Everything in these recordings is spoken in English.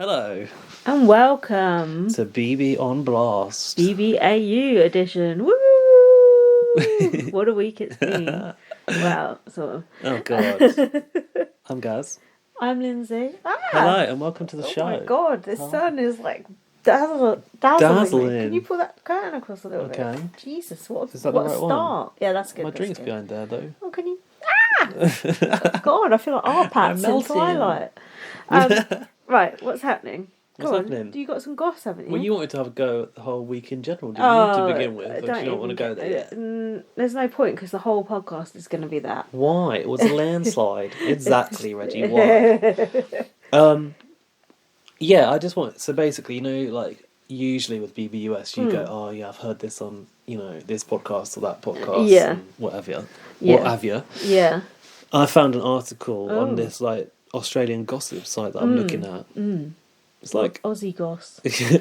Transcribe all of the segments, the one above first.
Hello And welcome to BB on Blast. BBAU edition. Woo! What a week it's been. Well, sort of. Oh God. I'm Gaz. I'm Lindsay. Hello and welcome to the show. Oh my God, the sun is like dazzling. Me. Can you pull that curtain across a little bit? Okay. Jesus, what Is that what the a right start. one? Yeah, that's good. My that's drink's good. behind there though. Oh, can you? God, I feel like Arpats in Twilight. Right, what's happening? What's happening? You got some goss, haven't you? Well, you wanted to have a go at the whole week in general, didn't you, to begin with? But you don't want to go there yet. There's no point because the whole podcast is going to be that. Why? It was a landslide. Exactly, Reggie. Why? Yeah, I just want... So basically, like, usually with BBUS, you go, oh, yeah, I've heard this on, this podcast or that podcast. Yeah. And whatever. Yeah. What have you. Yeah. I found an article on this, like, Australian gossip site that I'm looking at. It's like... Aussie goss. Do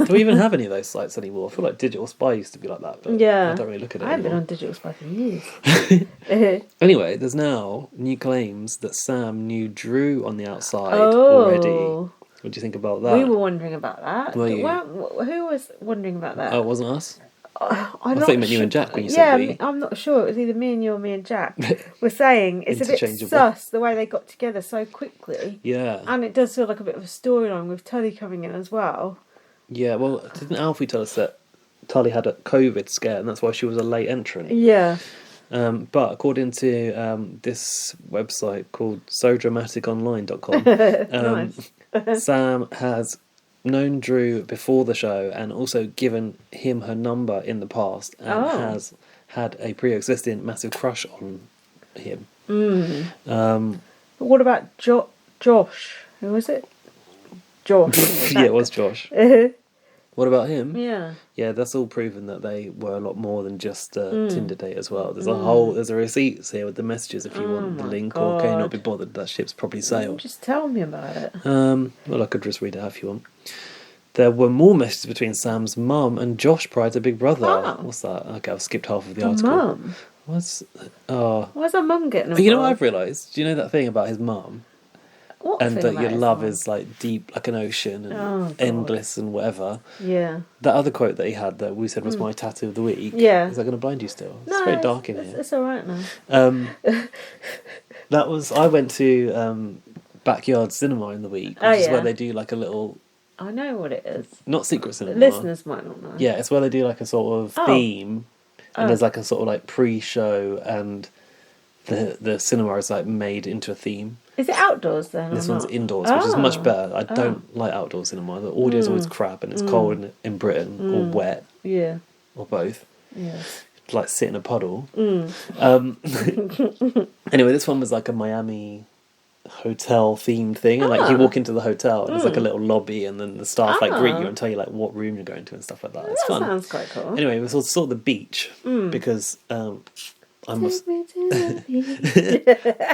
we even have any of those sites anymore? I feel like Digital Spy used to be like that, but I don't really look at it I haven't anymore. been on Digital Spy for years. Anyway, there's now new claims that Sam knew Drew on the outside already. What do you think about that? We were wondering about that. Were you? Who was wondering about that? Oh, it wasn't us? I thought you meant you and Jack when you said we. Yeah, I'm not sure. It was either me and you or me and Jack. We're saying it's a bit sus the way they got together so quickly. Yeah. And it does feel like a bit of a storyline with Tully coming in as well. Yeah, well, didn't Alfie tell us that Tully had a COVID scare and that's why she was a late entrant? Yeah. But according to this website called SoDramaticOnline.com, Nice. Sam has known Drew before the show and also given him her number in the past and has had a pre-existing massive crush on him. But what about Josh? Who was it? Josh. Yeah, it was Josh. What about him? Yeah. Yeah, that's all proven that they were a lot more than just a Tinder date as well. There's a receipts here with the messages if you want the link, or can you not be bothered? That ship's probably sailed. Just tell me about it. Well, I could just read it out if you want. There were more messages between Sam's mum and Josh prior to Big Brother. Oh. What's that? Okay, I've skipped half of the article. Mum? Why's her mum getting involved? You know what I've realised? Do you know that thing about his mum? What and thing that your his love mum? is like deep like an ocean and endless and whatever. Yeah. That other quote that he had that we said was my tattoo of the week. Yeah. Is that going to blind you still? No, it's very dark in here. It's alright now. I went to Backyard Cinema in the week, which is where they do like a little... I know what it is. Not secret cinema. Listeners might not know. Yeah, it's where they do like a sort of theme and there's like a sort of like pre-show and the cinema is like made into a theme. Is it outdoors then? This one's indoors, which is much better. I don't like outdoor cinema. The audio's always crap and it's cold in Britain or wet. Yeah. Or both. Yeah. Like sit in a puddle. Anyway, this one was like a Miami hotel themed thing, and like you walk into the hotel and there's like a little lobby and then the staff like greet you and tell you like what room you're going to and stuff like that. It's fun. Sounds quite cool. Anyway, it was sort of the beach because I must...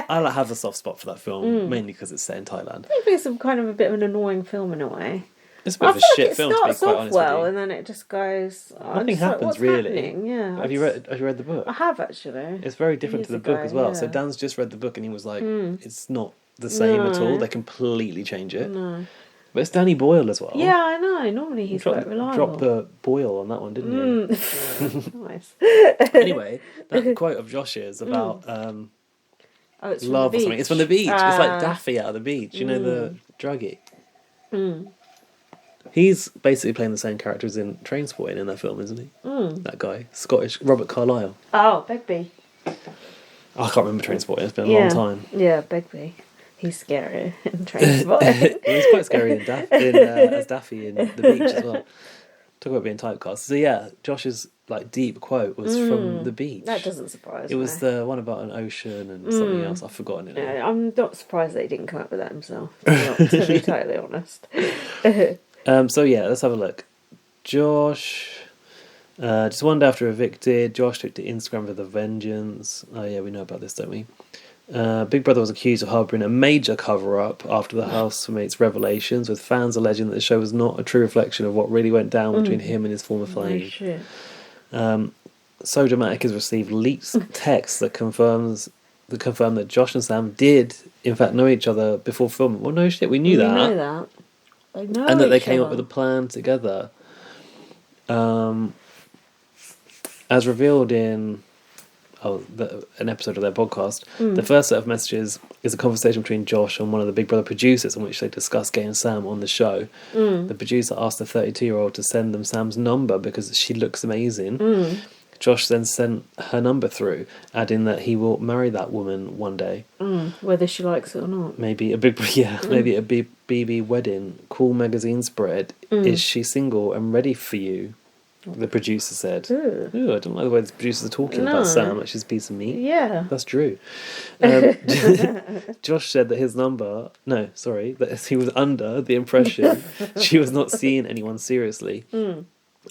I like have a soft spot for that film, mainly because it's set in Thailand. I think it's some kind of a bit of an annoying film in a way. It's a bit of a shit film, to be quite honest with you. And then it just goes... Nothing happens, really. Happening? Yeah. Have you read the book? I have, actually. It's very different to the book as well. Yeah. So Dan's just read the book and he was like, it's not the same at all. They completely change it. No. But it's Danny Boyle as well. Yeah, I know. Normally he's quite reliable. Dropped the Boyle on that one, didn't you? Nice. Anyway, that quote of Josh's about it's love or something. It's from the beach. It's like Daffy out of the beach. You know, the druggie. He's basically playing the same character as in Trainspotting in that film, isn't he? That guy. Scottish. Robert Carlyle. Oh, Begbie. I can't remember Trainspotting. It's been a long time. Yeah, Begbie. He's scary in Trainspotting. He was quite scary as Daffy in The Beach as well. Talk about being typecast. So yeah, Josh's like deep quote was from The Beach. That doesn't surprise me. It was the one about an ocean and something else. I've forgotten it now. Yeah, I'm not surprised that he didn't come up with that himself, to be totally honest. So yeah, let's have a look. Josh, just one day after evicted, Josh took to Instagram with a vengeance. Oh yeah, we know about this, don't we? Big Brother was accused of harbouring a major cover-up after the housemates' revelations, with fans alleging that the show was not a true reflection of what really went down between him and his former flame. Oh, shit. So Dramatic has received leaked text that confirm that Josh and Sam did, in fact, know each other before filming. Well, no shit, we knew that. We know that. They know and that they each came up other. with a plan together. As revealed in an episode of their podcast, the first set of messages is a conversation between Josh and one of the Big Brother producers in which they discuss getting Sam on the show. The producer asked the 32-year-old to send them Sam's number because she looks amazing. Josh then sent her number through, adding that he will marry that woman one day. Whether she likes it or not. Maybe a BB wedding. Cool magazine spread. Is she single and ready for you? The producer said. Ooh, I don't like the way the producers are talking about Sam, like she's a piece of meat. Yeah. That's Drew. Josh said that that he was under the impression she was not seeing anyone seriously.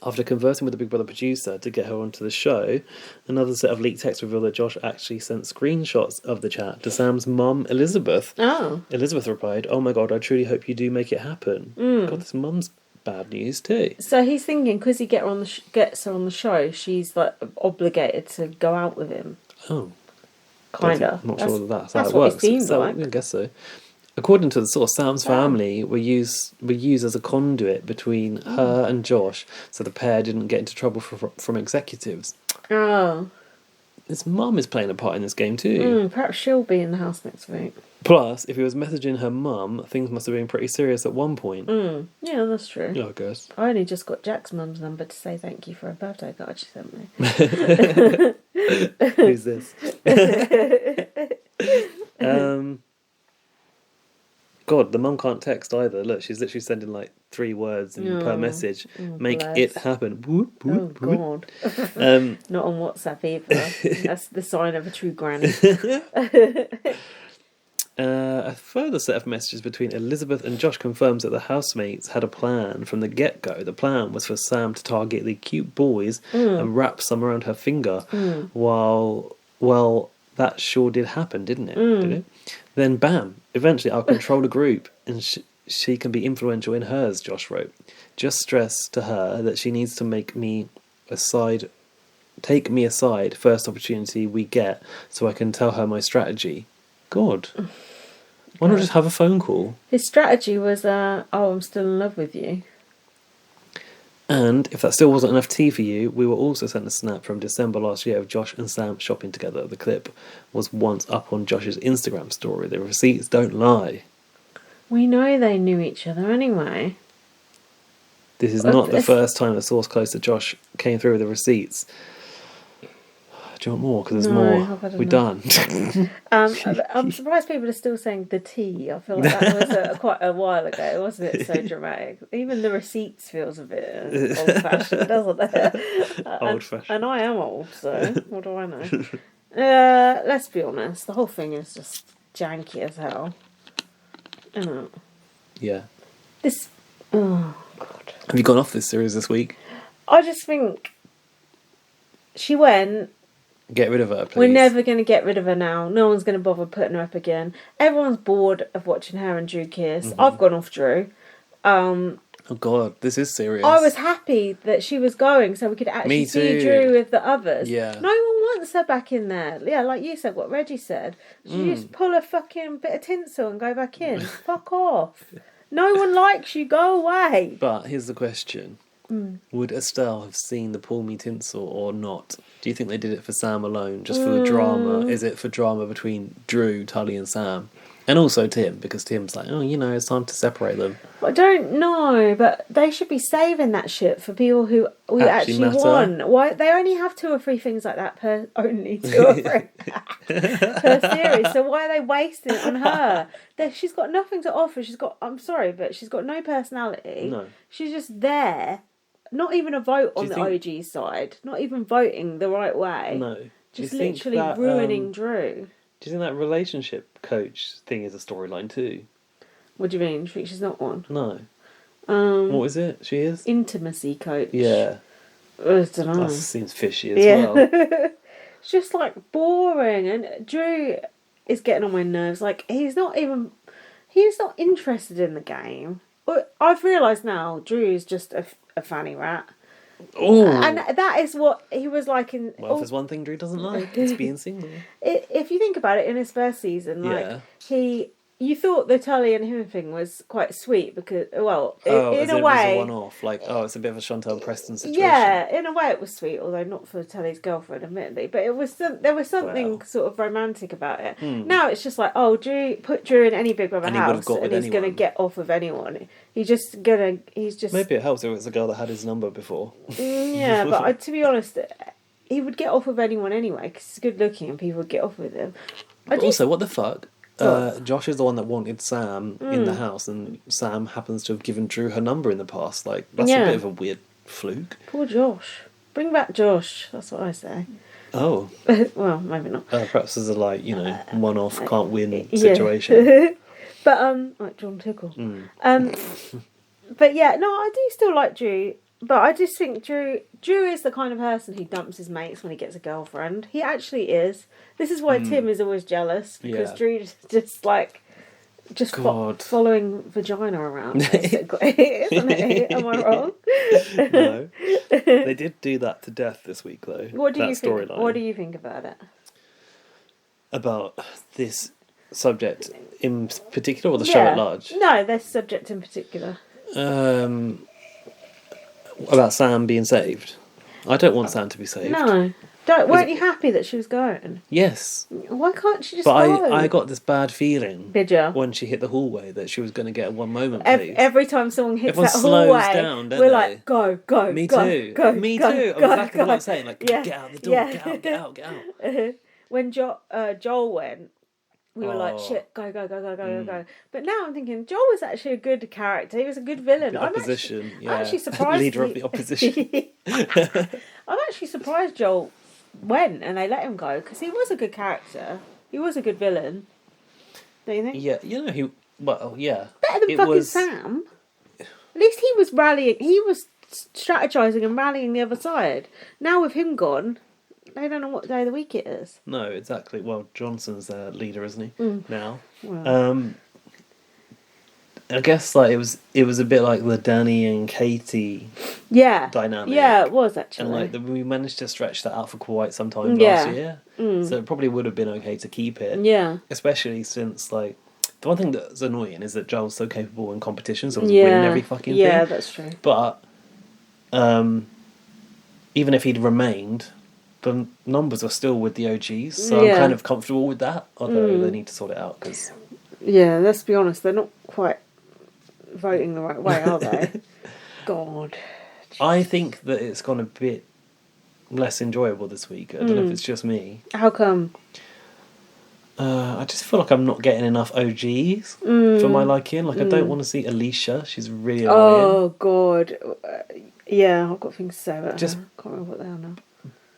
After conversing with the Big Brother producer to get her onto the show, another set of leaked texts revealed that Josh actually sent screenshots of the chat to Sam's mum, Elizabeth. Oh. Elizabeth replied, "Oh my God, I truly hope you do make it happen." God, this mum's bad news too. So he's thinking because he gets her on the show, she's like obligated to go out with him. Oh, Kinda. I'm not sure that's how that's it what works. it seems like. I guess so. According to the source, Sam's family were used as a conduit between her and Josh, so the pair didn't get into trouble from executives. Oh. His mum is playing a part in this game too. Perhaps she'll be in the house next week. Plus, if he was messaging her mum, things must have been pretty serious at one point. Yeah, that's true. Yeah, I guess. I only just got Jack's mum's number to say thank you for a birthday card she sent me. Who's this? God, the mum can't text either. Look, she's literally sending like 3 words per message. Make it happen. Whoop, whoop, God. Not on WhatsApp either. That's the sign of a true granny. A further set of messages between Elizabeth and Josh confirms that the housemates had a plan from the get-go. The plan was for Sam to target the cute boys and wrap some around her finger. Well, that sure did happen, didn't it? Did it? Then, bam, eventually I'll control a group and she can be influential in hers, Josh wrote. Just stress to her that she needs to take me aside first opportunity we get so I can tell her my strategy. God. Why not just have a phone call? His strategy was, I'm still in love with you. And if that still wasn't enough tea for you, we were also sent a snap from December last year of Josh and Sam shopping together. The clip was once up on Josh's Instagram story. The receipts don't lie. We know they knew each other anyway. This is not the first time a source close to Josh came through with the receipts. Do you want more? Because there's more. We're done. I'm surprised people are still saying the tea. I feel like that was quite a while ago, wasn't it? So dramatic. Even the receipts feels a bit old-fashioned, doesn't it? Old-fashioned. And I am old, so what do I know? Let's be honest. The whole thing is just janky as hell. Isn't it? Yeah. Oh, God. Have you gone off this series this week? I just think she went... Get rid of her, please. We're never going to get rid of her now. No one's going to bother putting her up again. Everyone's bored of watching her and Drew kiss. I've gone off Drew. Oh God, this is serious. I was happy that she was going so we could actually see Drew with the others. Yeah. No one wants her back in there. Yeah, like you said, what Reggie said. She just pull a fucking bit of tinsel and go back in. Fuck off. No one likes you. Go away. But here's the question. Would Estelle have seen the pull me tinsel or not? Do you think they did it for Sam alone, just for the drama? Is it for drama between Drew, Tully and Sam? And also Tim, because Tim's like, it's time to separate them. I don't know, but they should be saving that shit for people who we actually want. Why they only have 2 or 3 things like that per 2 or 3 per series. So why are they wasting it on her? She's got nothing to offer. I'm sorry, but she's got no personality. No. She's just there. Not even a vote on the OG side. Not even voting the right way. No. Just literally ruining Drew. Do you think that relationship coach thing is a storyline too? What do you mean? She's not one? No. What is it? She is? Intimacy coach. Yeah. I don't know. That seems fishy as well. It's just like boring, and Drew is getting on my nerves. Like he's not interested in the game. I've realised now Drew is just a fanny rat. Oh, and that is what he was like in. Well, if there's one thing Drew doesn't like, it's being single. If you think about it, in his first season, he you thought the Tully and him thing was quite sweet because, well, in a it way, was a one-off. Like, it's a bit of a Chantal Preston situation. Yeah, in a way it was sweet, although not for Tully's girlfriend, admittedly. But it was there was something sort of romantic about it. Now it's just like, put Drew in any Big Brother house, and he's going to get off with anyone. He's just Maybe it helps if it's a girl that had his number before. Yeah, but to be honest, he would get off with anyone anyway because he's good looking and people would get off with him. Also, what the fuck? Josh is the one that wanted Sam in the house, and Sam happens to have given Drew her number in the past. Like, that's a bit of a weird fluke. Poor Josh. Bring back Josh. That's what I say. Oh. Well, maybe not. Perhaps as a, one-off, can't win situation. But, like John Tickle. But yeah, no, I do still like Drew. But I just think Drew is the kind of person who dumps his mates when he gets a girlfriend. He actually is. This is why Tim is always jealous, because Drew is just following vagina around, basically. Isn't it? Am I wrong? No. They did do that to death this week, though. What do you think? What do you think about it? About this subject in particular, or the show at large? No, this subject in particular. About Sam being saved. I don't want Sam to be saved. No. Weren't you happy that she was going? Yes. Why can't she just go? But I got this bad feeling. Did you? When she hit the hallway that she was going to get a one moment place. Every time someone hits Everyone that hallway, down, we're like, go. Me go, too. Go, Me go, too. Go, exactly what I'm saying. Like, get out the door. Yeah. Get out. When Joel went, we were like, shit, go. But now I'm thinking, Joel was actually a good character. He was a good villain. The opposition, I'm actually surprised. Leader of the opposition. I'm actually surprised Joel went and they let him go, because he was a good character. He was a good villain. Don't you think? Yeah, yeah. Better than Sam. At least he was rallying. He was strategizing and rallying the other side. Now with him gone, they don't know what day of the week it is. No, exactly. Well, Johnson's their leader, isn't he? Now. Well. I guess it was a bit like the Danny and Katie dynamic. Yeah, it was actually. And we managed to stretch that out for quite some time last year. So it probably would have been okay to keep it. Yeah. Especially since the one thing that's annoying is that Joel's so capable in competitions, so he's winning every fucking thing. Yeah, that's true. But even if he'd remained, the numbers are still with the OGs, so I'm kind of comfortable with that. Although they need to sort it out because. Yeah, let's be honest, they're not quite voting the right way, are they? God. I think that it's gone a bit less enjoyable this week. I don't know if it's just me. How come? I just feel like I'm not getting enough OGs for my liking. I don't want to see Alicia. She's really annoying. Oh, God. Yeah, I've got things to say about her. I can't remember what they are now.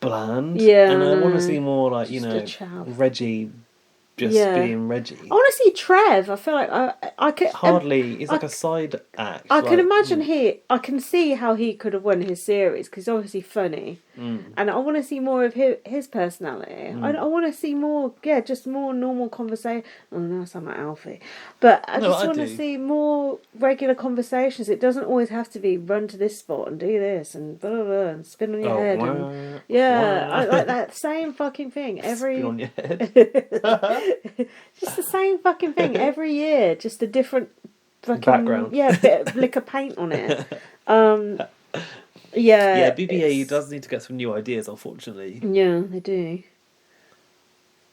Bland. Yeah. And I want to see more Reggie being Reggie. I want to see Trev. I feel like I could hardly. He's like a side act. I can imagine I can see how he could have won his series because he's obviously funny, and I want to see more of his personality. I want to see more, just more normal conversation. Oh no, I sound like Alfie, but I just want to see more regular conversations. It doesn't always have to be run to this spot and do this and blah blah, blah and spin on your head. I like that same fucking thing every. Spin on your head. Just the same fucking thing every year, just a different fucking background. Bit of lick of paint on it. BBA does need to get some new ideas, unfortunately. Yeah, they do.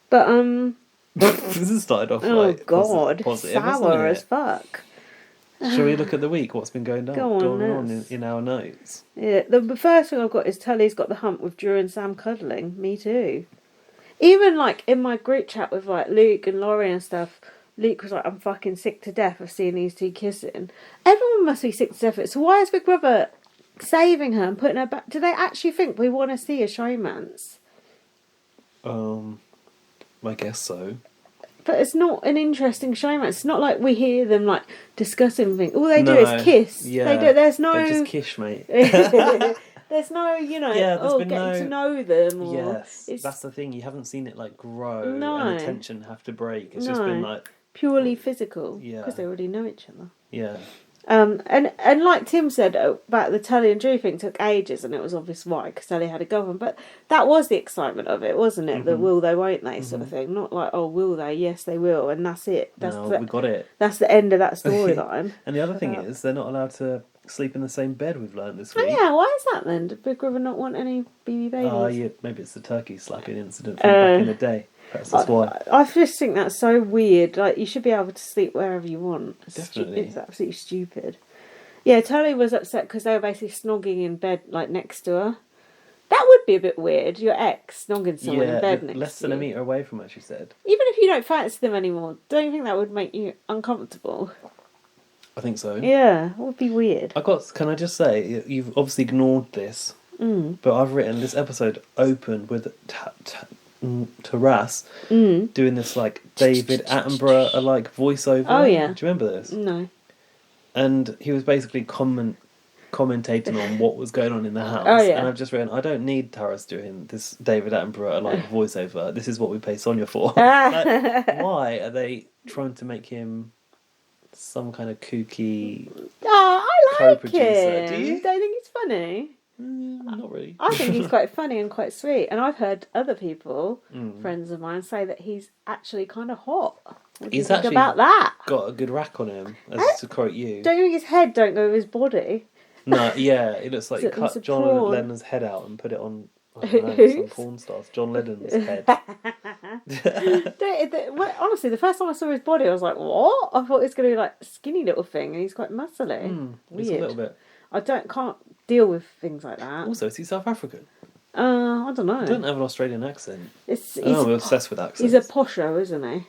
But this has started off positive, sour as fuck. Shall we look at the week? What's been going on in our notes? Yeah, the first thing I've got is Tully's got the hump with Drew and Sam cuddling. Me too. Even in my group chat with Luke and Laurie and stuff, Luke was like, I'm fucking sick to death of seeing these two kissing. Everyone must be sick to death of it. So why is Big Brother saving her and putting her back? Do they actually think we want to see a showmance? I guess so. But it's not an interesting showmance. It's not like we hear them discussing things. All they do is kiss. Yeah, there's no. They just kiss, mate. There's no, getting to know them. Yes, that's the thing. You haven't seen it grow and the tension have to break. It's just been purely physical. Yeah, because they already know each other. Yeah, And like Tim said about the Tully and Drew thing, took ages, and it was obvious why, because Tully had a girlfriend. But that was the excitement of it, wasn't it? The will they, won't they sort of thing. Not like, oh, will they? Yes, they will, and that's it. We got it. That's the end of that storyline. And the other thing is, they're not allowed to sleep in the same bed. We've learned this week. Oh yeah, why is that then? Did Big Brother not want any BB babies? Oh yeah, maybe it's the turkey slapping incident from back in the day. Perhaps that's why. I just think that's so weird. Like, you should be able to sleep wherever you want. Definitely. It's absolutely stupid. Yeah, Tully was upset because they were basically snogging in bed, like, next to her. That would be a bit weird, your ex snogging someone in bed next to you. Less than a metre away from her, she said. Even if you don't fancy them anymore, don't you think that would make you uncomfortable? I think so. Yeah, it would be weird. Can I just say, you've obviously ignored this, but I've written this episode opened with Taras doing this, like, David Attenborough-like voiceover. Oh, yeah. Do you remember this? No. And he was basically commentating on what was going on in the house. Oh, yeah. And I've just written, I don't need Taras doing this David Attenborough-like voiceover. This is what we pay Sonia for. Like, why are they trying to make him some kind of kooky I like co-producer? him. Do you? Don't think he's funny. Not really. I think he's quite funny and quite sweet. And I've heard other people, friends of mine, say that he's actually kind of hot. What do you think about that? Got a good rack on him, as to quote you. Don't you think his head don't go with his body? No, yeah, it looks like you cut John Lennon's head out and put it on, I don't know, some porn stars. John Lennon's head. Honestly, the first time I saw his body, I was like, what? I thought it was going to be like a skinny little thing, and he's quite muscly. Weird. A little bit. I can't deal with things like that. Also, is he South African? I don't know. He doesn't have an Australian accent. We're obsessed with accents. He's a posho, isn't he?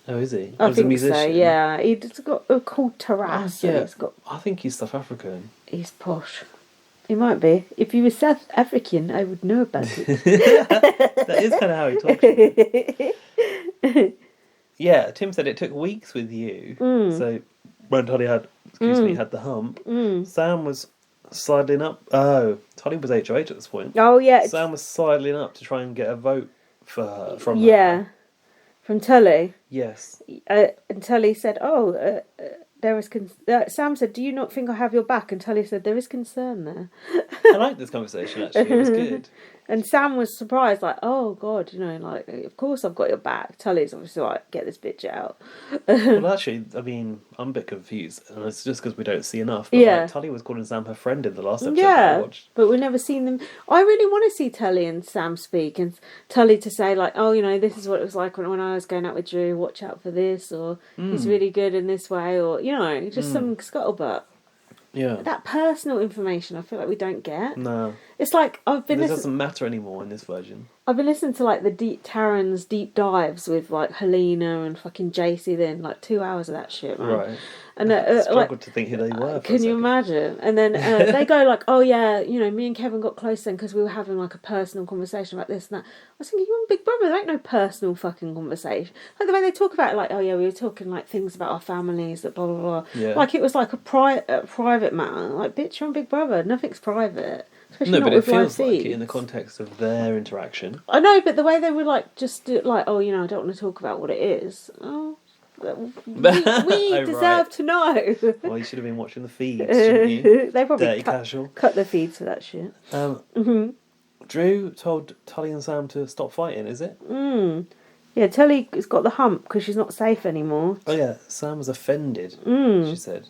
Oh, is he? I think a musician? so, yeah. He's got a called Taras. Yeah, I think he's South African. He's posh. He might be. If he was South African, I would know about it. That is kind of how he talks. Yeah, Tim said it took weeks with you. So when Tolly had the hump, Sam was sidling up. Oh, Tolly was HOH at this point. Oh, yeah. Sam was sidling up to try and get a vote for her from her. Yeah. From Tully. Yes. And Tully said, there is... Sam said, do you not think I have your back? And Tully said, there is concern there. I liked this conversation, actually. It was good. And Sam was surprised, like, oh, God, like, of course I've got your back. Tully's obviously like, get this bitch out. Well, actually, I mean, I'm a bit confused. And it's just because we don't see enough. But like, Tully was calling Sam her friend in the last episode that I watched. But we've never seen them. I really want to see Tully and Sam speak. And Tully to say, like, oh, this is what it was like when I was going out with Drew. Watch out for this. Or he's really good in this way. Or, just some scuttlebutt. Yeah. That personal information I feel like we don't get. No. It's like It doesn't matter anymore in this version. I've been listening to like the Taryn's deep dives with like Helena and fucking JC then, like 2 hours of that shit, man. Right. And I struggled to think who they were. Can you imagine? And then they go like, oh yeah, me and Kevin got close then because we were having like a personal conversation about this and that. I was thinking, you're on Big Brother, there ain't no personal fucking conversation. Like the way they talk about it, like, oh yeah, we were talking like things about our families, that blah blah blah. Yeah. Like it was like a private matter. Like, bitch, you're on Big Brother, nothing's private. Especially no, not but it with feels live like feeds. it in the context of their interaction. I know, but the way they were like, just do, like, oh, I don't want to talk about what it is. Oh, we deserve to know. Well, you should have been watching the feeds, shouldn't you? They probably Dirty casual. cut the feeds for that shit. Drew told Tully and Sam to stop fighting, is it? Yeah, Tully's got the hump because she's not safe anymore. Oh yeah, Sam was offended, she said.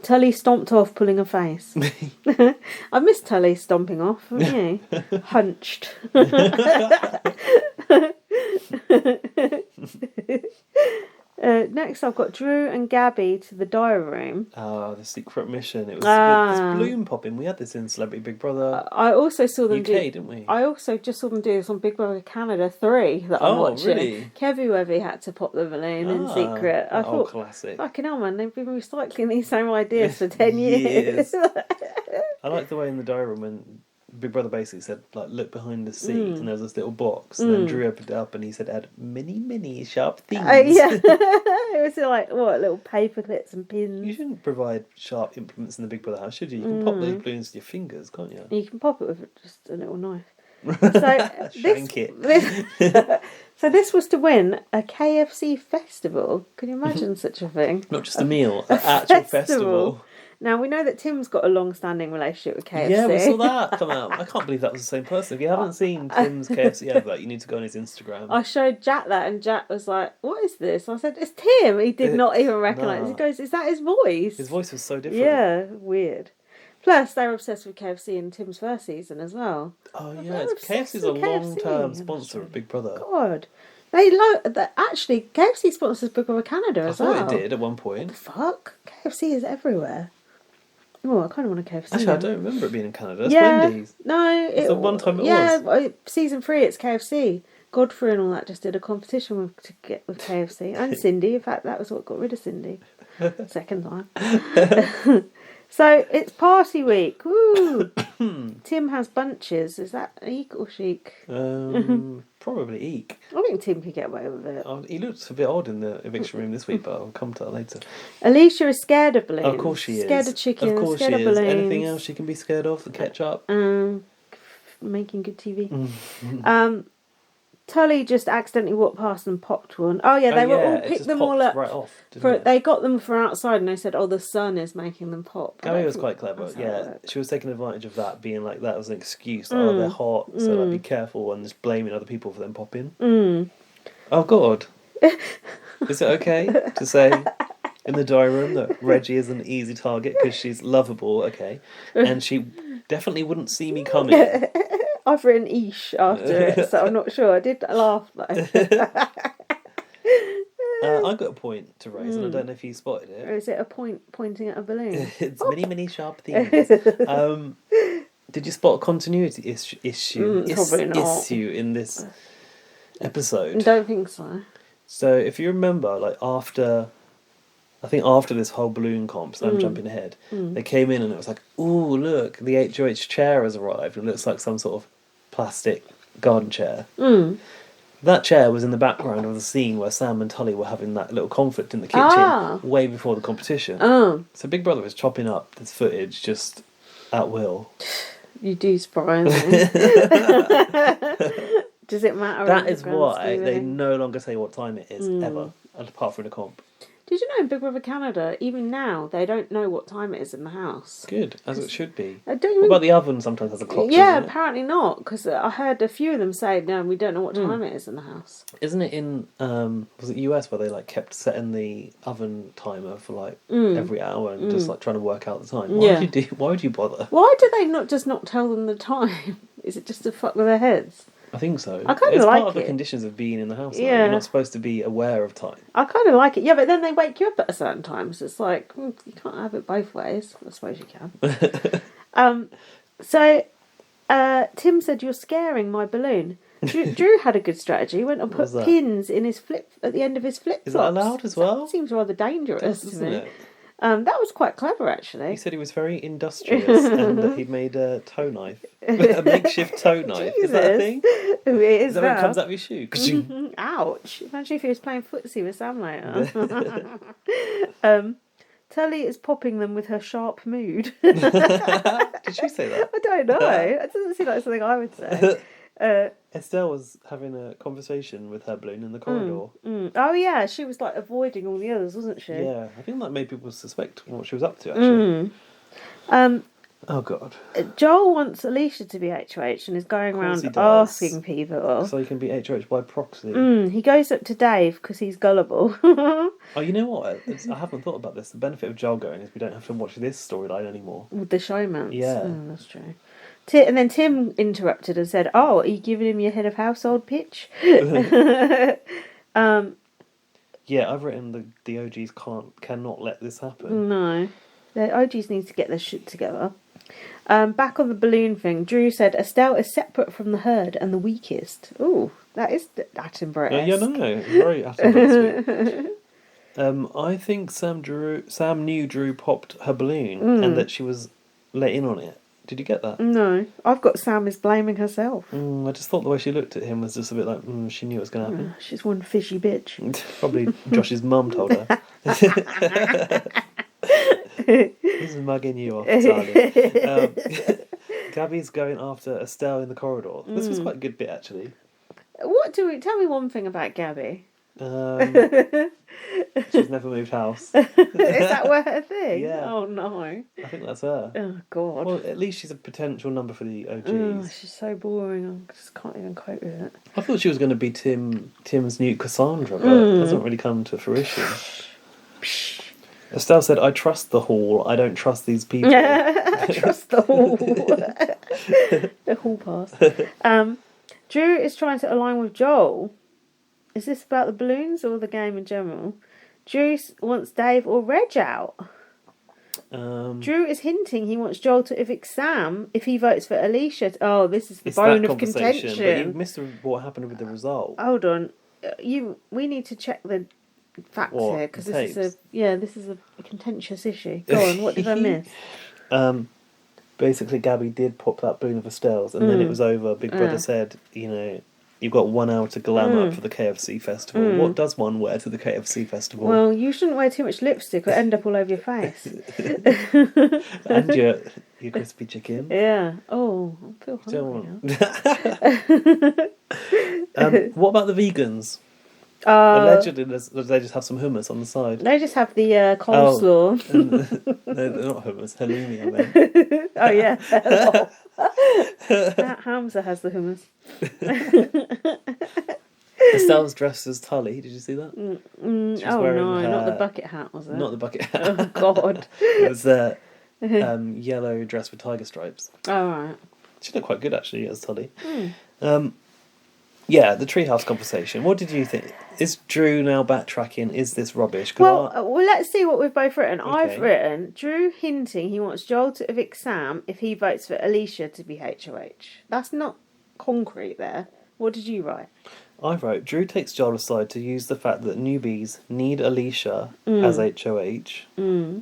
Tully stomped off, pulling a face. I miss Tully stomping off, haven't you? Hunched. Next, I've got Drew and Gabby to the diary room. Oh, the secret mission. It was this balloon popping. We had this in Celebrity Big Brother. I also saw them UK, didn't we? I also just saw them do this on Big Brother Canada 3 that I'm watching. Really? Kevy Webby had to pop the balloon in secret. I thought, classic. fucking hell, man, they've been recycling these same ideas for 10 years. I like the way in the diary room when Big Brother basically said, like, look behind the seat, and there was this little box, and then Drew opened it up, and he said it had many sharp things. Yeah. It was like, what, little paper clips and pins. You shouldn't provide sharp implements in the Big Brother house, should you? You can pop those balloons with your fingers, can't you? You can pop it with just a little knife. So Shank it. So this was to win a KFC festival. Can you imagine such a thing? Not just a meal, an actual festival. Now, we know that Tim's got a long-standing relationship with KFC. Yeah, we saw that come out. I can't believe that was the same person. If you haven't seen Tim's KFC advert, you need to go on his Instagram. I showed Jack that, and Jack was like, "What is this?" I said, "It's Tim." He did not even recognise. Nah. He goes, "Is that his voice?" His voice was so different. Yeah, weird. Plus, they were obsessed with KFC in Tim's first season as well. Oh yeah, KFC's a long-term sponsor of Big Brother. God. Actually, KFC sponsors Big Brother Canada as well. I thought it did at one point. What the fuck? KFC is everywhere. Oh, I kind of want a KFC. Actually, I don't remember it being in Canada. It's Wendy's. No. It's the one time it was. Yeah, season 3, it's KFC. Godfrey and all that just did a competition to get with KFC. And Cindy. In fact, that was what got rid of Cindy. Second time. So, it's party week. Woo! Tim has bunches. Is that Eek or Chic? Probably Eek. I think Tim could get away with it. He looks a bit odd in the eviction room this week, but I'll come to that later. Alicia is scared of balloons. Of course she is. Scared of chicken. Of course scared she of is. balloons. Anything else she can be scared of? The ketchup? Making good TV. Tully just accidentally walked past and popped one. Oh yeah, they were all picked them all up. Right off, they got them from outside, and they said, "Oh, the sun is making them pop." Gabby was quite clever. Yeah, she was taking advantage of that, being like that was an excuse. Oh, they're hot, so like be careful, and just blaming other people for them popping. Oh God, is it okay to say in the diary room that Reggie is an easy target because she's lovable? Okay, and she definitely wouldn't see me coming. I've written "ish" after it, so I'm not sure. I did laugh though. I got a point to raise, and I don't know if you spotted it. Or is it a point pointing at a balloon? It's many sharp things. Did you spot a continuity issue in this episode? Don't think so. So if you remember, like after this whole balloon comp, so I'm jumping ahead, they came in and it was like, ooh, look, the HOH chair has arrived. It looks like some sort of plastic garden chair. That chair was in the background of the scene where Sam and Tully were having that little conflict in the kitchen way before the competition. So Big Brother is chopping up this footage just at will. You do surprise me. Does it matter? That is why they no longer say what time it is, ever, apart from the comp. Did you know in Big Brother Canada, even now, they don't know what time it is in the house? Good, as it should be. What about the oven sometimes has a clock? Yeah, apparently not, because I heard a few of them say, no, we don't know what time it is in the house. Isn't it in, was it US where they like kept setting the oven timer for like every hour and just like trying to work out the time? Why would you bother? Why do they not tell them the time? Is it just to fuck with their heads? I think so. I kind like of like it. It's part of the conditions of being in the house. Yeah. You're not supposed to be aware of time. I kind of like it. Yeah, but then they wake you up at a certain time, so it's like, you can't have it both ways. I suppose you can. So, Tim said, "You're scaring my balloon." Drew had a good strategy. He went and put pins in his at the end of his flip-flops. Is that allowed as well? That seems rather dangerous to me. It? That was quite clever, actually. He said he was very industrious and that he'd made a toe knife. A makeshift toe knife. Jesus. Is that a thing? It is that when it comes out of your shoe? Ouch. Imagine if he was playing footsie with Sam later. Tully is popping them with her sharp mood. Did she say that? I don't know. It doesn't seem like something I would say. Estelle was having a conversation with her balloon in the corridor. Oh yeah, she was like avoiding all the others, wasn't she? Yeah, I think that made people suspect what she was up to actually. Oh God. Joel wants Alicia to be HOH and is going around asking people. So he can be HOH by proxy. He goes up to Dave because he's gullible. Oh, you know what? I haven't thought about this. The benefit of Joel going is we don't have to watch this storyline anymore. With the showmans. Yeah. That's true. And then Tim interrupted and said, "Oh, are you giving him your head of household pitch?" Yeah, I've written the OGs cannot let this happen. No, the OGs need to get their shit together. Back on the balloon thing, Drew said Estelle is separate from the herd and the weakest. Ooh, that is Attenborough-esque. Yeah, no, very Attenborough. I think Sam knew Drew popped her balloon and that she was let in on it. Did you get that? No. I've got Sam is blaming herself. I just thought the way she looked at him was just a bit like, she knew it was going to happen. She's one fishy bitch. Probably Josh's mum told her. He's mugging you off, darling. Gabby's going after Estelle in the corridor. This was quite a good bit, actually. Tell me one thing about Gabby. She's never moved house. Is that her thing? Yeah. Oh no. I think that's her. Oh god. Well, at least she's a potential number for the OGs. Oh, she's so boring. I just can't even cope with it. I thought she was going to be Tim's new Cassandra, but it hasn't really come to fruition. Estelle said, "I trust the hall. I don't trust these people." I trust the hall. The hall pass. Drew is trying to align with Joel. Is this about the balloons or the game in general? Drew wants Dave or Reg out. Drew is hinting he wants Joel to evict Sam if he votes for Alicia. This is the bone of contention. But you missed what happened with the result. Hold on, we need to check the facts here because this is a contentious issue. Go on, what did I miss? Basically, Gabby did pop that balloon of Estelle's, and then it was over. Big Brother said, you've got 1 hour to glam up for the KFC festival. What does one wear to the KFC festival? Well, you shouldn't wear too much lipstick or end up all over your face. And your crispy chicken. Yeah. Oh, I feel hungry now. What about the vegans? Allegedly, they just have some hummus on the side. They just have the coleslaw. No, they're not hummus. Halloumi, I meant. Oh, yeah. Hamza has the hummus. Estelle's dressed as Tully. Did you see that? Not the bucket hat, was it? Not the bucket hat. Oh, God. It was the yellow dress with tiger stripes. Oh, right. She looked quite good, actually, as Tully. Yeah, the treehouse conversation. What did you think? Is Drew now backtracking? Is this rubbish? Well, let's see what we've both written. Okay. I've written Drew hinting he wants Joel to evict Sam if he votes for Alicia to be HOH. That's not concrete there. What did you write? I wrote, Drew takes Joel aside to use the fact that newbies need Alicia as HOH.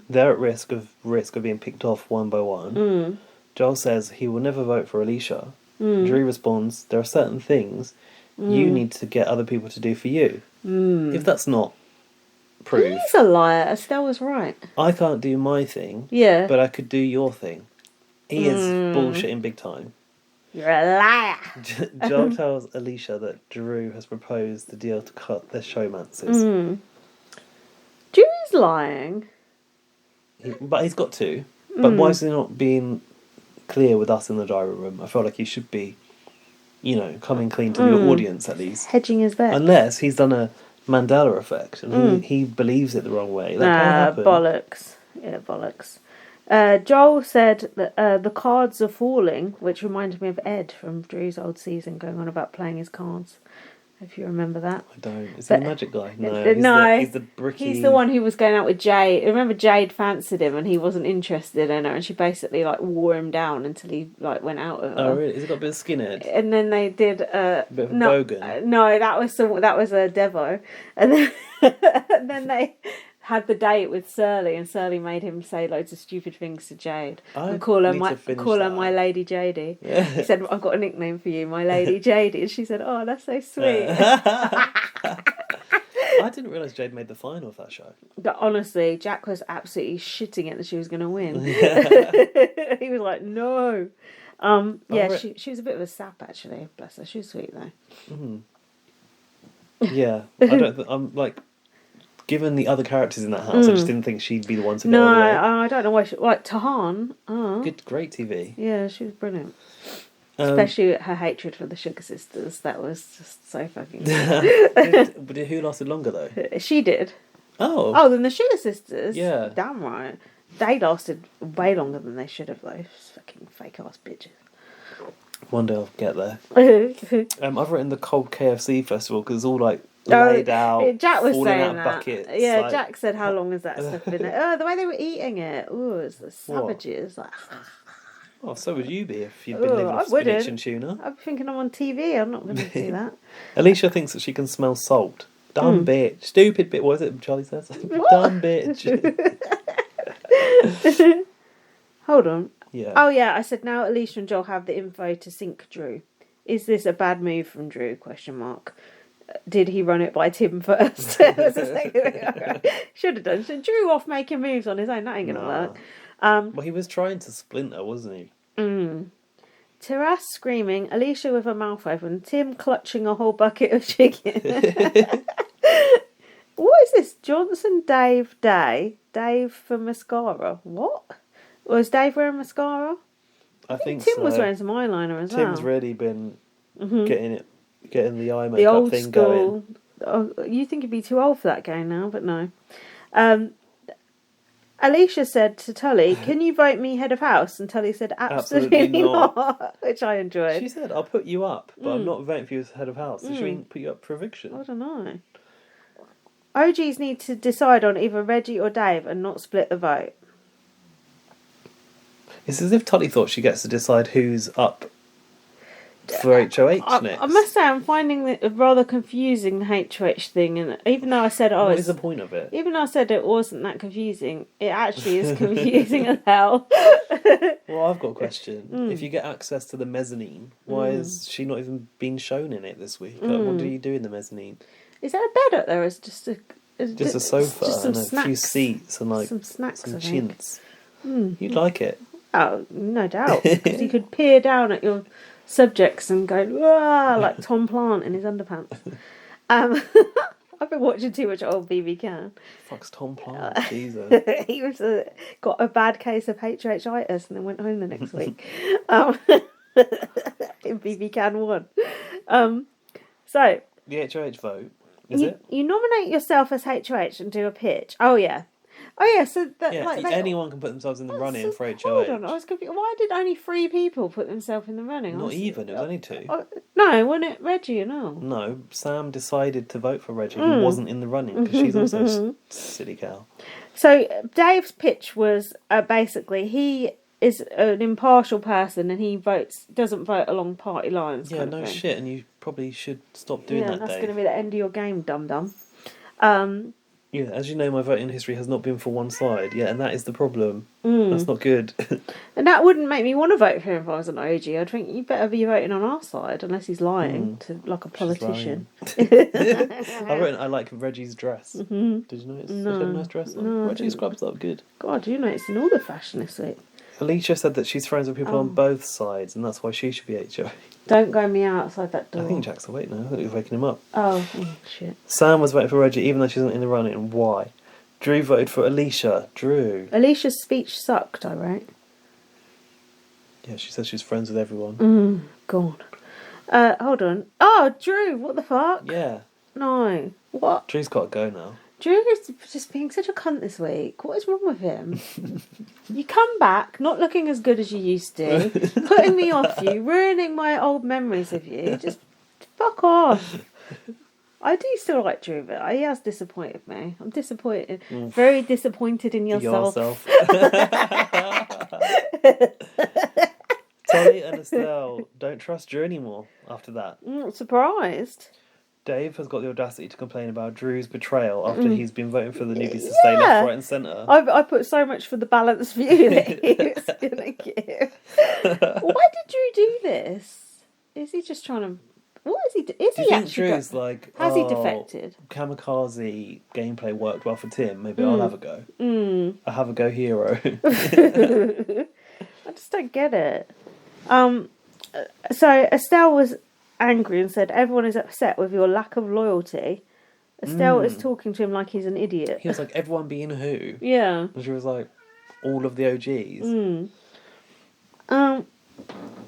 They're at risk of being picked off one by one. Joel says he will never vote for Alicia. Drew responds, there are certain things you need to get other people to do for you. If that's not proof... He's a liar. Estelle was right. I can't do my thing, yeah, but I could do your thing. He is bullshitting big time. You're a liar. Joel tells Alicia that Drew has proposed the deal to cut their showmances. Drew's lying. But he's got to. But why is he not being clear with us in the diary room? I feel like he should be, coming clean to the audience at least. Hedging his bet. Unless he's done a Mandela effect and he believes it the wrong way. That can't happen. Bollocks. Yeah, bollocks. Joel said that the cards are falling, which reminded me of Ed from Drew's old season going on about playing his cards. If you remember that. I don't. Is he the magic guy? No. He's the bricky... He's the one who was going out with Jade. Remember Jade fancied him and he wasn't interested in her and she basically wore him down until he went out of her. Oh really? Has he got a bit of skinhead? And then they did a bit of a bogan. No, that was a Devo. And then they had the date with Surly, and Surly made him say loads of stupid things to Jade and call her my Lady Jadey. Yeah. He said, "I've got a nickname for you, my Lady Jadey," and she said, "Oh, that's so sweet." I didn't realise Jade made the final of that show. But honestly, Jack was absolutely shitting it that she was going to win. He was like, "No." She was a bit of a sap actually. Bless her. She was sweet though. Yeah, I'm like. Given the other characters in that house, I just didn't think she'd be the one to go away. No, I don't know why. Tahan. Great TV. Yeah, she was brilliant. Especially her hatred for the Sugar Sisters. That was just so fucking But who lasted longer, though? She did. Oh, then the Sugar Sisters? Yeah. Damn right. They lasted way longer than they should have, though. Fucking fake-ass bitches. One day I'll get there. I've written the Cold KFC Festival, because it's all, laid out, Jack was falling saying out of that. buckets. Yeah, Jack said, how long has that stuff been there? The way they were eating it. Ooh, it's the savages. So would you be if you'd been living off spinach and tuna. I'm thinking I'm on TV. I'm not going to do that. Alicia thinks that she can smell salt. Dumb bitch. Stupid bitch. What is it Charlie says? Dumb bitch. Hold on. Yeah. Oh, yeah. I said, now Alicia and Joel have the info to sink Drew. Is this a bad move from Drew? ? Did he run it by Tim first? Should have done. So Drew off making moves on his own. That ain't going to work. Well, he was trying to splinter, wasn't he? Taras screaming, Alicia with her mouth open, Tim clutching a whole bucket of chicken. What is this? Johnson Dave Day? Dave for mascara. What? Was Dave wearing mascara? I think Tim so. was wearing some eyeliner as well. Tim's really been getting the eye makeup the old thing school. going. Oh, you think he'd be too old for that game now, but no. Alicia said to Tully, "Can you vote me head of house?" And Tully said, "Absolutely not," which I enjoyed. She said, "I'll put you up, but I'm not voting for you as head of house." Does she mean put you up for eviction? I don't know. OGs need to decide on either Reggie or Dave and not split the vote. It's as if Tully thought she gets to decide who's up for HOH next. I must say, I'm finding it rather confusing, the HOH thing, and even though I said, what is the point of it? Even though I said it wasn't that confusing, it actually is confusing as hell. Well, I've got a question. If you get access to the mezzanine, why is she not even being shown in it this week? Like, what do you do in the mezzanine? Is there a bed up there? Or is it just a sofa just and snacks, a few seats and like some snacks, some chintz. You'd like it. Oh, no doubt, because you could peer down at your subjects and go like Tom Plant in his underpants. I've been watching too much old BB Can. Fuck's Tom Plant, Jesus. He was got a bad case of HOH-itis and then went home the next week. In BB Can 1. So the HOH vote, is it? You nominate yourself as HOH and do a pitch. Oh yeah. So that anyone can put themselves in the running for HOH. Hold on, I was confused. Why did only 3 people put themselves in the running? Not even, it was only 2. No, wasn't it Reggie and all? No, Sam decided to vote for Reggie, who wasn't in the running, because she's also a silly cow. So Dave's pitch was basically he is an impartial person and he doesn't vote along party lines. Yeah, no shit, and you probably should stop doing that, Dave. Yeah, that's going to be the end of your game, dum-dum. Yeah, as you know, my voting history has not been for one side. Yeah, and that is the problem. That's not good. And that wouldn't make me want to vote for him if I was an OG. I'd think you better be voting on our side, unless he's lying to like a politician. I like Reggie's dress. Did you notice? No. She had a nice dress on. No, Reggie's scrubs look good. God, you're noticing all the fashion this week. Alicia said that she's friends with people on both sides, and that's why she should be HO. Don't go me outside that door. I think Jack's awake now. I thought he was waking him up. Oh, shit. Sam was voting for Reggie, even though she's not in the running. Why? Drew voted for Alicia. Drew. Alicia's speech sucked, I wrote. Yeah, she says she's friends with everyone. God. Hold on. Oh, Drew, what the fuck? Yeah. No. What? Drew's got to go now. Drew is just being such a cunt this week. What is wrong with him? You come back, not looking as good as you used to, putting me off you, ruining my old memories of you. Just fuck off. I do still like Drew, but he has disappointed me. I'm disappointed. Very disappointed in yourself. Tolly and Estelle don't trust Drew anymore after that. Surprised. Dave has got the audacity to complain about Drew's betrayal after he's been voting for the newbies to stay left, right and centre. I put so much for the balanced view that he was going to give. Why did Drew do this? Is he just trying to... What is he do? Is do he you think actually... Drew's like, has he defected? Kamikaze gameplay worked well for Tim. Maybe I'll have a go. I'll have a go, hero. I just don't get it. So Estelle was angry and said, everyone is upset with your lack of loyalty. Estelle is talking to him like he's an idiot. He was like, everyone being who? Yeah. And she was like, all of the OGs.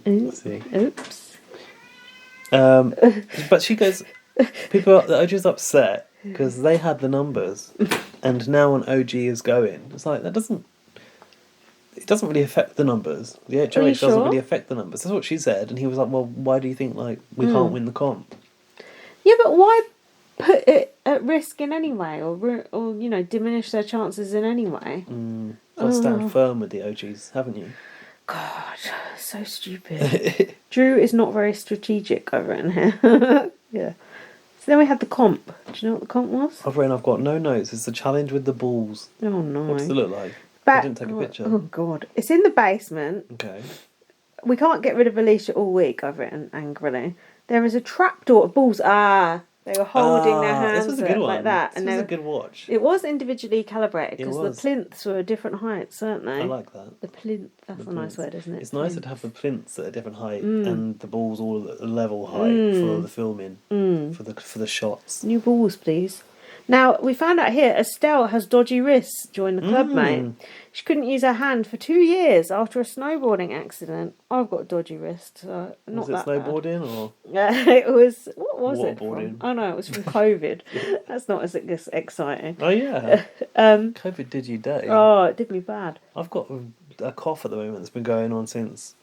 Let's see. Oops. But she goes, the OG's upset because they had the numbers and now an OG is going. It's like, it doesn't really affect the numbers. The HOH doesn't really affect the numbers. That's what she said. And he was like, well, why do you think like we can't win the comp? Yeah, but why put it at risk in any way or you know, diminish their chances in any way? Got to stand firm with the OGs, haven't you? God, so stupid. Drew is not very strategic, I've written here. Yeah. So then we had the comp. Do you know what the comp was? I've got no notes. It's the challenge with the balls. Oh no. What does it look like? I didn't take a picture. Oh God. It's in the basement. Okay. We can't get rid of Alicia all week, I've written angrily. There is a trapdoor of balls. They were holding their hands this was a good one. like that. This was a good watch. It was individually calibrated because the plinths were different heights, weren't they? I like that. The plinth, that's a nice word, isn't it? It's nicer to have the plinths at a different height and the balls all at a level height for the filming, for the shots. New balls, please. Now, we found out here Estelle has dodgy wrists. Join the club, mate. She couldn't use her hand for 2 years after a snowboarding accident. I've got dodgy wrists. Was it snowboarding or? It was. What was it? Waterboarding. Oh no, it was from COVID. That's not as exciting. Oh yeah. COVID did you dirty. Oh, it did me bad. I've got a cough at the moment that's been going on since.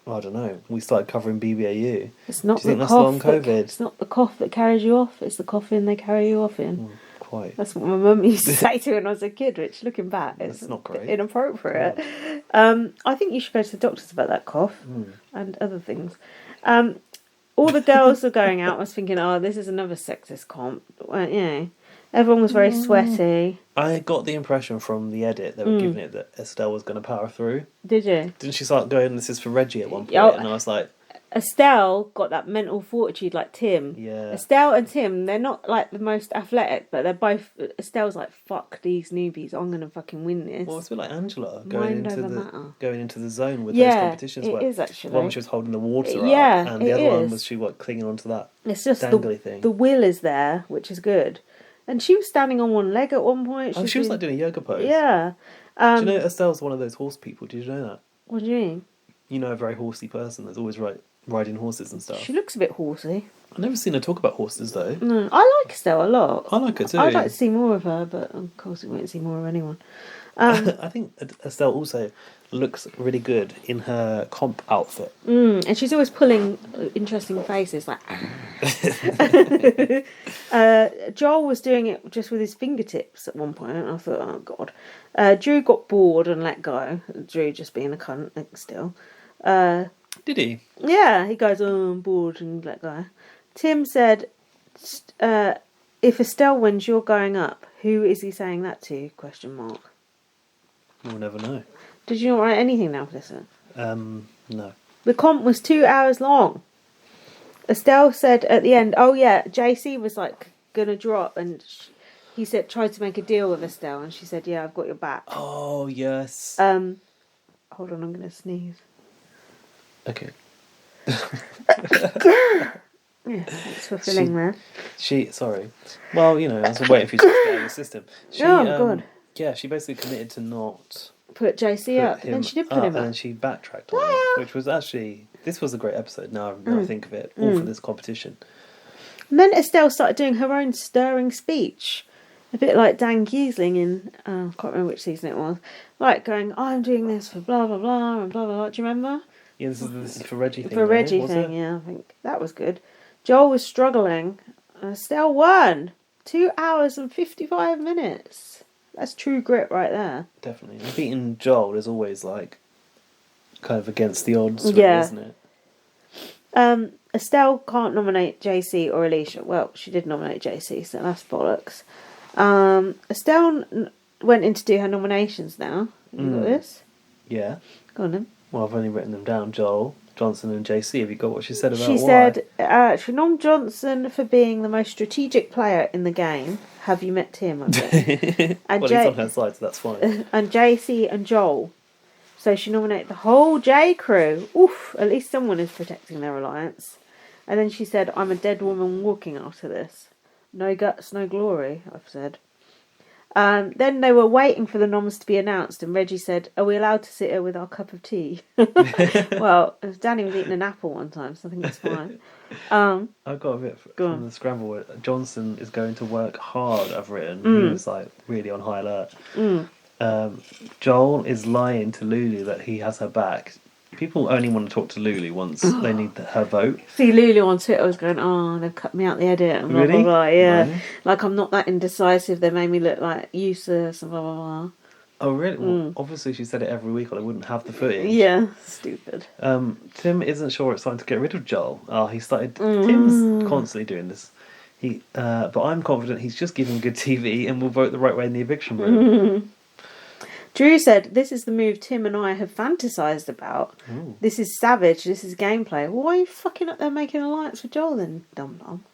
I don't know. We started covering BBAU. It's not. Do you think that's long COVID? It's not the cough that carries you off. It's the coffin they carry you off in. Quite. That's what my mum used to say to me when I was a kid. Which, looking back, it's not great. Inappropriate. I think you should go to the doctors about that cough and other things. All the girls were going out. I was thinking, oh, this is another sexist comp. Well, everyone was very sweaty. I got the impression from the edit they were giving it that Estelle was going to power through. Did you? Didn't she start going, this is for Reggie at one point? And I was like... Estelle got that mental fortitude like Tim. Yeah. Estelle and Tim, they're not like the most athletic, but they're both... Estelle's like, fuck these newbies, I'm going to fucking win this. Well, it's a bit like Angela going into the zone with those competitions. It is actually. One she was holding the water up, and the other one was she clinging onto that dangly thing. The will is there, which is good. And she was standing on one leg at one point. She was like doing a yoga pose. Yeah. Do you know Estelle's one of those horse people? Did you know that? What do you mean? You know, a very horsey person that's always riding horses and stuff. She looks a bit horsey. I've never seen her talk about horses though. No, I like Estelle a lot. I like her too. I'd like to see more of her, but of course we won't see more of anyone. I think Estelle also looks really good in her comp outfit. And she's always pulling interesting faces, like... Joel was doing it just with his fingertips at one point, and I thought, oh, God. Drew got bored and let go. Drew just being a cunt, still. Did he? Yeah, he goes, oh, I'm bored, and let go. Tim said, if Estelle wins, you're going up. Who is he saying that to? ? We'll never know. Did you not write anything down for this one? No. The comp was 2 hours long. Estelle said at the end, oh yeah, JC was like gonna drop, and he said tried to make a deal with Estelle, and she said, yeah, I've got your back. Oh yes. Hold on, I'm gonna sneeze. Okay. Yeah, thanks for filling there. Sorry. Well, I was waiting for you to get out of the system. God. Yeah, she basically committed to not put JC up, and then she did put him up. And then she backtracked on it, which was actually... This was a great episode, now I think of it, all for this competition. And then Estelle started doing her own stirring speech. A bit like Dan Giesling in... I can't remember which season it was. Like going, I'm doing this for blah, blah, blah, and blah, blah, blah. Do you remember? Yeah, this is for Reggie thing. For Reggie thing, yeah, I think. That was good. Joel was struggling. Estelle won. 2 hours and 55 minutes. That's true grit right there. Definitely. And beating Joel is always like kind of against the odds, really, isn't it? Estelle can't nominate JC or Alicia. Well, she did nominate JC, so that's bollocks. Estelle went in to do her nominations now. Have you got this? Yeah. Go on then. Well, I've only written them down. Joel, Johnson and JC. Have you got what she said about She said, she nominated Johnson for being the most strategic player in the game. Have you met Tim? I think. And well, he's on her side, so that's fine. And JC and Joel. So she nominated the whole J crew. Oof, at least someone is protecting their alliance. And then she said, I'm a dead woman walking after this. No guts, no glory, I've said. Then they were waiting for the noms to be announced, and Reggie said, are we allowed to sit here with our cup of tea? Well, Danny was eating an apple one time, so I think it's fine. I've got a bit from the scramble where Johnson is going to work hard, I've written. He was like really on high alert. Joel is lying to Lulu that he has her back. People only want to talk to Lulu once they need her vote. See, Lulu on Twitter was going, oh, they've cut me out the edit and blah, really? blah, blah. Yeah. No. Like, I'm not that indecisive. They made me look like useless and blah, blah, blah. Oh, really? Well, obviously she said it every week or they wouldn't have the footage. Yeah, stupid. Tim isn't sure it's time to get rid of Joel. He started... Tim's constantly doing this. But I'm confident he's just giving good TV and will vote the right way in the eviction room. Drew said, this is the move Tim and I have fantasised about. Ooh. This is savage. This is gameplay. Why are you fucking up there making an alliance with Joel then, dum-dum?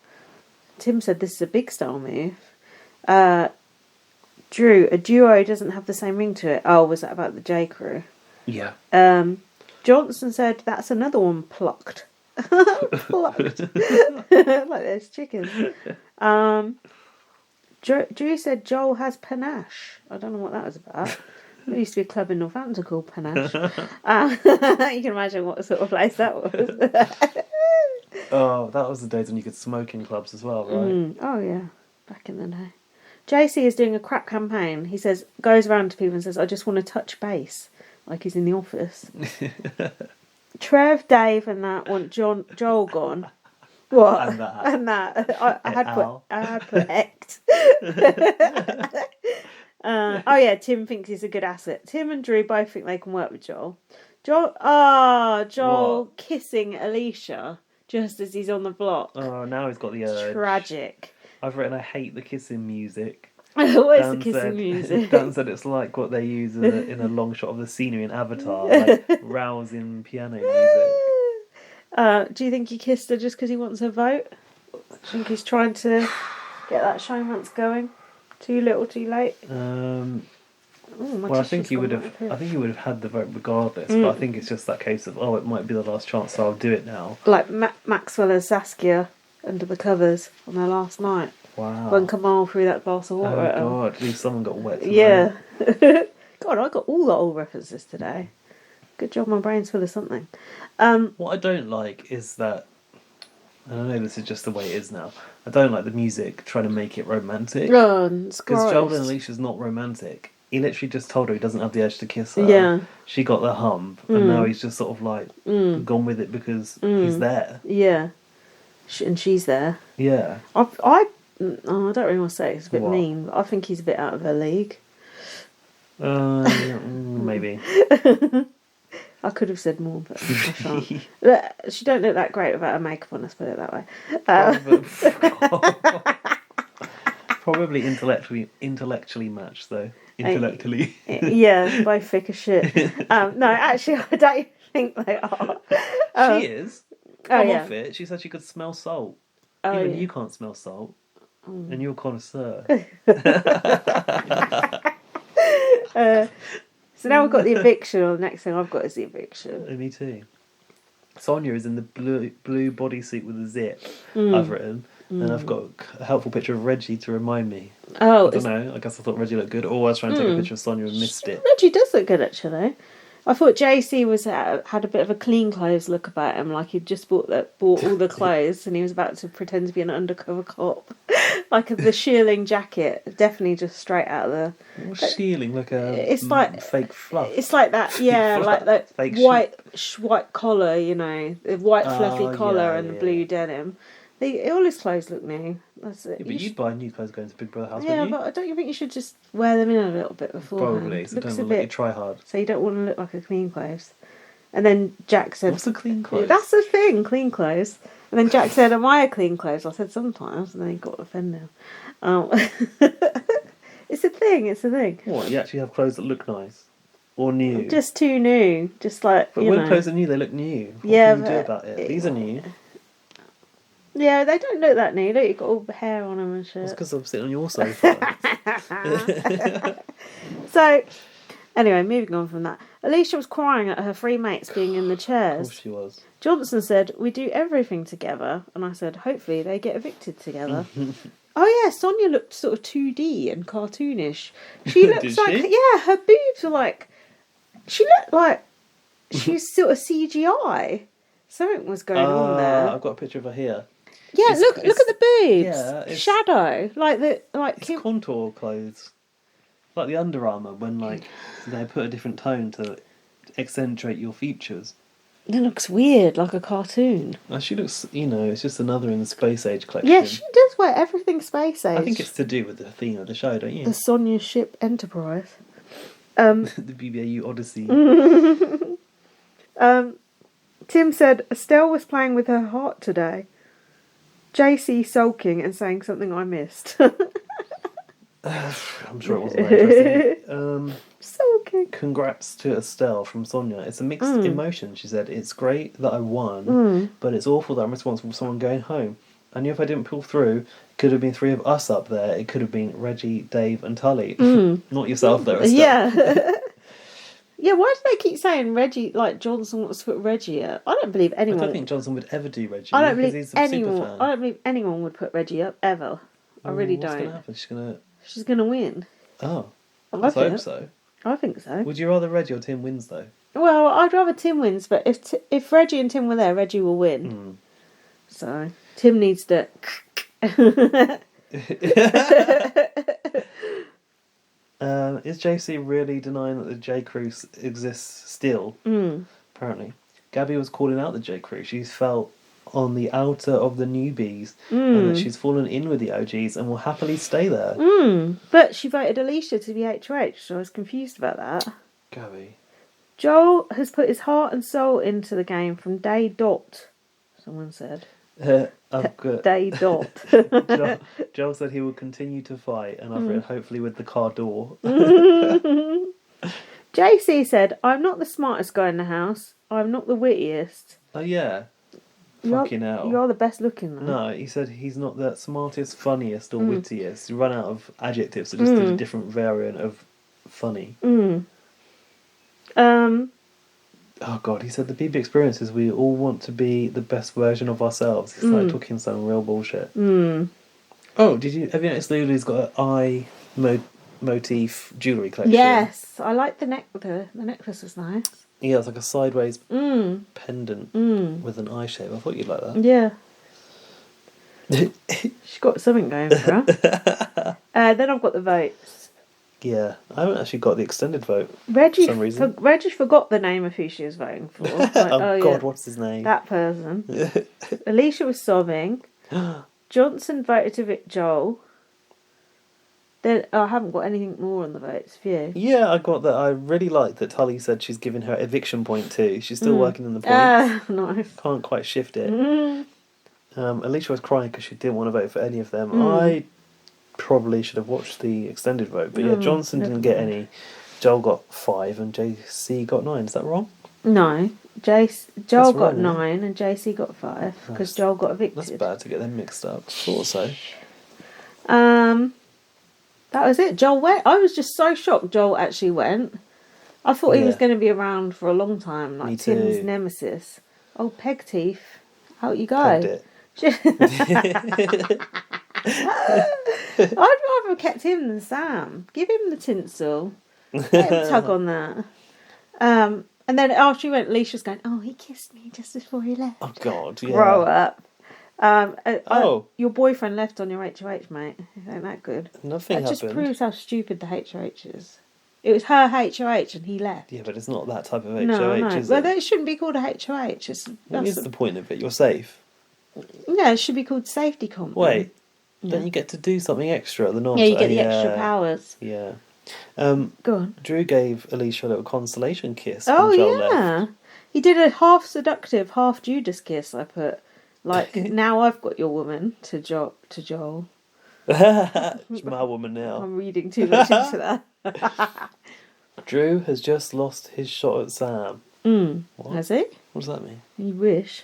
Tim said this is a big style move. Drew, a duo doesn't have the same ring to it. Oh, was that about the J Crew? Yeah. Johnson said that's another one plucked. Plucked. Like those chickens. Drew said Joel has panache. I don't know what that was about. There used to be a club in Northampton called Panache. You can imagine what sort of place that was. Oh, that was the days when you could smoke in clubs as well, right? Oh, yeah. Back in the day. JC is doing a crap campaign. He says, goes around to people and says, I just want to touch base. Like he's in the office. Trev, Dave and that want Joel gone. What? And that. I had put X. Oh yeah, Tim thinks he's a good asset. Tim and Drew both think they can work with Joel. Joel What? kissing Alicia just as he's on the block. Oh, now he's got the urge. Tragic. I've written, I hate the kissing music. What is the kissing music? Dan said it's like what they use in a long shot of the scenery in Avatar, like rousing piano music. Do you think he kissed her just because he wants her vote? Do you think he's trying to get that showmance going? Too little, too late. Well, I think he would have. I think he would have had the vote regardless. But I think it's just that case of it might be the last chance, so I'll do it now. Like Maxwell and Saskia under the covers on their last night. Wow. When Kamal threw that glass of water at him. Oh God! At least someone got wet tonight. Yeah. God, I got all the old references today. Good job, my brain's full of something. What I don't like is that. And I know this is just the way it is now. I don't like the music trying to make it romantic. Because Joel and Alicia's not romantic. He literally just told her he doesn't have the urge to kiss her. Yeah. She got the hump, and now he's just sort of like gone with it because he's there. Yeah. And she's there. Yeah. I don't really want to say it. It's a bit mean, but I think he's a bit out of her league. Maybe. I could have said more, but I shan't. She don't look that great without her makeup on, let's put it that way. Probably intellectually matched, though. Intellectually. Yeah, both thick as shit. No, actually, I don't think they are. She is. Come off it. She said she could smell salt. Even you can't smell salt. And you're a connoisseur. So now we've got the eviction, or the next thing I've got is the eviction. Me too. Sonia is in the blue bodysuit with a zip, I've written. And I've got a helpful picture of Reggie to remind me. Oh, I don't know. I guess I thought Reggie looked good. Or I was trying to take a picture of Sonia and missed it. Reggie does look good, actually. I thought JC had a bit of a clean clothes look about him, like he'd just bought all the clothes and he was about to pretend to be an undercover cop. Like the shearling jacket, definitely just straight out of the... What's shearling? Like it's like fake fluff? It's like that, yeah, like that fake white collar, you know, the white fluffy collar and the blue denim. All his clothes look new. That's it. Yeah, but you'd buy new clothes going to Big Brother house, yeah, wouldn't you? but don't you think you should just wear them in a little bit beforehand? Probably, so don't let you try hard. So you don't want to look like a clean clothes. And then Jack said... What's a clean clothes? That's the thing, clean clothes. And then Jack said, am I a clean clothes? I said, sometimes. And then he got offended. It's a thing. What, you actually have clothes that look nice? Or new? Just too new. Just like, but when clothes are new, they look new. What can you do about it? These are new. Yeah, they don't look that new. Look, you've got all the hair on them and shit. That's because I'm sitting on your sofa. So, anyway, moving on from that. Alicia was crying at her three mates being in the chairs. Of course she was. Johnson said, we do everything together. And I said, hopefully they get evicted together. Oh, yeah, Sonia looked sort of 2D and cartoonish. She looks like... She? Yeah, her boobs were like... She looked like... She's sort of CGI. Something was going on there. I've got a picture of her here. Yeah, look at the boobs. Yeah, shadow, it's contour clothes, like the Under Armour when they put a different tone to accentuate your features. It looks weird, like a cartoon. She looks, it's just another in the Space Age collection. Yeah, she does wear everything Space Age. I think it's to do with the theme of the show, don't you? The Sonia Ship Enterprise. The BBAU Odyssey. Tim said Estelle was playing with her heart today. JC sulking and saying something I missed. I'm sure it wasn't that interesting. Sulking. Congrats to Estelle from Sonia. It's a mixed emotion, she said. It's great that I won, but it's awful that I'm responsible for someone going home. I knew if I didn't pull through, could have been 3 of us up there. It could have been Reggie, Dave, and Tully. Not yourself, though. Yeah. Yeah, why do they keep saying Reggie, like Johnson wants to put Reggie up? I don't believe anyone. I don't think Johnson would ever do Reggie. I don't believe he's a super fan. I don't believe anyone would put Reggie up, ever. I really what's don't. What's going to happen? She's going to win. Oh. I hope so. I think so. Would you rather Reggie or Tim wins, though? Well, I'd rather Tim wins, but if Reggie and Tim were there, Reggie will win. So, Tim needs to... Is JC really denying that the J. Crew exists still? Apparently. Gabby was calling out the J. Crew. She's felt on the outer of the newbies and that she's fallen in with the OGs and will happily stay there. But she voted Alicia to be HOH, so I was confused about that. Gabby. Joel has put his heart and soul into the game from day dot, someone said. I've got... Day dot. Joel said he will continue to fight, and I've written hopefully with the car door. JC said, I'm not the smartest guy in the house. I'm not the wittiest. Oh, yeah. Fucking hell. You are the best looking, though. No, he said he's not the smartest, funniest, or wittiest. He run out of adjectives, so just did a different variant of funny. Oh god, he said the BB experience is we all want to be the best version of ourselves. He's like talking some real bullshit. Oh, have you noticed Lulu's got an eye motif jewellery collection? Yes, I like the necklace was nice. Yeah, it's like a sideways pendant with an eye shape. I thought you'd like that. Yeah. She's got something going for her. Then I've got the votes. Yeah, I haven't actually got the extended vote Reggie, for some reason. Reggie forgot the name of who she was voting for. Like, oh god, yeah, what's his name? That person. Alicia was sobbing. Johnson voted to Vic Joel. Then I haven't got anything more on the votes. Phew. Yeah, I got that. I really like that Tully said she's giving her eviction point too. She's still working on the points. Nice. Can't quite shift it. Alicia was crying because she didn't want to vote for any of them. I probably should have watched the extended vote, but yeah, Johnson didn't get any. Joel got 5 and JC got 9. Is that wrong? No, Joel got 9 and JC got 5 because Joel got evicted. That's bad to get them mixed up. Thought so. That was it. Joel went. I was just so shocked Joel actually went. I thought he was going to be around for a long time, like Tim's nemesis. Oh, peg teeth. Out you go. Pegged it. I'd rather have kept him than Sam. Give him the tinsel. Let him tug on that. And then after he went, Alicia's going, oh, he kissed me just before he left. Oh, God, yeah. Grow up. Your boyfriend left on your HOH, mate. Ain't that good? Nothing happened. That just proves how stupid the HOH is. It was her HOH and he left. Yeah, but it's not that type of HOH, no. is it? Well, it shouldn't be called a HOH. What is the point of it? You're safe. Yeah, it should be called safety comp. Wait, don't you get to do something extra at the norms? Yeah, you get the extra powers. Yeah. Go on. Drew gave Alicia a little consolation kiss. Oh, Joel yeah. left. He did a half seductive, half Judas kiss, I put. Like, now I've got your woman to Joel. It's my woman now. I'm reading too much into that. Drew has just lost his shot at Sam. What? Has he? What does that mean? You wish.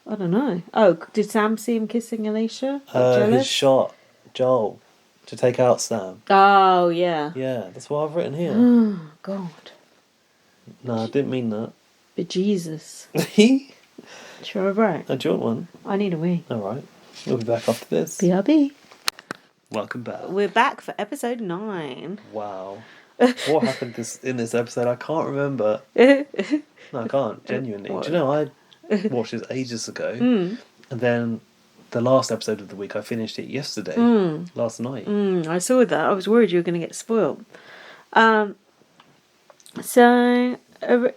I don't know. Oh, did Sam see him kissing Alicia? His shot, Joel, to take out Sam. Oh, yeah. Yeah, that's what I've written here. Oh, God. No, I didn't mean that. But Jesus. Sure, right. Do you want one? I need a wee. Alright. We'll be back after this. BRB. Welcome back. We're back for episode 9. Wow. What happened in this episode? I can't remember. No, I can't. Genuinely. What? Do you know, I watched this ages ago. And then the last episode of the week, I finished it yesterday. Last night. I saw that. I was worried you were going to get spoiled. So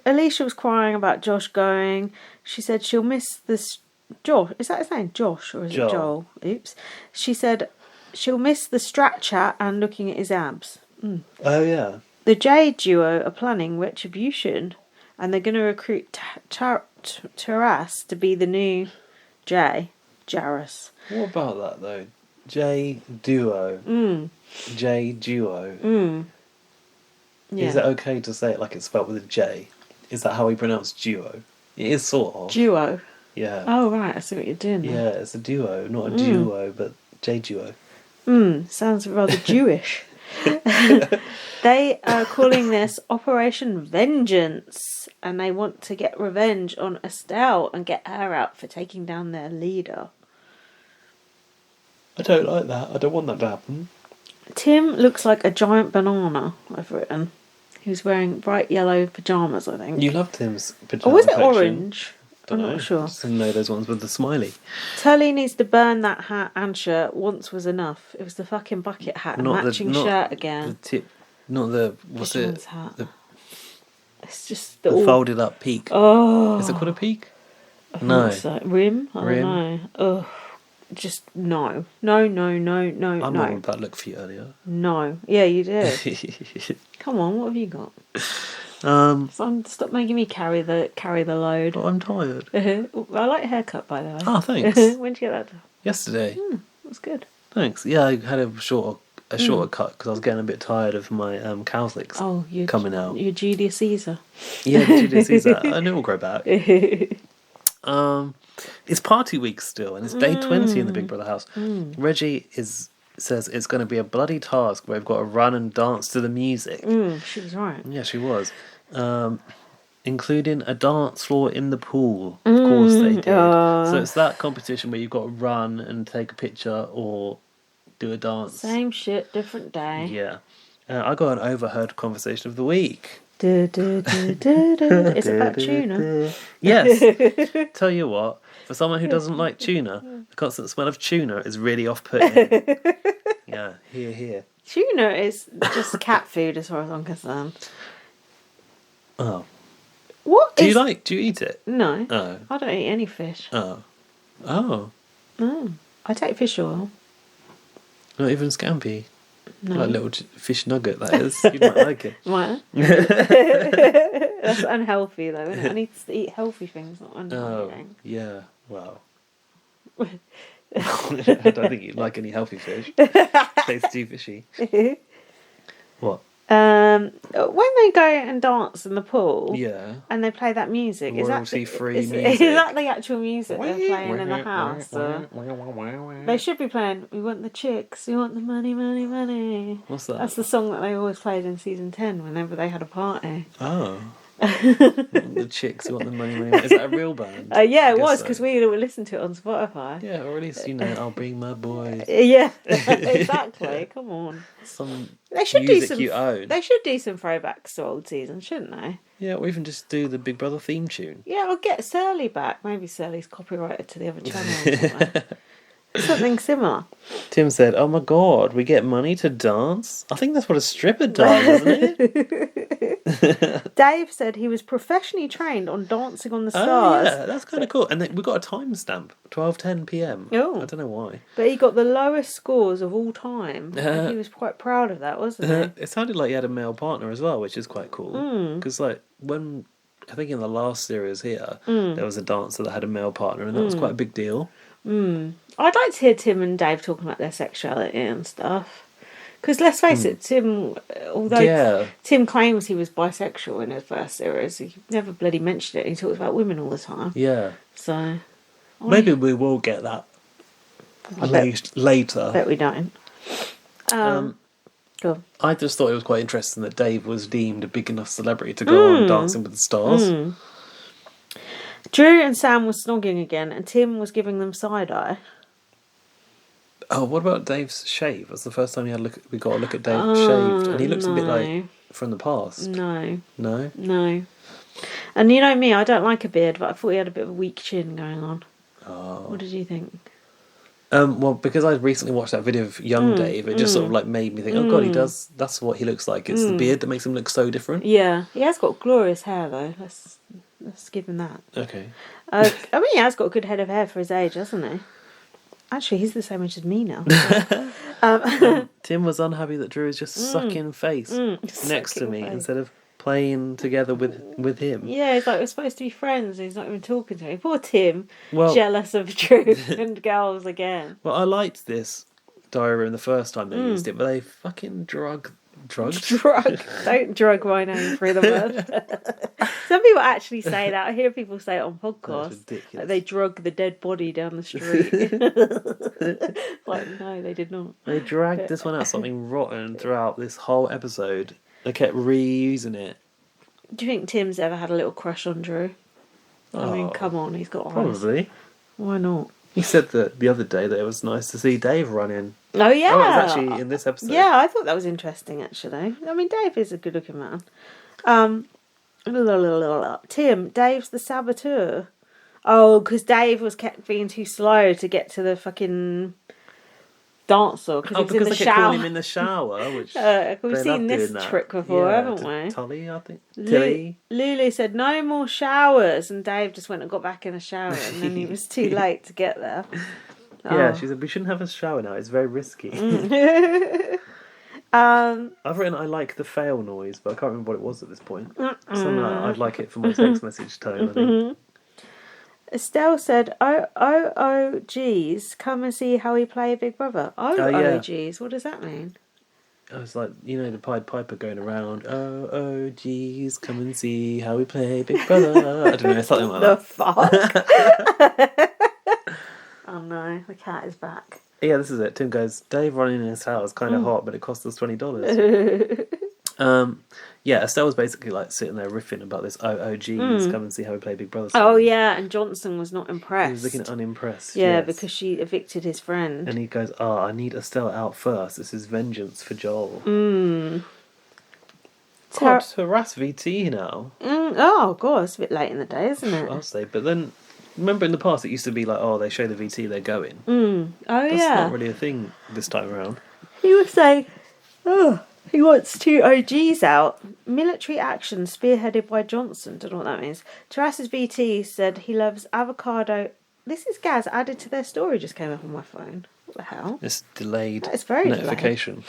Alicia was crying about Josh going. She said she'll miss this... Josh, is that his name? Josh, or is it Joel? Oops. She said she'll miss the strat chat and looking at his abs. Oh, yeah. The J duo are planning retribution, and they're going to recruit Taras to be the new J. Jairus. What about that, though? J duo. J duo. Yeah. Is it okay to say it like it's spelled with a J? Is that how we pronounce duo? It is sort of. Duo? Yeah. Oh, right. I see what you're doing there. Yeah, it's a duo. Not a duo, but J duo. Sounds rather Jewish. They are calling this Operation Vengeance, and they want to get revenge on Estelle and get her out for taking down their leader. I don't like that. I don't want that to happen. Tim looks like a giant banana, I've written. He was wearing bright yellow pyjamas, I think. You love Tim's pyjama Or was it collection. orange? I'm not sure. I just didn't know those ones with the smiley. Tully needs to burn that hat and shirt. Once was enough. It was the fucking bucket hat and matching shirt again. What's it? Hat. It's just the folded up peak. Oh. Is it called a peak? No. So. Rim? I don't know. Ugh. Just no. No. I'm not about that look for you earlier. No. Yeah, you did. Come on, what have you got? Stop making me carry the load. Oh, I'm tired. I like your haircut, by the way. Oh, thanks. When did you get that done? Yesterday. That's good. Thanks. Yeah, I had a shorter cut because I was getting a bit tired of my cowslicks coming out. You're Julius Caesar. Yeah, Julius Caesar. I know it'll grow back. It's party week still, and it's day 20 in the Big Brother house. Reggie says it's going to be a bloody task where we've got to run and dance to the music. She was right. Yeah, she was. Including a dance floor in the pool. Of course they did. So it's that competition where you've got to run and take a picture or do a dance. Same shit, different day. Yeah. I got an overheard conversation of the week. It's about tuna. Yes. Tell you what, for someone who doesn't like tuna, the constant smell of tuna is really off-putting. Yeah, here. Tuna is just cat food as far as I'm concerned. Oh. Do you eat it? No. Oh. I don't eat any fish. Oh. No. I take fish oil. Not even scampi? No. Like a little fish nugget, that is. You might like it. Might. That's unhealthy, though, isn't it? I need to eat healthy things, not unhealthy things. Yeah. Well. I don't think you'd like any healthy fish. Tastes too fishy. What? When they go and dance in the pool, and they play that music, is that the actual music they're playing in the house? They should be playing "We Want the Chicks, We Want the Money, Money, Money." What's that? That's the song that they always played in season 10 whenever they had a party. Oh. The Chicks Who Want the Money, Money. Is that a real band? Yeah, it was, because we listened to it on Spotify. Yeah, or at least, I'll bring my boys. Yeah, exactly. Come on. They should do some. They should do some throwbacks to old seasons, shouldn't they? Yeah, or even just do the Big Brother theme tune. Yeah, or get Surly back. Maybe Surly's copyrighted to the other channel or something. Something similar. Tim said, "Oh my God, we get money to dance? I think that's what a stripper does, isn't it?" Dave said he was professionally trained on Dancing on the Stars. Oh, yeah, that's kind of cool. And we got a timestamp, 12:10 p.m. Oh. I don't know why. But he got the lowest scores of all time. And he was quite proud of that, wasn't he? It sounded like he had a male partner as well, which is quite cool. Because, when I think in the last series here, there was a dancer that had a male partner, and that was quite a big deal. I'd like to hear Tim and Dave talking about their sexuality and stuff. Because let's face it, Tim, although Tim claims he was bisexual in his first series, he never bloody mentioned it. He talks about women all the time. Yeah. So maybe we will get that later. I bet we don't. Cool. I just thought it was quite interesting that Dave was deemed a big enough celebrity to go on Dancing with the Stars. Drew and Sam were snogging again, and Tim was giving them side eye. Oh, what about Dave's shave? That's the first time we got a look at Dave shaved, and he looks a bit like from the past. No. No. And you know me, I don't like a beard, but I thought he had a bit of a weak chin going on. Oh. What did you think? Well, because I recently watched that video of young Dave, it just sort of made me think, oh God, that's what he looks like. It's the beard that makes him look so different. Yeah, he has got glorious hair though. Let's give him that. Okay. I mean, he has got a good head of hair for his age, hasn't he? Actually, he's the same age as me now. So. Tim was unhappy that Drew is just sucking face next to me instead of playing together with him. Yeah, he's like, we're supposed to be friends, and he's not even talking to me. Poor Tim, jealous of Drew and girls again. Well, I liked this diary room the first time they used it, but they fucking drug Drugged? Don't drug my name through the mud. Some people actually say that. I hear people say it on podcasts. That's ridiculous. Like they drug the dead body down the street. Like, no, they did not. They dragged this one out, something rotten throughout this whole episode. They kept reusing it. Do you think Tim's ever had a little crush on Drew? I mean, come on, he's got eyes. Probably. Why not? He said that the other day that it was nice to see Dave run in. Oh, yeah. Oh, it was actually in this episode. Yeah, I thought that was interesting, actually. I mean, Dave is a good-looking man. Tim, Dave's the saboteur. Oh, because Dave was kept being too slow to get to the fucking dancer. Because they kept calling him in the shower. Which we've seen this trick before, haven't we? Tully, I think. Tilly. Lulu said, no more showers. And Dave just went and got back in the shower. And then he was too late to get there. Yeah, she said, we shouldn't have a shower now. It's very risky. I've written I like the fail noise, but I can't remember what it was at this point. Something like, I'd like it for my text message tone, I think. Estelle said, oh, geez, come and see how we play Big Brother. Oh, geez, what does that mean? I was like, you know, the Pied Piper going around, oh, geez, come and see how we play Big Brother. I don't know, something like that. The fuck? Oh no, the cat is back. Yeah, this is it. Tim goes, Dave running in his house is kind of hot, but it cost us $20. Yeah, Estelle was basically like sitting there riffing about this. Oh, geez, come and see how we play Big Brother. Oh, yeah, and Johnson was not impressed. He was looking unimpressed. Yeah, because she evicted his friend. And he goes, I need Estelle out first. This is vengeance for Joel. God, harass VT now. Oh, God, it's a bit late in the day, isn't it? I'll say, but then... Remember in the past it used to be like, they show the VT, they're going. That's not really a thing this time around. He was saying, he wants 2 OGs out. Military action spearheaded by Johnson. Don't know what that means. Terrace's VT said he loves avocado. This is Gaz added to their story, just came up on my phone. What the hell? It's delayed. It's very notification.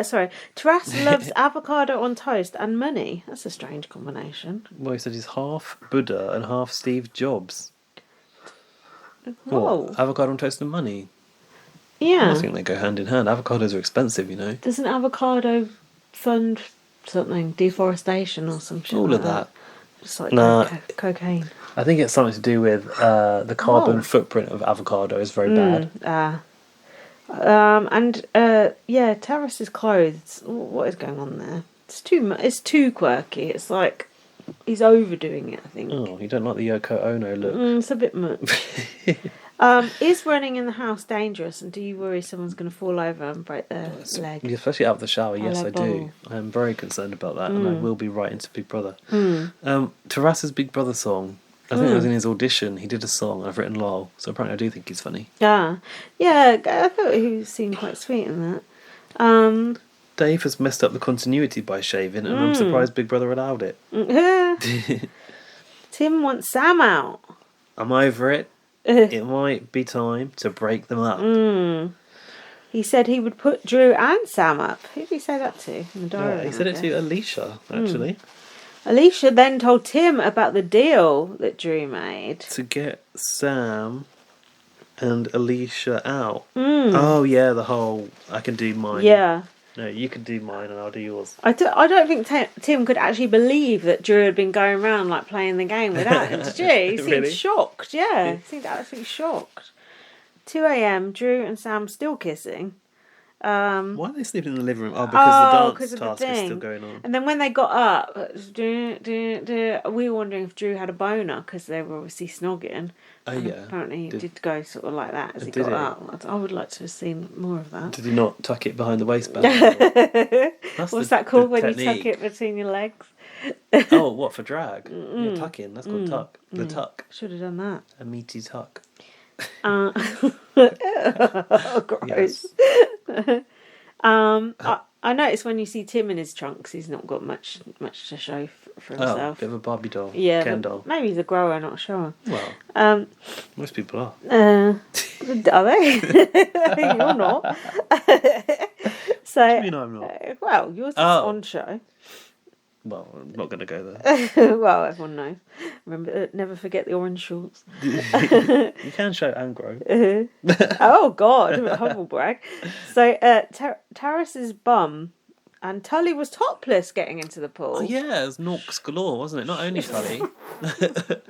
Sorry. Terrace loves avocado on toast and money. That's a strange combination. Well, he said he's half Buddha and half Steve Jobs. Whoa. What? Avocado on toast and money? Yeah. I think they go hand in hand. Avocados are expensive, you know. Doesn't avocado fund something? Deforestation or some shit? All like of that. Just like cocaine. I think it's something to do with the carbon footprint of avocado is very bad. Terrace's clothes. What is going on there? It's too quirky. It's like he's overdoing it, I think. Oh, you don't like the Yoko Ono look? It's a bit much. Is running in the house dangerous, and do you worry someone's going to fall over and break their leg? Especially out of the shower, yes, I do. I am very concerned about that, and I will be right into Big Brother. Terrace's Big Brother song, I think it was in his audition, he did a song, I've written lol, so apparently I do think he's funny. Yeah, I thought he seemed quite sweet in that. Dave has messed up the continuity by shaving, and I'm surprised Big Brother allowed it. Tim wants Sam out. I'm over it. It might be time to break them up. He said he would put Drew and Sam up. Who did he say that to? In the diary, he said it to Alicia, actually. Alicia then told Tim about the deal that Drew made. To get Sam and Alicia out. Oh, yeah, the whole, I can do mine. Yeah. No, you can do mine and I'll do yours. I don't think Tim could actually believe that Drew had been going around like playing the game without him. Did you? He seemed shocked. Yeah, he seemed absolutely shocked. 2 a.m. Drew and Sam still kissing. Why are they sleeping in the living room? Oh, because the dance task is still going on. And then when they got up, we were wondering if Drew had a boner because they were obviously snogging. Oh, yeah. Apparently he did go sort of like that as he got up. I would like to have seen more of that. Did he not tuck it behind the waistband? What's that called when you tuck it between your legs? Oh, what, for drag? You're tucking. That's called tuck. The tuck. Should have done that. A meaty tuck. Oh, gross. Yes. I noticed when you see Tim in his trunks, he's not got much to show for himself. Oh, bit of a Barbie doll. Yeah, Ken doll. Maybe he's a grower, not sure. Well, most people are. Are they? You're not. So, what do you mean I'm not? Well, yours is on show. Well, I'm not going to go there. Well, everyone knows. Remember, never forget the orange shorts. You can show and grow. Oh, God, humble brag. So, Terrace's bum And Tully was topless getting into the pool. Oh, yeah, it was norks galore, wasn't it? Not only Tully. A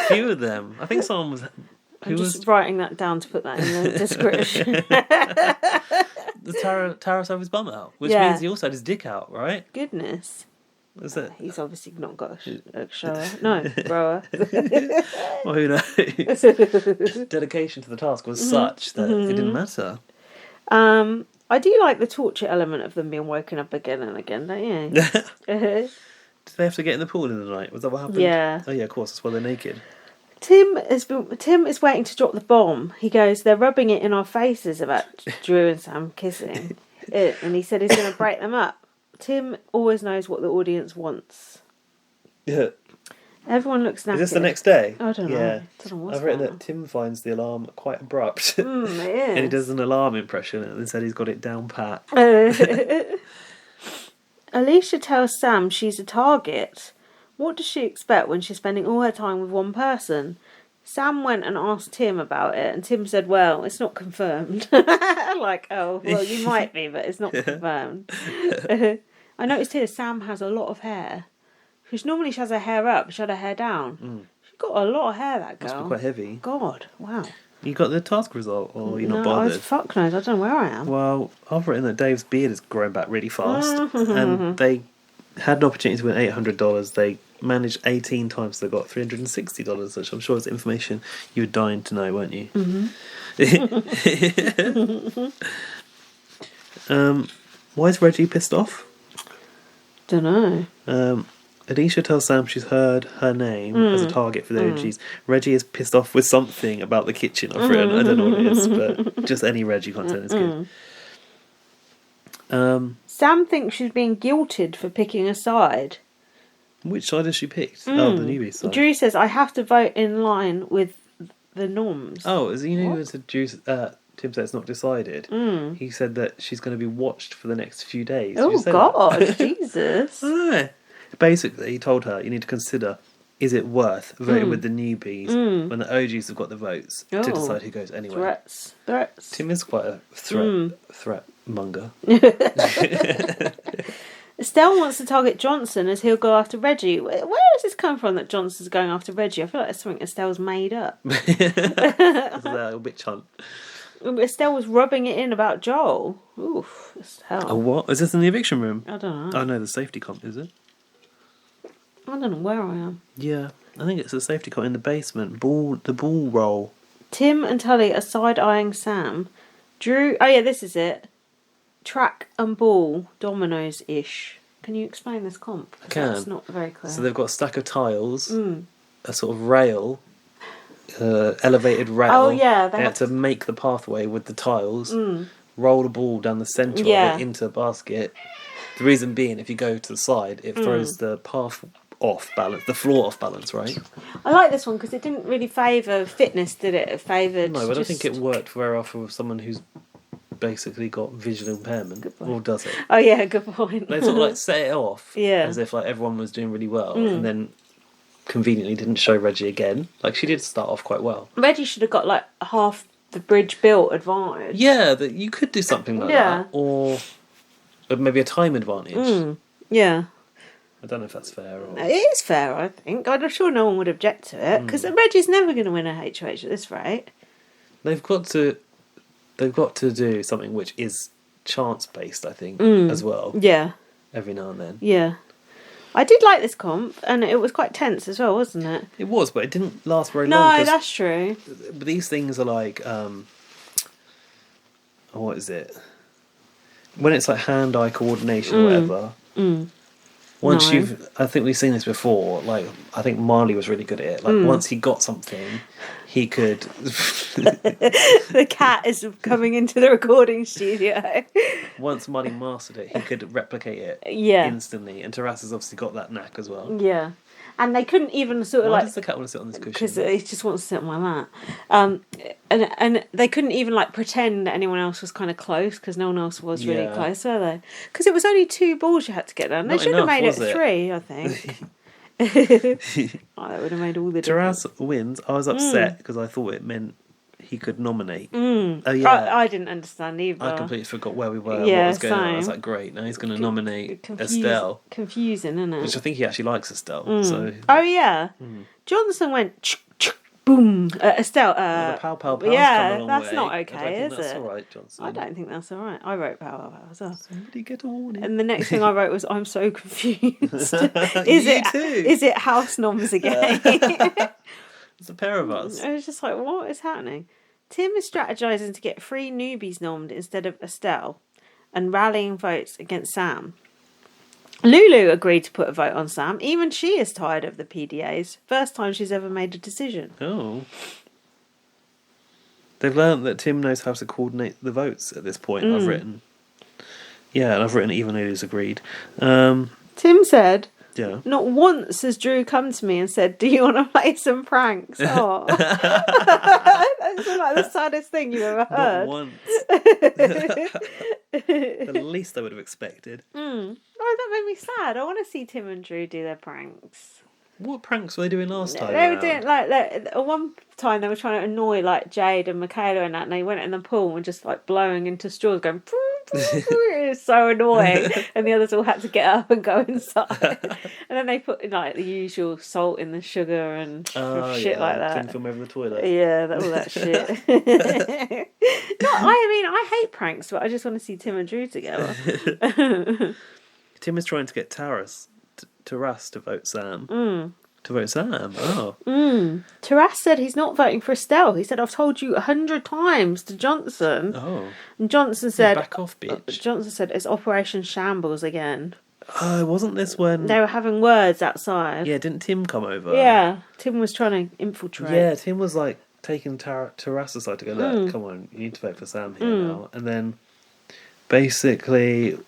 few of them. I think someone was... I'm just writing that down to put that in the description. The Taros had his bum out, which means he also had his dick out, right? Goodness. Is it? He's obviously not got a shower. No, grower. Well, who knows? Dedication to the task was such that it didn't matter. I do like the torture element of them being woken up again and again, don't you? Did they have to get in the pool in the night? Was that what happened? Yeah. Oh, yeah, of course. That's why they're naked. Tim is waiting to drop the bomb. He goes, they're rubbing it in our faces about Drew and Sam kissing. And he said he's going to break them up. Tim always knows what the audience wants. Yeah. Everyone looks knackered. Is this the next day? I don't know. Yeah. I've written that Tim finds the alarm quite abrupt. It is. And he does an alarm impression and said he's got it down pat. Alicia tells Sam she's a target. What does she expect when she's spending all her time with one person? Sam went and asked Tim about it, and Tim said, well, it's not confirmed. Like, oh, well, you might be, but it's not confirmed. I noticed here Sam has a lot of hair. Because normally she has her hair up, she had her hair down. She's got a lot of hair, that girl. Must be quite heavy. God, wow. You got the task result, or you're not bothered? Fuck knows, I don't know where I am. Well, I've written that Dave's beard is growing back really fast, and they had an opportunity to win $800. They managed 18 times, so they got $360, which I'm sure is information you were dying to know, weren't you? Why is Reggie pissed off? Don't know. Alicia tells Sam she's heard her name as a target for the OGs. Reggie is pissed off with something about the kitchen. I've written, I don't know what it is, but just any Reggie content is good. Sam thinks she's being guilted for picking a side. Which side has she picked? Oh, the newbie side. Drew says, I have to vote in line with the norms. Oh, as you know, Tim said it's not decided. He said that she's going to be watched for the next few days. Oh, God, Jesus. I don't know. Basically, he told her, you need to consider, is it worth voting with the newbies when the OGs have got the votes to decide who goes anyway? Threats. Tim is quite a threat monger. Estelle wants to target Johnson as he'll go after Reggie. Where has this come from that Johnson's going after Reggie? I feel like it's something Estelle's made up. It's a little bitch hunt. Estelle was rubbing it in about Joel. Oof, Estelle. Oh, what? Is this in the eviction room? I don't know. Oh, no, the safety comp, is it? I don't know where I am. Yeah, I think it's a safety comp in the basement. The ball roll. Tim and Tully are side-eyeing Sam. Drew... Oh, yeah, this is it. Track and ball, dominoes-ish. Can you explain this comp? I can. That's not very clear. So they've got a stack of tiles, a sort of rail, elevated rail. Oh, yeah. They had to make the pathway with the tiles, roll the ball down the centre of it into a basket. The reason being, if you go to the side, it throws the path off balance, the floor off balance, right? I like this one because it didn't really favour fitness, did it? It favoured... No, I don't think it worked very often with someone who's basically got visual impairment, or does it? Oh yeah, good point. They sort of like set it off as if like everyone was doing really well, and then conveniently didn't show Reggie again. Like she did start off quite well. Reggie should have got like half the bridge built advantage. Yeah, that you could do something like that, or maybe a time advantage. Yeah. I don't know if that's fair. Or... It is fair, I think. I'm sure no one would object to it because Reggie's never going to win a HOH at this rate. They've got to do something which is chance based, I think, as well. Yeah. Every now and then. Yeah. I did like this comp, and it was quite tense as well, wasn't it? It was, but it didn't last very long. No, that's true. But these things are like, what is it? When it's like hand-eye coordination or whatever. Once I think we've seen this before. Like, I think Marley was really good at it. Like, once he got something, he could. The cat is coming into the recording studio. Once Marley mastered it, he could replicate it instantly. And Taras has obviously got that knack as well. Yeah. And they couldn't even sort of Why does the cat want to sit on this cushion? Because he just wants to sit on my lap. And they couldn't even like pretend that anyone else was kind of close because no one else was really close, were they? Because it was only 2 balls you had to get done. They should have made it 3, I think. That would have made all the difference. Taras wins. I was upset because I thought it meant he could nominate. Oh yeah, I didn't understand either. I completely forgot where we were. What was going on? I was like, great. Now he's going to nominate Estelle. Confusing, isn't it? Which I think he actually likes Estelle. So. Oh yeah, Johnson went. Boom, Estelle. The pow pow pow. Yeah, that's not okay, is it? That's all right, Johnson. I don't think that's all right. I wrote pow pow pow as well. Somebody get a warning. And the next thing I wrote was, "I'm so confused. Is it house noms again?" It's a pair of us. I was just like, what is happening? Tim is strategizing to get 3 newbies nommed instead of Estelle, and rallying votes against Sam. Lulu agreed to put a vote on Sam. Even she is tired of the PDAs. First time she's ever made a decision. Oh. They've learned that Tim knows how to coordinate the votes at this point, I've written. Yeah, and I've written even Lulu's agreed. Tim said, yeah. Not once has Drew come to me and said, do you want to play some pranks? Oh. That's like the saddest thing you've ever heard. Not once. The least I would have expected. Oh, that made me sad. I want to see Tim and Drew do their pranks. What pranks were they doing last time? They were doing one time they were trying to annoy like Jade and Michaela and that, and they went in the pool and just like blowing into straws, going. It was so annoying, and the others all had to get up and go inside. And then they put like the usual salt in the sugar and shit like that. Clean film over the toilet. Yeah, all that shit. No, I mean I hate pranks, but I just want to see Tim and Drew together. Tim is trying to get Taras to vote Sam. To vote Sam. Oh. Taras said he's not voting for Estelle. He said, I've told you 100 times to Johnson. Oh. And Johnson said... Back off, bitch. Johnson said, it's Operation Shambles again. Oh, wasn't this when... They were having words outside. Yeah, didn't Tim come over? Yeah, Tim was trying to infiltrate. Yeah, Tim was like taking Taras aside to go, look, come on, you need to vote for Sam here now. And then basically...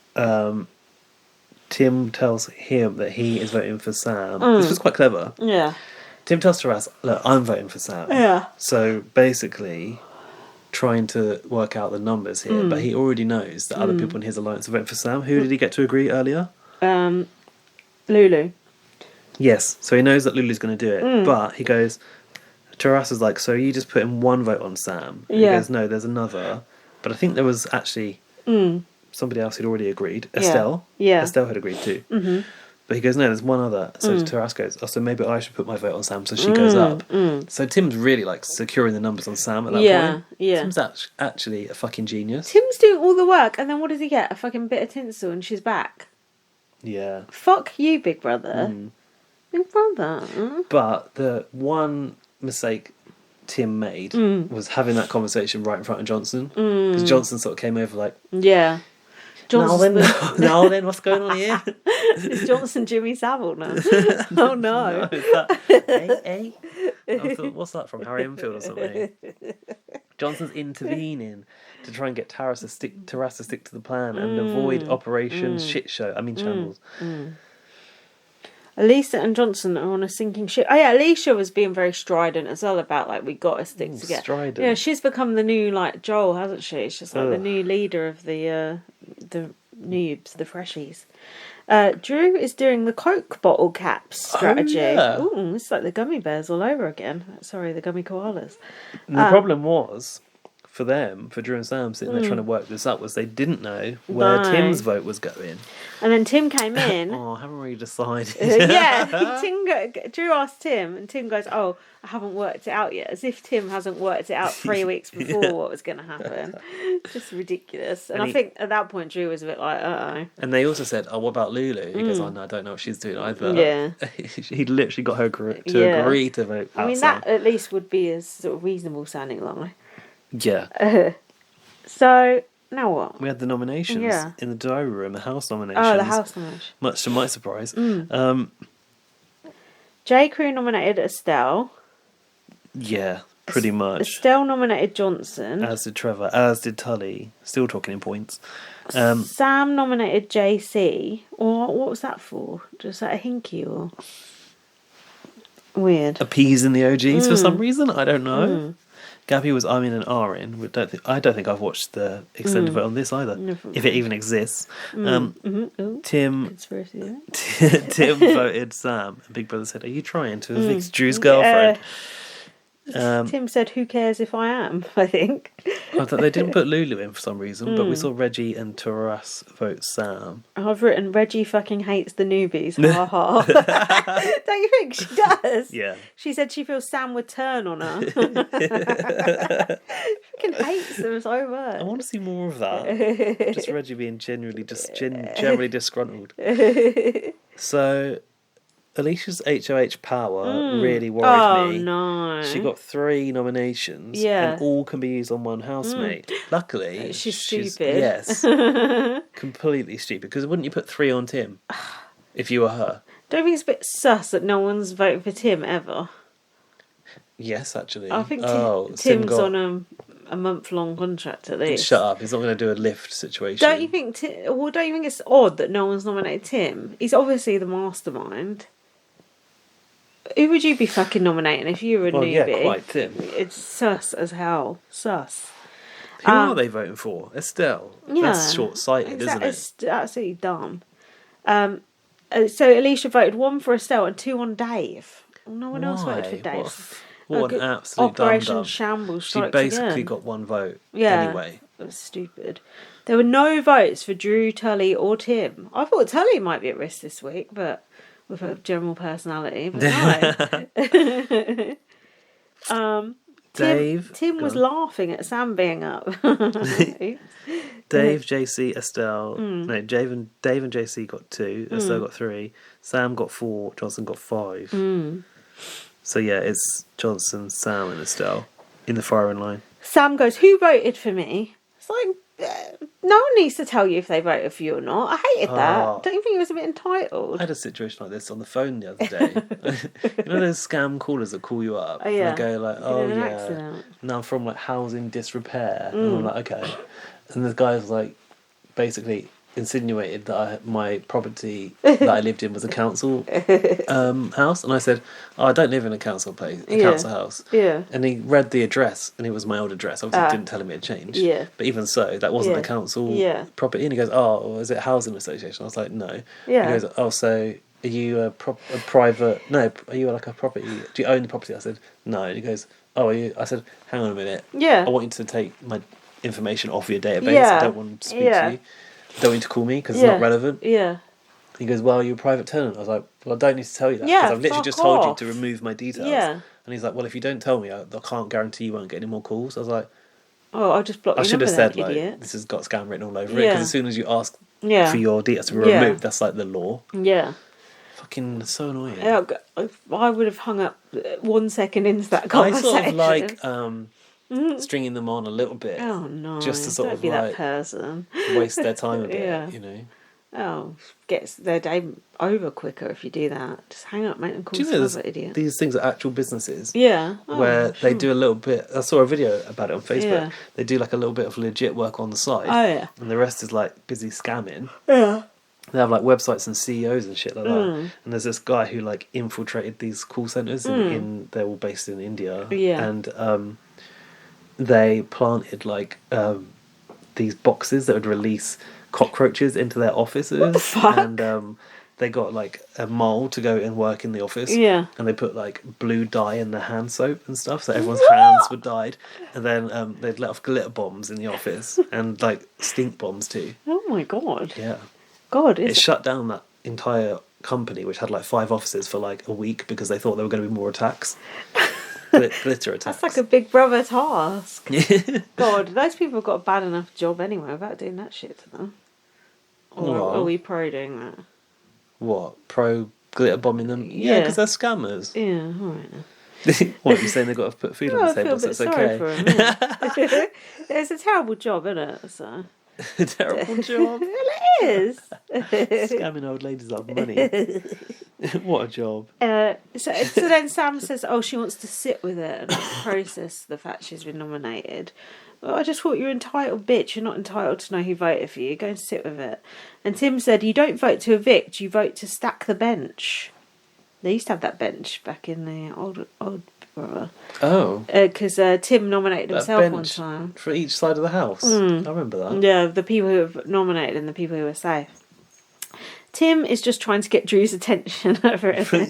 Tim tells him that he is voting for Sam. This was quite clever. Yeah. Tim tells Taras, look, I'm voting for Sam. Yeah. So basically, trying to work out the numbers here, but he already knows that other people in his alliance are voting for Sam. Who did he get to agree earlier? Lulu. Yes. So he knows that Lulu's going to do it. But he goes, Taras is like, so you just put in one vote on Sam. And he goes, no, there's another. But I think there was actually... somebody else had already agreed. Estelle. Yeah. Estelle had agreed too. Mm-hmm. But he goes, no, there's one other. So Taras goes, so maybe I should put my vote on Sam. So she goes up. So Tim's really like securing the numbers on Sam at that point. Yeah. Tim's actually a fucking genius. Tim's doing all the work, and then what does he get? A fucking bit of tinsel, and she's back. Yeah. Fuck you, Big Brother. Big Brother. But the one mistake Tim made was having that conversation right in front of Johnson. Because Johnson sort of came over like... Yeah. Now then, what's going on here? Is Johnson Jimmy Savile now? Oh no. Hey. I thought, what's that from, Harry Enfield or something? Johnson's intervening to try and get Taras to stick to the plan and avoid Operation Shitshow. I mean Shambles. Elisa and Johnson are on a sinking ship. Oh yeah, Alicia was being very strident as well about like we got to stick together. Strident. Yeah, she's become the new like Joel, hasn't she? She's like the new leader of the noobs, the freshies. Drew is doing the Coke bottle caps strategy. Ooh, it's like the gummy bears all over again. Sorry, the gummy koalas. And the problem was, for them, for Drew and Sam sitting there trying to work this up, was they didn't know where Tim's vote was going. And then Tim came in. I haven't really decided. Drew asked Tim, and Tim goes, "Oh, I haven't worked it out yet," as if Tim hasn't worked it out 3 weeks before what was going to happen. Just ridiculous. And I think at that point Drew was a bit like, "Uh-oh." And they also said, "Oh, what about Lulu?" He goes, "Oh no, I don't know what she's doing either." Yeah, he literally got her to agree to vote. I mean, that at least would be a sort of reasonable sounding lie. Yeah. So. Now what? We had the nominations in the diary room, the house nominations. Oh, the house nominations. Much to my surprise. J. Crew nominated Estelle. Yeah, pretty much. Estelle nominated Johnson. As did Trevor, as did Tully. Still talking in points. Sam nominated JC. Or what was that for? Just that a hinky or... Weird. Appeasing the OGs for some reason? I don't know. Gabby was I'm in and R in. I don't think I've watched the extended vote on this either, if it even exists. Tim voted Sam, and Big Brother said, "Are you trying to evict Drew's girlfriend?" Tim said, "Who cares if I am?" I think. I thought they didn't put Lulu in for some reason, but we saw Reggie and Taras vote Sam. I've written Reggie fucking hates the newbies. Ha ha. Don't you think she does? Yeah. She said she feels Sam would turn on her. Fucking hates them so much. I want to see more of that. Just Reggie being generally disgruntled. So, Alicia's HOH power really worried me. Oh no. She got 3 nominations and all can be used on one housemate. Luckily, she's stupid. Yes. Completely stupid. Because wouldn't you put 3 on Tim if you were her? Don't you think it's a bit sus that no one's voting for Tim ever? Yes, actually. I think Tim's on a month-long contract at least. Shut up! He's not going to do a lift situation. Don't you think? Don't you think it's odd that no one's nominated Tim? He's obviously the mastermind. Who would you be fucking nominating if you were a newbie? Yeah, quite Tim. It's sus as hell. Sus. Who are they voting for? Estelle. Yeah, that's short-sighted, isn't it? It's absolutely dumb. So Alicia voted 1 for Estelle and 2 on Dave. No one else voted for Dave. What an absolute Operation dum-dum. Shambles. She basically got 1 vote anyway. That's stupid. There were no votes for Drew, Tully, or Tim. I thought Tully might be at risk this week, but with her general personality. But no. Tim was laughing at Sam being up. Dave, JC, Estelle. No, Dave and JC got 2. Estelle got 3. Sam got 4. Johnson got 5. So yeah, it's Johnson, Sam, and Estelle in the firing line. Sam goes, "Who voted for me?" It's like, no one needs to tell you if they voted for you or not. I hated that. Don't you think he was a bit entitled? I had a situation like this on the phone the other day. You know those scam callers that call you up? And they go like, no, I'm from like housing disrepair. And I'm like, okay. And the guy was like, basically insinuated that my property that I lived in was a council house, and I said, I don't live in a council place, council house. And he read the address, and it was my old address. Obviously, didn't tell him it had changed. But even so, that wasn't a council property. And he goes, "Oh, is it a housing association?" I was like, "No." He goes, "Oh, so are you a private? No, are you like a property? Do you own the property?" I said, "No." And he goes, "Oh, are you?" I said, "Hang on a minute. I want you to take my information off your database. I don't want to speak to you. Don't want you to call me because it's not relevant." He goes, "Well, you're a private tenant." I was like, "Well, I don't need to tell you that because I've literally just told you to remove my details." And he's like, "Well, if you don't tell me, I can't guarantee you won't get any more calls." I was like, "Oh, I'll just block your number." I should have said, like, "This has got scam written all over it," because as soon as you ask for your details to be removed, that's like the law. Fucking so annoying. I would have hung up 1 second into that conversation. I sort of like stringing them on a little bit. Oh no! Just to sort don't of be like that person. Waste their time a bit, you know. Oh, gets their day over quicker if you do that. Just hang up, mate, and call some other idiot. These things are actual businesses. Where they do a little bit. I saw a video about it on Facebook. They do like a little bit of legit work on the side. And the rest is like busy scamming. They have like websites and CEOs and shit like that. And there's this guy who like infiltrated these call centers they're all based in India. And they planted like these boxes that would release cockroaches into their offices. What the fuck? And they got like a mole to go and work in the office. And they put like blue dye in the hand soap and stuff, so everyone's hands were dyed. And then they'd let off glitter bombs in the office and like stink bombs too. Oh my god. Yeah. God, it shut down that entire company, which had like 5 offices for like a week because they thought there were going to be more attacks. Glitter attacks. That's like a Big Brother task. God, those people have got a bad enough job anyway without doing that shit to them. Or are we pro doing that? What? Pro glitter bombing them? Yeah, because they're scammers. Yeah, alright. What, are you saying they've got to put food on the table so it's okay? For them, yeah. It's a terrible job, isn't it? So. A terrible job. Well, it is. Scamming old ladies out of money. What a job. So then Sam says, she wants to sit with it and process the fact she's been nominated. Well, I just thought you're entitled, bitch. You're not entitled to know who voted for you. Go and sit with it. And Tim said, you don't vote to evict, you vote to stack the bench. They used to have that bench back in the old Brother. Oh. Because Tim nominated himself one time. For each side of the house? I remember that. Yeah, the people who were nominated and the people who were safe. Tim is just trying to get Drew's attention over it. Drew,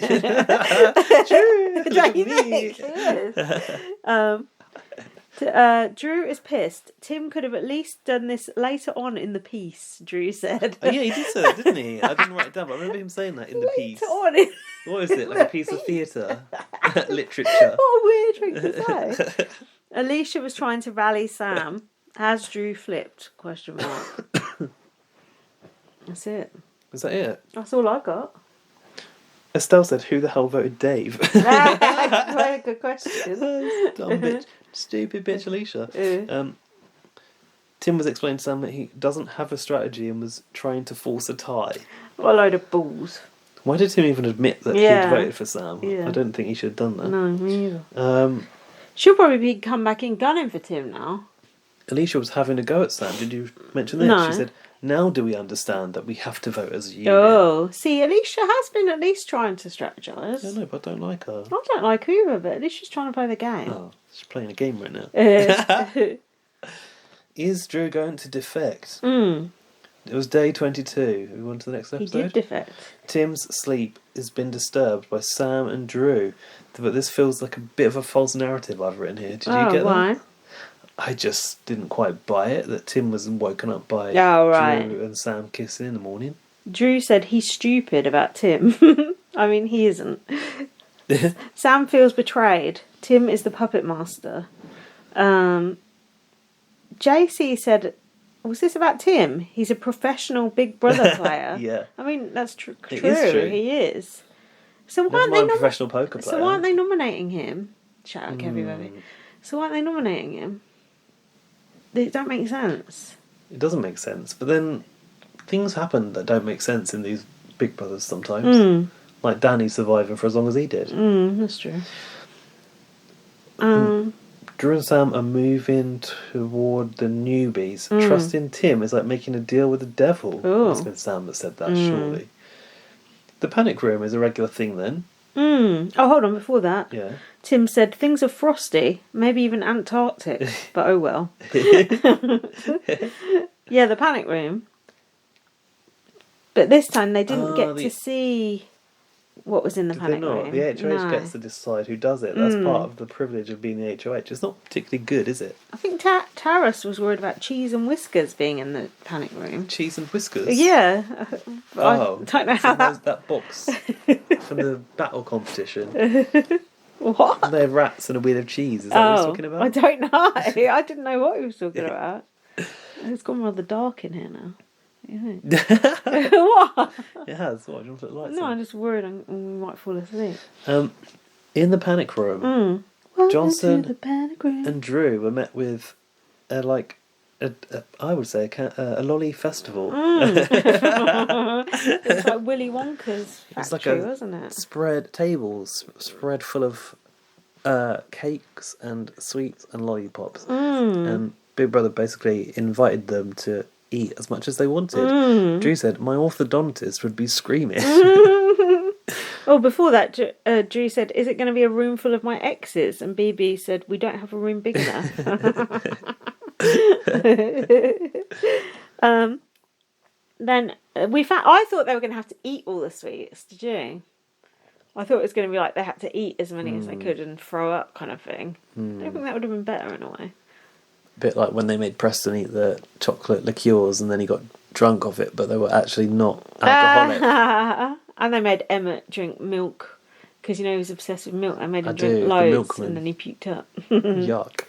Don't you think? He is. Drew is pissed. Tim could have at least done this later on in the piece, Drew said. Oh, yeah, he did say that, didn't he? I didn't write it down, but I remember him saying that in the piece. What is it, like a piece of theatre? Literature. What a weird thing to say. Alicia was trying to rally Sam. Has Drew flipped? ? That's it. Is that it? That's all I got. Estelle said, who the hell voted Dave? Very good question. Dumb bitch. Stupid bitch Alicia. Tim was explaining to Sam that he doesn't have a strategy and was trying to force a tie. What a load of balls. Why did Tim even admit that he'd voted for Sam? Yeah. I don't think he should have done that. No, me either. She'll probably be come back in gunning for Tim now. Alicia was having a go at Sam. Did you mention this? No. She said, now do we understand that we have to vote as a unit? Oh, see, Alicia has been at least trying to strategise. I know, but I don't like her. I don't like her either, but at least she's trying to play the game. Oh, she's playing a game right now. Is Drew going to defect? It was day 22. We on to the next episode. He did defect. Tim's sleep has been disturbed by Sam and Drew, but this feels like a bit of a false narrative I've written here. Did you get why? that? I just didn't quite buy it, that Tim was woken up by Drew and Sam kissing in the morning. Drew said he's stupid about Tim. I mean, he isn't. Sam feels betrayed. Tim is the puppet master. JC said, was this about Tim? He's a professional Big Brother player. Yeah. I mean, that's true. It is true. He is. So why aren't they professional poker player? So why aren't they nominating him? Shout out Kevy Baby. So why aren't they nominating him? It don't make sense. It doesn't make sense, but then things happen that don't make sense in these Big Brothers sometimes. Like Danny surviving for as long as he did. That's true. Drew and Sam are moving toward the newbies. Trusting Tim is like making a deal with the devil. It's been Sam that said that, surely. The panic room is a regular thing then. Oh, hold on, before that. Yeah. Tim said things are frosty, maybe even Antarctic, but oh well. Yeah, the panic room. But this time they didn't get to see what was in the panic room. The HOH gets to decide who does it. That's part of the privilege of being the HOH. It's not particularly good, is it? I think Taras was worried about cheese and whiskers being in the panic room. Cheese and whiskers? Yeah. I don't know how that box from the battle competition. What? They have rats and a wheel of cheese. Is that what he's talking about? I don't know. I didn't know what he was talking about. It's gone rather dark in here now. What? It has. What? Do you want to put the lights on? I'm just worried we might fall asleep. In the panic room, Johnson the panic room. and Drew were met with I would say a lolly festival. It's like Willy Wonka's factory, wasn't it? Tables spread full of cakes and sweets and lollipops. And Big Brother basically invited them to eat as much as they wanted. Drew said, my orthodontist would be screaming. Oh, before that, Drew said, is it going to be a room full of my exes? And BB said, we don't have a room big enough. Then I thought they were going to have to eat all the sweets. Did you? I thought it was going to be like they had to eat as many as they could and throw up kind of thing. I don't think that would have been better in a way. A bit like when they made Preston eat the chocolate liqueurs and then he got drunk off it, but they were actually not alcoholic. And they made Emmett drink milk because, he was obsessed with milk. They made him drink loads and then he puked up. Yuck.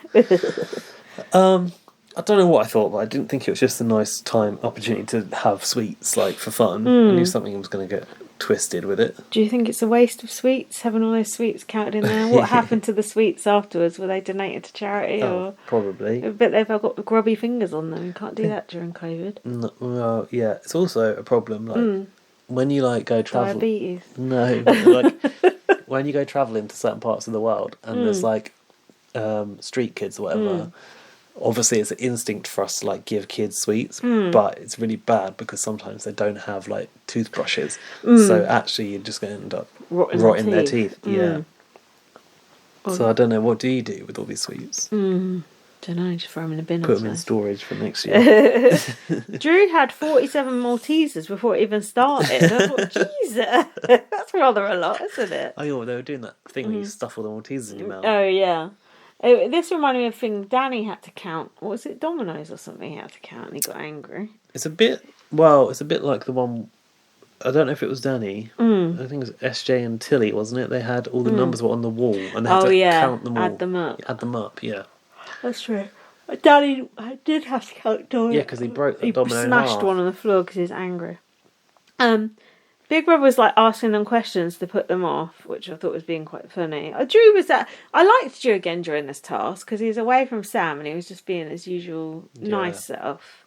I don't know what I thought, but I didn't think it was just a nice opportunity to have sweets, for fun. I knew something was going to get twisted with it. Do you think it's a waste of sweets, having all those sweets counted in there? What happened to the sweets afterwards? Were they donated to charity? Or probably. I bet they've got grubby fingers on them. You can't do that during COVID. No, well, yeah. It's also a problem, when you, go travel... Diabetes. No, when you go travelling to certain parts of the world and there's, street kids or whatever... Obviously, it's an instinct for us to give kids sweets, but it's really bad because sometimes they don't have toothbrushes. So actually, you're just going to end up rotting their teeth. Yeah. So I don't know. What do you do with all these sweets? Just Don't know, just throw them in the bin. Put them in storage for next year. Drew had 47 Maltesers before it even started. I thought, Jesus, that's rather a lot, isn't it? Oh, yeah, they were doing that thing where you stuff all the Maltesers in your mouth. Oh, yeah. This reminded me of a thing Danny had to count. What was it, Dominoes or something he had to count and he got angry. It's a bit like the one, I don't know if it was Danny. I think it was SJ and Tilly, wasn't it? They had all the numbers were on the wall and they had to count them all. Add them up. Add them up, yeah. That's true. Danny did have to count dominoes. Yeah, because he broke the domino in smashed half. one on the floor because he was angry. Big Brother was like asking them questions to put them off, which I thought was being quite funny. Drew was that. I liked Drew again during this task because he was away from Sam and he was just being his usual nice self.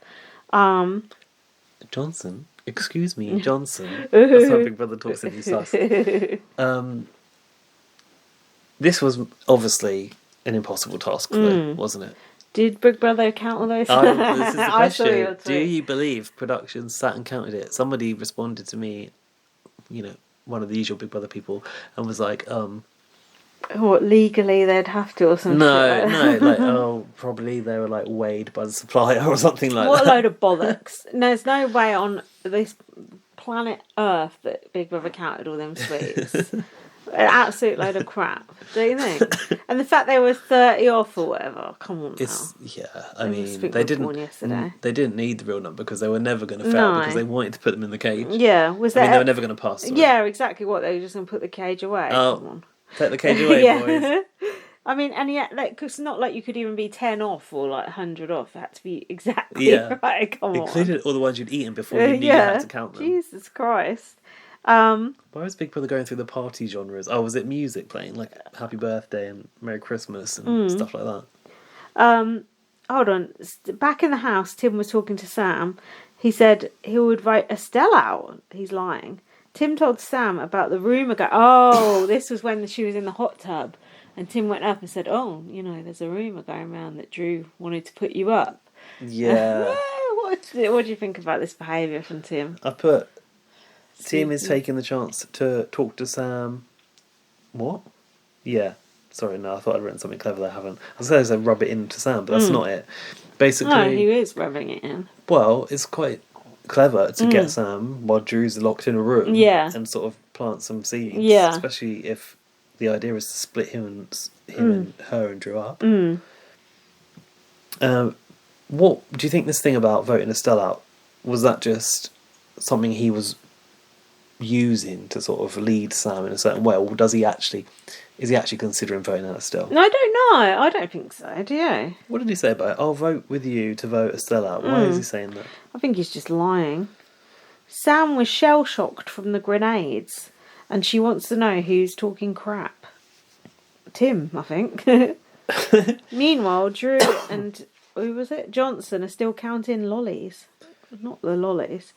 Johnson? Excuse me, Johnson. That's how Big Brother talks in his sus. This was obviously an impossible task, though, wasn't it? Did Big Brother count all those? This is the question. Do you believe production sat and counted it? Somebody responded to me, one of the usual Big Brother people, and was like, what, legally they'd have to or something? No, probably they were like weighed by the supplier or something like that. What a load of bollocks. There's no way on this planet Earth that Big Brother counted all them sweets. An absolute load of crap, do you think? And the fact they were 30 off or whatever, come on now. I mean, they didn't need the real number because they were never going to fail because they wanted to put them in the cage. Yeah, they were never going to pass. Sorry. Yeah, exactly. What, they were just going to put the cage away? Oh, come on. Take the cage away, boys. I mean, and yet, it's not like you could even be 10 off or 100 off. It had to be exactly right. Come on. Included all the ones you'd eaten before you knew you had to count them. Jesus Christ. Why was Big Brother going through the party genres? Oh, was it music playing? Like Happy Birthday and Merry Christmas and stuff like that? Hold on. Back in the house, Tim was talking to Sam. He said he would vote Estelle out. He's lying. Tim told Sam about the rumour this was when she was in the hot tub. And Tim went up and said, there's a rumour going around that Drew wanted to put you up. Yeah. What do you think about this behaviour from Tim? I put... Tim is taking the chance to talk to Sam. What? Yeah. Sorry, no, I thought I'd written something clever that I haven't. I was going to say rub it into Sam, but that's not it. Basically... No, he is rubbing it in. Well, it's quite clever to get Sam while Drew's locked in a room and sort of plant some seeds. Yeah. Especially if the idea is to split him and her and Drew up. What do you think this thing about voting Estelle out, was that just something he was using to sort of lead Sam in a certain way, or is he actually considering voting out Estelle? No, I don't know. I don't think so. Do you? What did he say about it? I'll vote with you to vote Estelle out. Why is he saying that? I think he's just lying. Sam was shell shocked from the grenades, and she wants to know who's talking crap. Tim, I think. Meanwhile, Drew and who was it? Johnson are still counting lollies, not the lollies.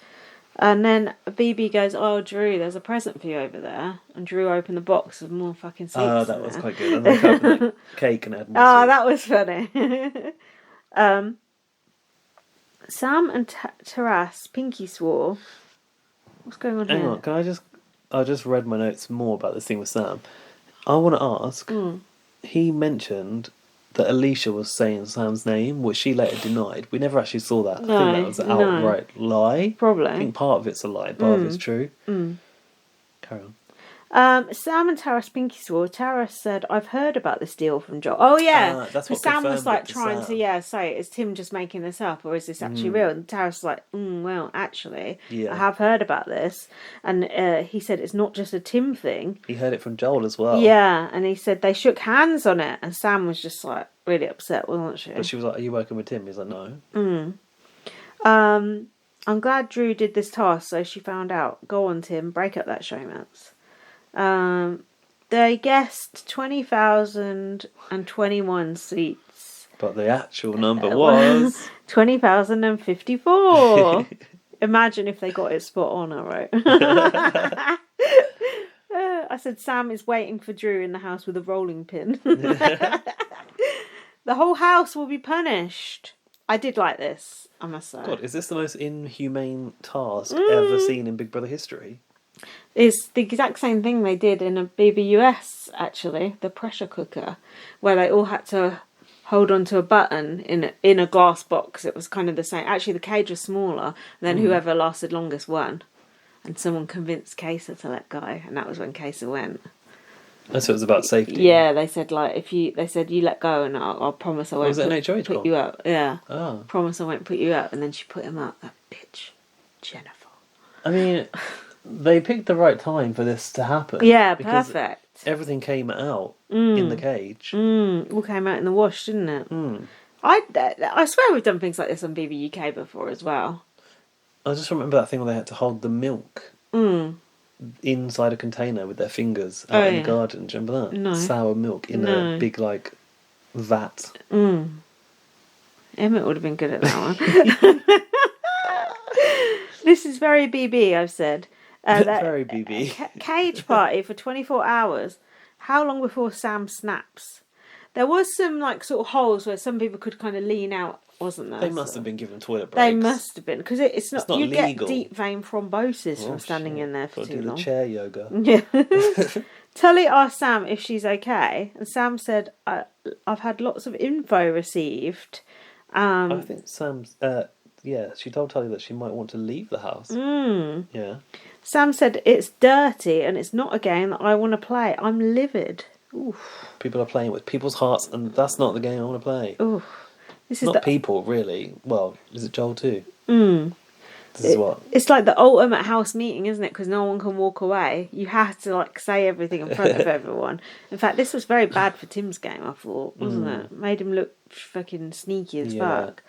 And then BB goes, "Oh, Drew, there's a present for you over there." And Drew opened the box with more fucking sweets. Oh, that was quite good. And they opened the cake and had more sweets. That was funny. Sam and Taras pinky swore. What's going on here? Hang on, I just read my notes more about this thing with Sam. I want to ask, he mentioned that Alicia was saying Sam's name, which she later denied. We never actually saw that. No, I think that was an outright lie. Probably. I think part of it's a lie, part of it's true. Carry on. Sam and Taras pinky swore. Taras said, "I've heard about this deal from Joel." Oh yeah, that's what Sam was like trying to say, "Is Tim just making this up, or is this actually real?" And Taras was like, "Well, actually, I have heard about this." And he said it's not just a Tim thing. He heard it from Joel as well. Yeah, and he said they shook hands on it, and Sam was just like really upset, wasn't she? But she was like, "Are you working with Tim?" He's like, "No." I'm glad Drew did this task, so she found out. Go on, Tim, break up that showmance. They guessed 20,021 seats. But the actual number was 20,054. Imagine if they got it spot on, alright. I said Sam is waiting for Drew in the house with a rolling pin. The whole house will be punished. I did like this, I must say. God, is this the most inhumane task ever seen in Big Brother history? It's the exact same thing they did in a BBUS, actually, the pressure cooker, where they all had to hold on to a button in a glass box. It was kind of the same. Actually, the cage was smaller, and then whoever lasted longest won. And someone convinced Kesa to let go, and that was when Kesa went. Oh, so it was about safety. Yeah, they said you let go, and I'll promise I won't was it an HOH put you up. Yeah. Oh. Promise I won't put you up, and then she put him up. That bitch, Jennifer. I mean, they picked the right time for this to happen. Yeah, perfect. Everything came out in the cage. All came out in the wash, didn't it? I swear we've done things like this on BB UK before as well. I just remember that thing where they had to hold the milk inside a container with their fingers out in the garden. Do you remember that? No. Sour milk in a big, vat. Emmett would have been good at that one. This is very BB, I've said. Very BB. Cage party for 24 hours. How long before Sam snaps? There was some sort of holes where some people could kind of lean out, wasn't there? They must have been given toilet breaks. They must have been, because it's not you legal. Get deep vein thrombosis from standing in there for too long. Do the chair yoga. Yeah. Tully asked Sam if she's okay, and Sam said, "I've had lots of info received." I think Sam's. She told Tully that she might want to leave the house. Yeah. Sam said it's dirty and it's not a game that I want to play. I'm livid. Oof. People are playing with people's hearts, and that's not the game I want to play. Oof. This is not people, really. Well, is it Joel too? This is what? It's like the ultimate house meeting, isn't it? Because no one can walk away. You have to say everything in front of everyone. In fact, this was very bad for Tim's game, I thought, wasn't it? Made him look fucking sneaky as fuck.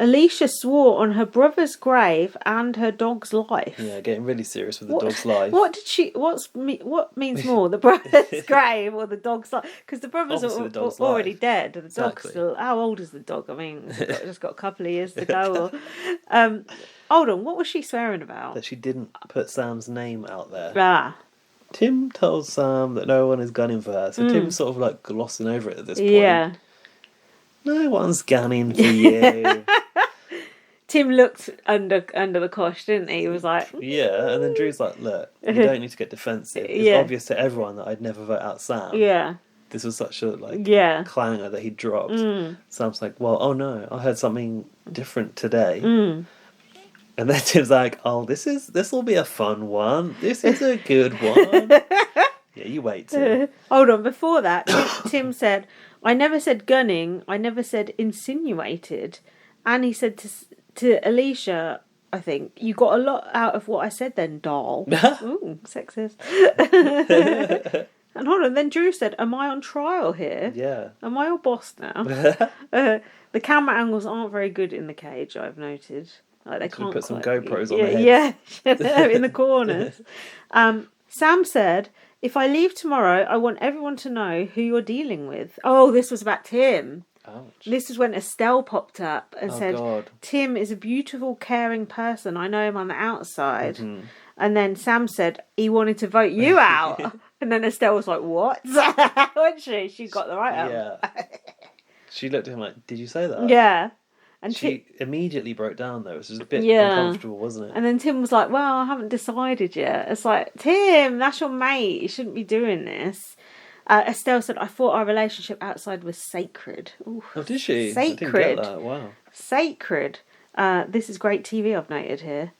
Alicia swore on her brother's grave and her dog's life. Yeah, getting really serious with the dog's life. What means more, the brother's grave or the dog's life? Because the brother's already dead, and the dog's still. How old is the dog? I mean, it's just got a couple of years to go. Hold on, what was she swearing about? That she didn't put Sam's name out there. Ah. Tim told Sam that no one is gunning for her, so Tim's sort of glossing over it at this point. Yeah. No one's gunning for you. Tim looked under the cosh, didn't he? He was like... Yeah, and then Drew's like, look, you don't need to get defensive. It's obvious to everyone that I'd never vote out Sam. Yeah. This was such a, clanger that he dropped. Sam's like, well, oh no, I heard something different today. And then Tim's like, oh, this will be a fun one. This is a good one. Yeah, you wait, Tim. Hold on, before that, Tim said, I never said gunning, I never said insinuated. And he said to Alicia, I think, you got a lot out of what I said then, doll. Ooh, sexist. And hold on, then Drew said, am I on trial here? Yeah. Am I your boss now? The camera angles aren't very good in the cage, I've noted. They can't put some GoPros on their heads. Yeah, in the corners. Sam said, if I leave tomorrow, I want everyone to know who you're dealing with. Oh, this was about Tim. Ouch. This is when Estelle popped up and said, God. Tim is a beautiful, caring person. I know him on the outside. And then Sam said he wanted to vote you out. And then Estelle was like, what? Wasn't she? She got the right out. Yeah. She looked at him like, did you say that? Yeah. And she immediately broke down, though. It was just a bit uncomfortable, wasn't it? And then Tim was like, well, I haven't decided yet. It's like, Tim, that's your mate. You shouldn't be doing this. Estelle said, I thought our relationship outside was sacred. Ooh, oh, did she? Sacred. I didn't get that. Wow. Sacred. This is great TV I've noted here.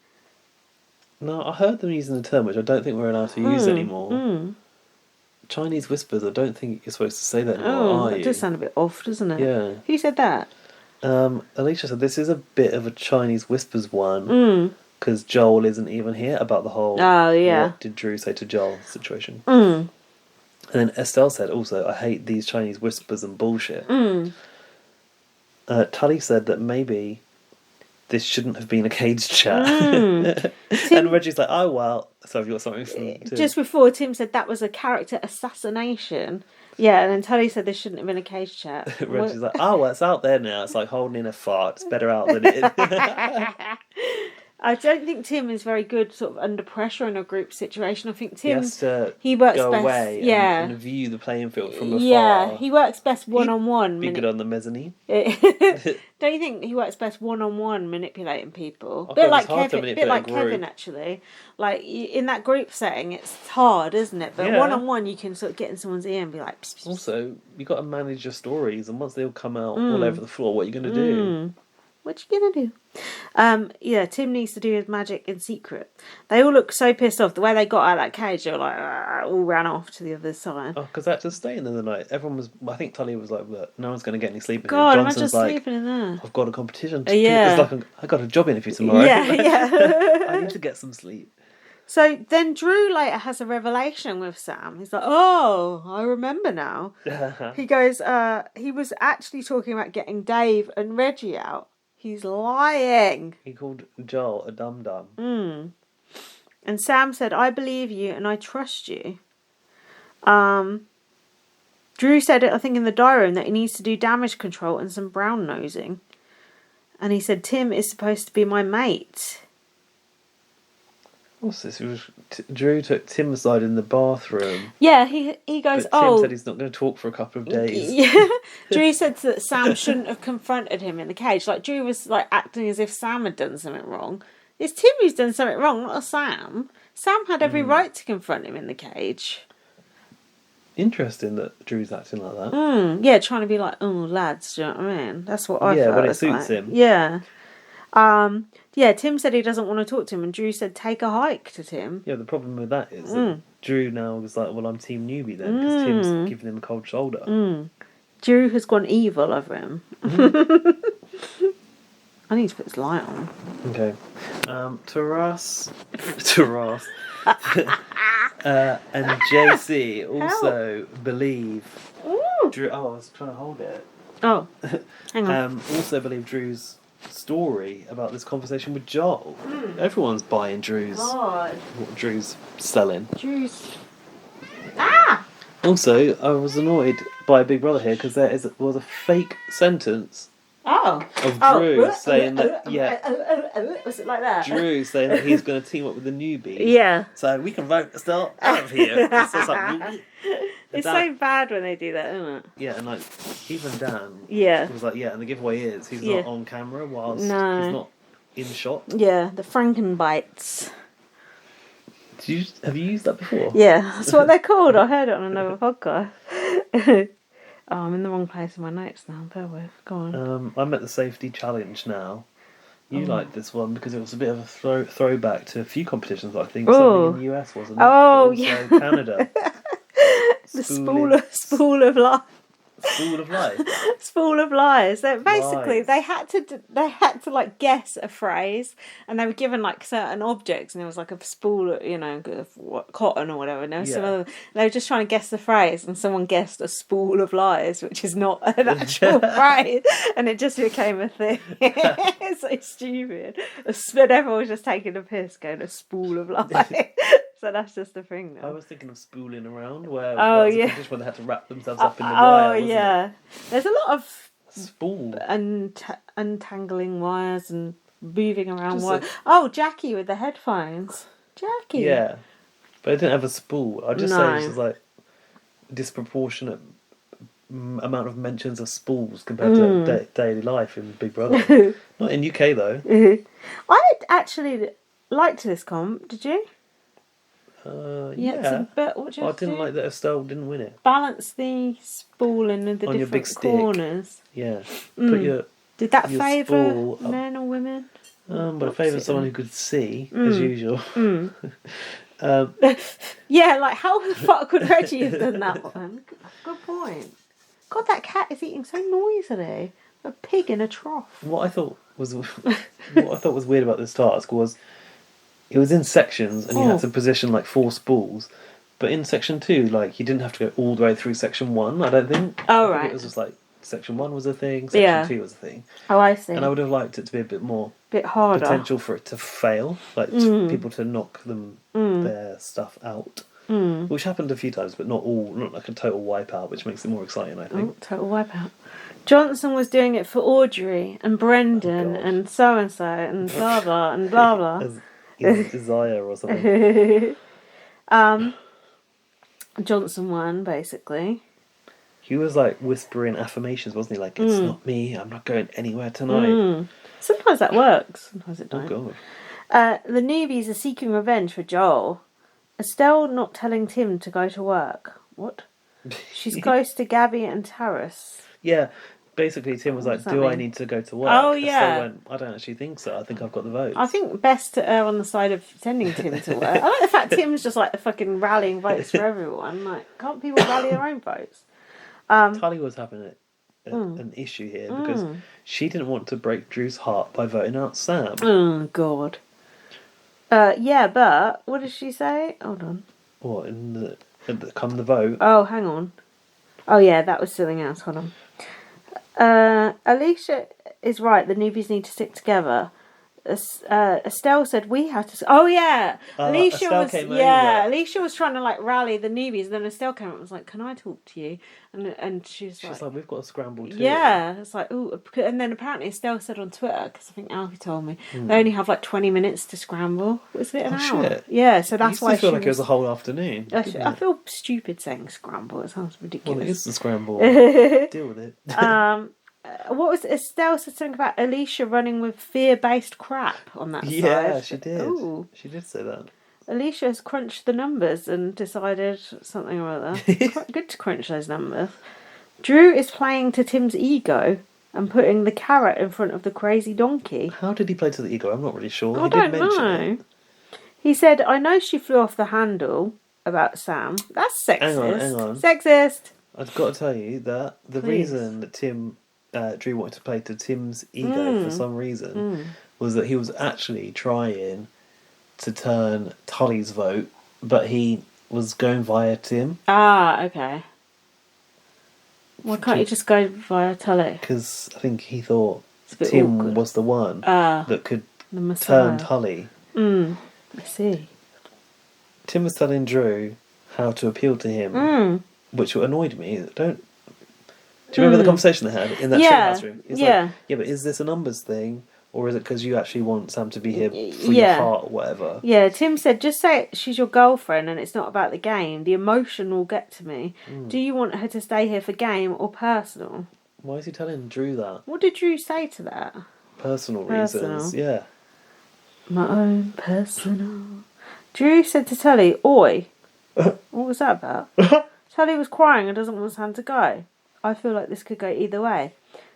No, I heard them using the term, which I don't think we're allowed to use anymore. Chinese whispers, I don't think you're supposed to say that anymore, are you? It does sound a bit off, doesn't it? Yeah. Who said that? Alicia said this is a bit of a Chinese whispers one because Joel isn't even here about the whole what did Drew say to Joel situation. And then Estelle said also, I hate these Chinese whispers and bullshit. Tully said that maybe this shouldn't have been a cage chat. And Reggie's like, oh well, so have you got something from Tim? Just before Tim said that was a character assassination. Yeah, and then Tully said this shouldn't have been a cage chat. Reggie's like, oh well, it's out there now. It's like holding in a fart. It's better out than in. I don't think Tim is very good sort of under pressure in a group situation. I think Tim, he has to works go best, away and view the playing field from afar. Yeah, he works best one-on-one. Be good on the mezzanine. Don't you think he works best one-on-one manipulating people? Bit like Kevin, actually. Like in that group setting, it's hard, isn't it? But one-on-one, you can sort of get in someone's ear and be like... Pss, pss, pss. Also, you got to manage your stories, and once they all come out all over the floor, what are you going to do? What you gonna do? Tim needs to do his magic in secret. They all look so pissed off. The way they got out of that cage, they were like, all ran off to the other side. Oh, because they had to stay in the night. Everyone was... I think Tully was like, look, no one's going to get any sleep in God, here. Johnson's imagine sleeping in there. I've got a competition. Yeah. It's like, I got a job interview tomorrow. Yeah. I need to get some sleep. So then Drew later has a revelation with Sam. He's like, oh, I remember now. He goes, he was actually talking about getting Dave and Reggie out. He's lying. He called Joel a dum-dum. And Sam said, I believe you and I trust you. Drew said it, I think, in the diary room that he needs to do damage control and some brown nosing. And he said, Tim is supposed to be my mate. What's this? Drew took Tim aside in the bathroom. Yeah, he goes, but Tim said he's not going to talk for a couple of days. Yeah. Drew said that Sam shouldn't have confronted him in the cage. Like, Drew was like acting as if Sam had done something wrong. It's Tim who's done something wrong, not Sam. Sam had every right to confront him in the cage. Interesting that Drew's acting like that. Yeah, trying to be like, oh, lads, do you know what I mean? That's what I felt. Yeah, when it suits him. Yeah. Tim said he doesn't want to talk to him, and Drew said take a hike to Tim. Yeah, the problem with that is that Drew now was like, well, I'm Team Newbie then, because Tim's giving him a cold shoulder. Drew has gone evil over him. I need to put this light on. Okay. Taras and JC also believe Drew... Oh, I was trying to hold it. Oh, hang on. Also believe Drew's story about this conversation with Joel. Everyone's buying what Drew's selling. Also, I was annoyed by Big Brother here because there was a fake sentence of Drew saying that was it like that? Drew saying that he's going to team up with the newbies. Yeah. So we can vote to start out of here. It's so bad when they do that, isn't it? Yeah, and like even Dan was like, and the giveaway is he's not on camera whilst he's not in shot. Yeah, the Frankenbites. Have you used that before? Yeah, that's what they're called. I heard it on another podcast. I'm in the wrong place in my notes now. Bear with. Go on. I'm at the safety challenge now. You liked this one because it was a bit of a throwback to a few competitions. I think something in the US, wasn't it? Oh, yeah. Canada. The spool of life. Spool of life. Spool of lies. So basically, they had to like guess a phrase, and they were given like certain objects, and there was like a spool, of cotton or whatever. And there was some other. They were just trying to guess the phrase, and someone guessed a spool of lies, which is not an actual phrase, and it just became a thing. It's so stupid. But everyone was just taking a piss, going a spool of lies. So that's just the thing now. I was thinking of spooling around, where just when they had to wrap themselves up in the wire. Wasn't it? There's a lot of spool untangling wires and moving around wires. Jackie with the headphones. Jackie. Yeah, but I didn't have a spool. I'd just say it's just like disproportionate amount of mentions of spools compared to daily life in Big Brother. Not in UK though. I actually liked this comp. Did you? But what do you I didn't like that Estelle didn't win it. Balance the spool in the on different your big corners. Stick. Yeah. Put your Did that favour men or women? But it favoured someone who could see, as usual. Like how the fuck could Reggie have done that one? Good point. God, that cat is eating so noisily. A pig in a trough. What I thought was weird about this task was it was in sections and you had to position like 4 spools. But in section 2, like you didn't have to go all the way through section 1, I don't think. Oh, I think it was just like section 1 was a thing, section 2 was a thing. Oh, I see. And I would have liked it to be a bit more harder. Potential for it to fail, like people to knock their stuff out. which happened a few times, but not like a total wipeout, which makes it more exciting, I think. Oh, total wipeout. Johnson was doing it for Audrey and Brendan and so and blah blah and blah blah. As Isaiah or something. Johnson won, basically. He was like whispering affirmations, wasn't he? Like, it's not me, I'm not going anywhere tonight. Sometimes that works, sometimes it don't. Oh, God. The newbies are seeking revenge for Joel. Estelle not telling Tim to go to work. What? She's close to Gabby and Taras. Yeah, basically Tim was like, do I need to go to work? Oh, yeah. Estelle went, I don't actually think so. I think I've got the votes. I think best to err on the side of sending Tim to work. I like the fact Tim's just like fucking rallying votes for everyone. Like, can't people rally their own votes? Tully was having an issue here because she didn't want to break Drew's heart by voting out Sam. Oh, God. Yeah, but what did she say? Hold on. What, come the vote? Oh, hang on. Oh, yeah, that was something else. Hold on. Alicia is right. The newbies need to stick together. Estelle said we had to. Oh yeah, Alicia Estelle was. Came Yeah, over. Alicia was trying to like rally the newbies. And then Estelle came up and was like, "Can I talk to you?" And she's like, "We've got a scramble too." Yeah, it's like ooh. And then apparently Estelle said on Twitter, because I think Alfie told me they only have like 20 minutes to scramble. Was it an hour? Shit. Yeah, so that's why I feel like it was a whole afternoon. I feel stupid saying scramble. It sounds ridiculous. Well, it is the scramble. Deal with it. What was Estelle said something about Alicia running with fear-based crap on that side? Yeah, she did. Ooh. She did say that. Alicia has crunched the numbers and decided something or other. Good to crunch those numbers. Drew is playing to Tim's ego and putting the carrot in front of the crazy donkey. How did he play to the ego? I'm not really sure. I don't know. He said, I know she flew off the handle about Sam. That's sexist. Hang on. Sexist. I've got to tell you that the reason that Drew wanted to play to Tim's ego for some reason was that he was actually trying to turn Tully's vote, but he was going via Tim. Ah, okay. Why can't you just go via Tully? Because I think he thought Tim was the one that could turn Tully. I see. Tim was telling Drew how to appeal to him, which annoyed me. Do you remember the conversation they had in that shithouse room? He's like, yeah, but is this a numbers thing? Or is it because you actually want Sam to be here for your heart or whatever? Yeah, Tim said, just say she's your girlfriend and it's not about the game. The emotion will get to me. Do you want her to stay here for game or personal? Why is he telling Drew that? What did Drew say to that? Personal reasons, yeah. My own personal. Drew said to Tully, oi. What was that about? Tully was crying and doesn't want Sam to go. I feel like this could go either way.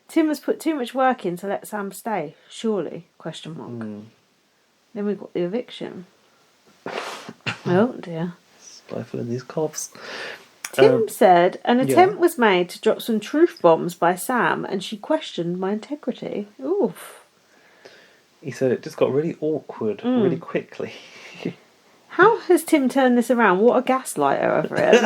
Tim has put too much work in to let Sam stay, surely? ? Then we got the eviction. Oh dear. Stifling these coughs. Tim said an attempt was made to drop some truth bombs by Sam and she questioned my integrity. Oof. He said it just got really awkward really quickly. How has Tim turned this around? What a gaslighter over it.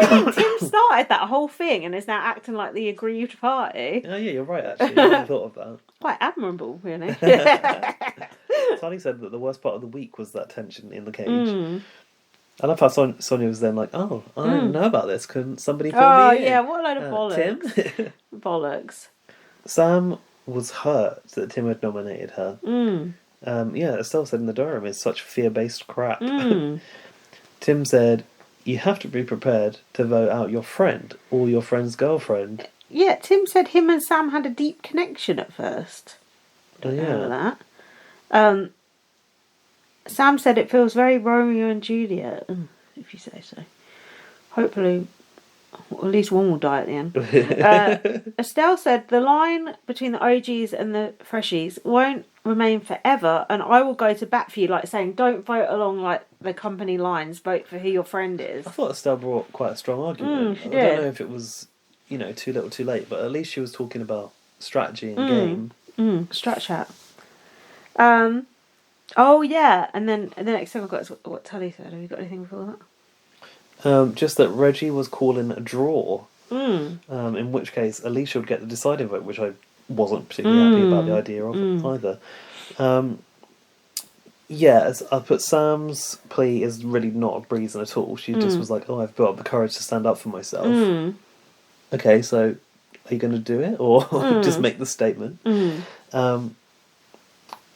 Don't you think Tim started that whole thing and is now acting like the aggrieved party? Oh, yeah, you're right, actually. I hadn't thought of that. Quite admirable, really. Tony said that the worst part of the week was that tension in the cage. I love how Sonia was then like, oh, I didn't know about this. Couldn't somebody fill me in? Oh, yeah, what a load of bollocks. Tim? Bollocks. Sam was hurt that Tim had nominated her. Estelle said in the diary, it's such fear-based crap. Tim said, you have to be prepared to vote out your friend or your friend's girlfriend. Yeah, Tim said him and Sam had a deep connection at first. Don't know that. Sam said it feels very Romeo and Juliet, if you say so. Hopefully, at least one will die at the end. Estelle said the line between the OGs and the freshies won't remain forever, and I will go to bat for you, like saying, don't vote along like the company lines, vote for who your friend is. I thought Estelle brought quite a strong argument. She I did. don't know if it was, too little too late, but at least she was talking about strategy and game. Strat chat. Oh yeah, and then the next thing I got is what Tully said. Have you got anything before that? Just that Reggie was calling a draw. In which case Alicia would get the deciding vote, which I wasn't particularly happy about the idea of either. Yes, I put Sam's plea is really not a reason at all. She just was like, "Oh, I've built up the courage to stand up for myself." Okay, so are you going to do it or just make the statement? In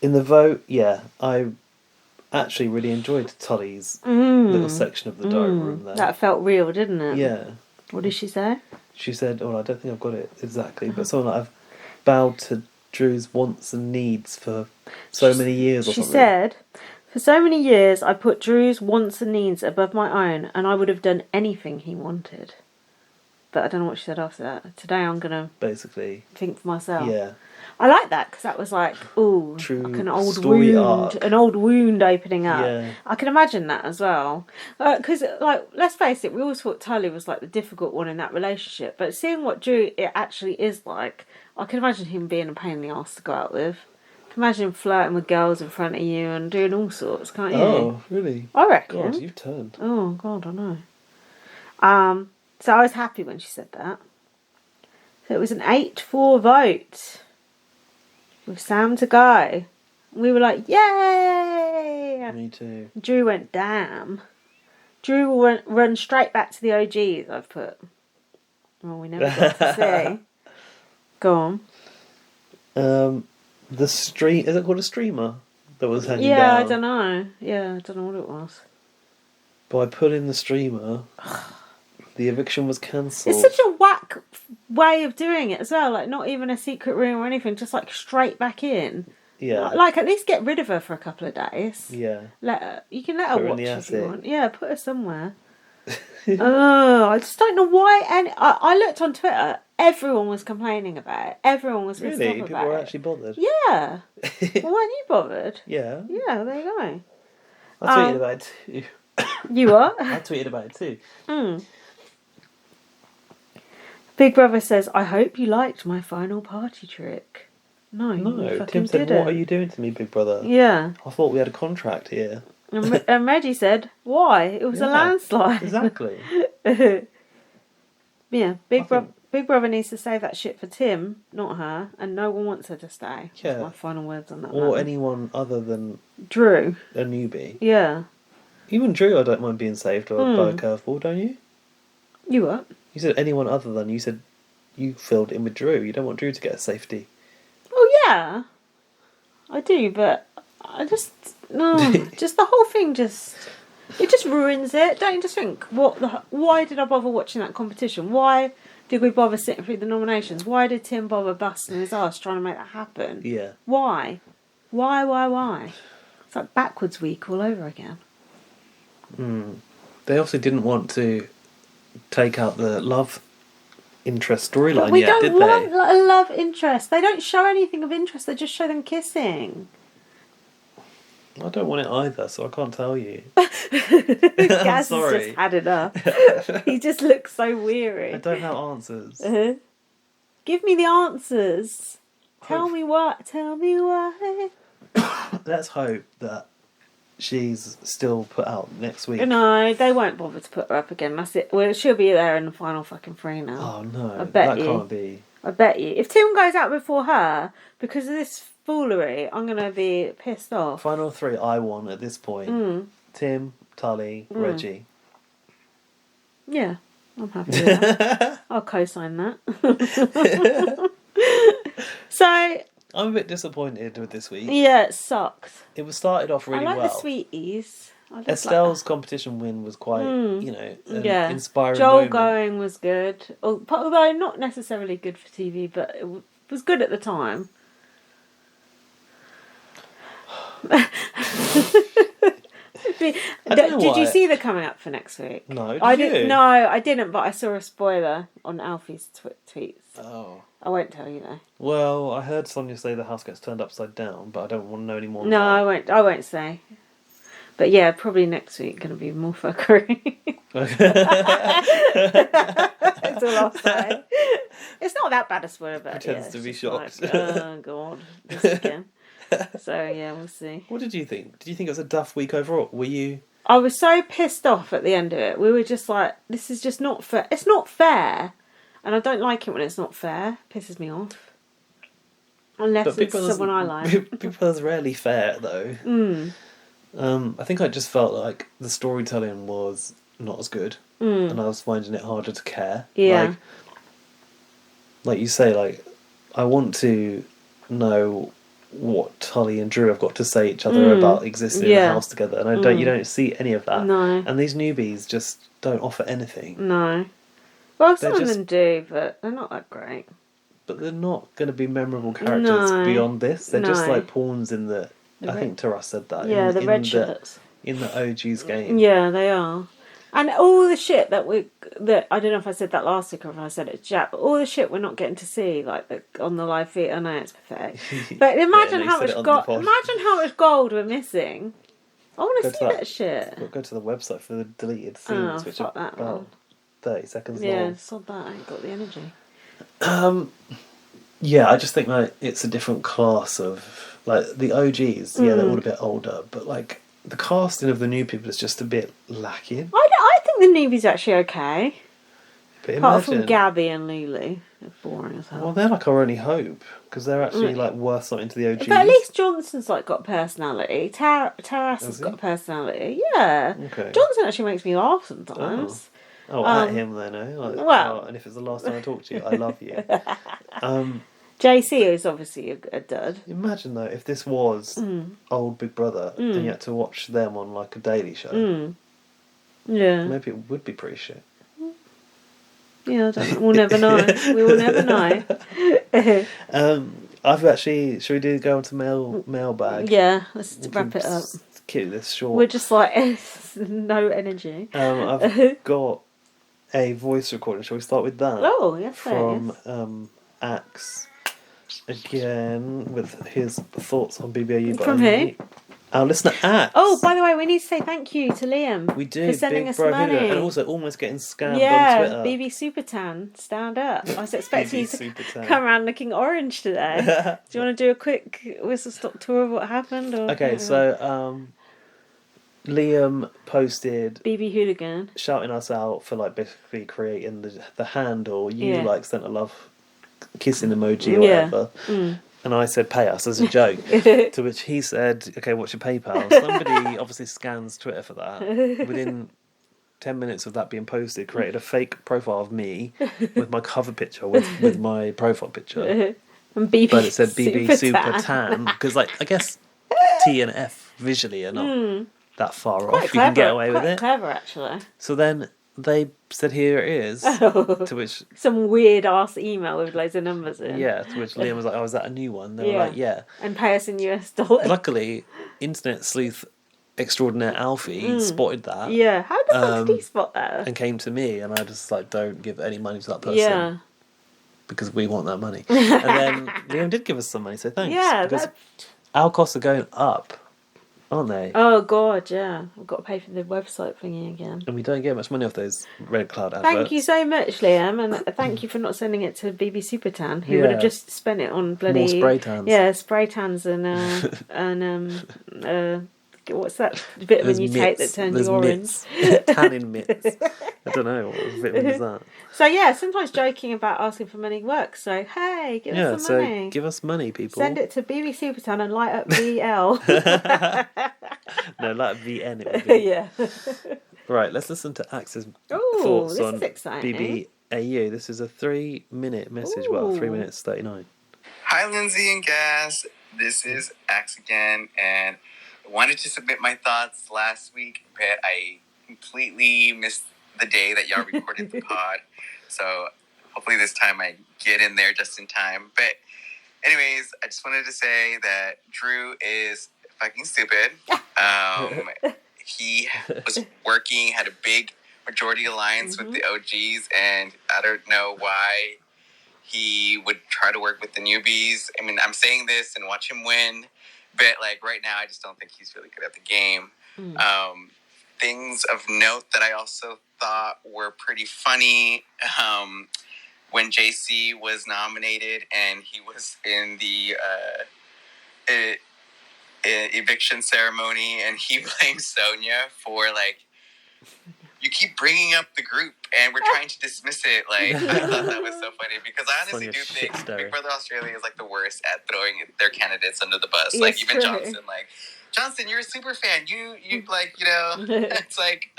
the vote, yeah, I actually really enjoyed Tully's little section of the diary room there. That felt real, didn't it? Yeah. What did she say? She said, "Oh, I don't think I've got it exactly, but something like I've bowed to Drew's wants and needs for so many years or something." She said, "For so many years, I put Drew's wants and needs above my own, and I would have done anything he wanted." But I don't know what she said after that. Today I'm going to basically think for myself. Yeah. I like that because that was like, ooh, true like an old story wound, arc. an old wound opening up. Yeah. I can imagine that as well. Because, like, let's face it, we always thought Tully was like the difficult one in that relationship. But seeing what Drew it actually is like, I can imagine him being a pain in the arse to go out with. I can imagine him flirting with girls in front of you and doing all sorts, can't you? Oh, really? I reckon. God, you've turned. Oh, God, I know. So I was happy when she said that. So it was an 8-4 vote with Sam to go. We were like, yay! Me too. Drew went, damn. Drew will run straight back to the OGs, I've put. Well, we never got to see. Go on. The stream, is it called a streamer that was hanging down? Yeah, I don't know. Yeah, I don't know what it was. But I put in the streamer. The eviction was cancelled. It's such a whack way of doing it as well. Like, not even a secret room or anything, just like straight back in. Yeah. Like, at least get rid of her for a couple of days. Yeah. You can let her Put her in watch the if you attic. want. Yeah, put her somewhere. I just don't know why. I looked on Twitter. Everyone was complaining about it. Everyone was pissed off Really? about People were it. actually bothered? Yeah. Well, weren't you bothered? Yeah. Yeah, there you go. I tweeted about it too. You what? I tweeted about it too. Big Brother says, "I hope you liked my final party trick." No, Tim said, didn't. "What are you doing to me, Big Brother?" Yeah. I thought we had a contract here. And Reggie said, "Why? It was a landslide." Exactly. Yeah, Big Brother needs to save that shit for Tim, not her, and no one wants her to stay. Yeah. That's my final words on that. Or anyone other than Drew. a newbie. Yeah. Even Drew, I don't mind being saved by a curveball, don't you? You what? You said anyone other than. You said you filled in with Drew. You don't want Drew to get a safety. Oh yeah, I do, but I just just the whole thing it just ruins it. Don't you just think why did I bother watching that competition? Why did we bother sitting through the nominations? Why did Tim bother busting his ass trying to make that happen? Yeah. Why? Why? It's like backwards week all over again. They obviously didn't want to take out the love interest storyline We yet, don't did want they? a love interest. They don't show anything of interest. They just show them kissing. I don't want it either, so I can't tell you. Gaz has sorry. just had enough. He just looks so weary. I don't have answers. Give me the answers. Tell me what. Tell me why. Let's hope that she's still put out next week. No, they won't bother to put her up again. That's it. Well, she'll be there in the final fucking 3 now. Oh no, I bet you. can't be. I bet you. If Tim goes out before her, because of this foolery, I'm going to be pissed off. Final 3 I want at this point. Tim, Tully, Reggie. Yeah, I'm happy with that. I'll co-sign that. So... I'm a bit disappointed with this week. Yeah, it sucked. It was started off really well. I like the sweeties. Estelle's competition win was quite, inspiring Joel moment. going was good. Although not necessarily good for TV, but it was good at the time. Did you see the coming up for next week? No, I didn't, but I saw a spoiler on Alfie's tweets. Oh. I won't tell you though. Well, I heard Sonia say the house gets turned upside down, but I don't want to know any more. No, I won't say. But yeah, probably next week going to be more fuckery. That's all I'll say. It's not that bad a spoiler, but pretends to be shocked. Like, oh god, this again. So yeah, we'll see. What did you think? Did you think it was a duff week overall? Were you? I was so pissed off at the end of it. We were just like, this is just not fair. It's not fair. And I don't like it when it's not fair. It pisses me off. Unless it's someone I like. Big Brother's rarely fair, though. I think I just felt like the storytelling was not as good, and I was finding it harder to care. Yeah. Like you say, like I want to know what Tully and Drew have got to say each other about existing in a house together, and you don't see any of that. No. And these newbies just don't offer anything. No. Well, some of them do, but they're not that great. But they're not going to be memorable characters beyond this. They're just like pawns in the. I think Taras said that. Yeah, the red shirts in the OG's game. Yeah, they are. And all the shit that I don't know if I said that last week or if I said it to Jack, but all the shit we're not getting to see, like on the live feed. I know it's pathetic, but imagine how much gold. Imagine how much gold we're missing. I want to see that shit. Go to the website for the deleted scenes, which are about 30 seconds long. Yeah, sod that. I ain't got the energy. Yeah, I just think like it's a different class of like the OGs. Yeah, they're all a bit older, but like the casting of the new people is just a bit lacking. I think the newbies are actually okay. But apart from Gabby and Lulu, they're boring as hell. Well, they're like our only hope because they're actually like worth something to the OGs. But at least Johnson's like got personality. Taras has got personality. Yeah. Okay. Johnson actually makes me laugh sometimes. At him then, eh? Like, and if it's the last time I talk to you, I love you. JC is obviously a dud. Imagine though if this was old Big Brother and you had to watch them on like a daily show. Yeah. Maybe it would be pretty shit. Yeah, I don't know. We'll never know. We will never know. I've actually. Should we go on to mailbag? Yeah, let's wrap it up. Keep this short. We're just like no energy. I've got a voice recording. Shall we start with that? Oh, yes, from Axe again with his thoughts on BBAU. From who? Our listener Axe. Oh, by the way, we need to say thank you to Liam. We do for sending us money, and also almost getting scammed on Twitter. BB Supertan, stand up. I was expecting you to come around looking orange today. Do you want to do a quick whistle stop tour of what happened? Or okay, so Liam posted BB Hooligan shouting us out for like basically creating the handle. You like sent a love kissing emoji or whatever. And I said, pay us as a joke. To which he said, okay, what's your PayPal? Somebody obviously scans Twitter for that. Within 10 minutes of that being posted, created a fake profile of me with my cover picture, with my profile picture. And BB but it said BB Super Tan. Because, like, I guess T and F visually are not that far off. You can get away with it. Clever, actually. So then they said, here it is. To which some weird ass email with loads of numbers in. Yeah, to which Liam was like, oh, is that a new one? They were like, yeah. And pay us in US dollars. Luckily, internet sleuth extraordinaire Alfie spotted that. Yeah, how the fuck did he spot that? And came to me, and I just like, don't give any money to that person. Yeah. Because we want that money. And then Liam did give us some money, so thanks. Yeah. Because our costs are going up, aren't they? Oh, God, yeah. I've got to pay for the website thingy again. And we don't get much money off those Red Cloud adverts. Thank you so much, Liam, and thank you for not sending it to BB Supertan, who would have just spent it on bloody... More spray tans. Yeah, spray tans and what's that vitamin you take that turns you orange? Tannin mitts. I don't know, what vitamin is that? So yeah, sometimes joking about asking for money works. So hey, give us some money. Give us money, people. Send it to BB Supertan and light up VL. No, light up VN it would be. Yeah. Right, let's listen to Axe's thoughts on exciting. BBAU. This is a 3-minute message. Ooh. Well, 3 minutes 39. Hi, Lindsay and Gas. This is Axe again, and I wanted to submit my thoughts last week, but I completely missed the day that y'all recorded the pod. So hopefully this time I get in there just in time. But anyways, I just wanted to say that Drew is fucking stupid. He was working, had a big majority alliance with the OGs, and I don't know why he would try to work with the newbies. I mean, I'm saying this and watch him win, but like right now, I just don't think he's really good at the game. Things of note that I also thought were pretty funny. When JC was nominated and he was in the eviction ceremony, and he blamed Sonia for like you keep bringing up the group and we're trying to dismiss it. Like, I thought that was so funny because I honestly do think Big Brother Australia is like the worst at throwing their candidates under the bus. Like, even Johnson, like, Johnson, you're a super fan. You like, you know, it's like,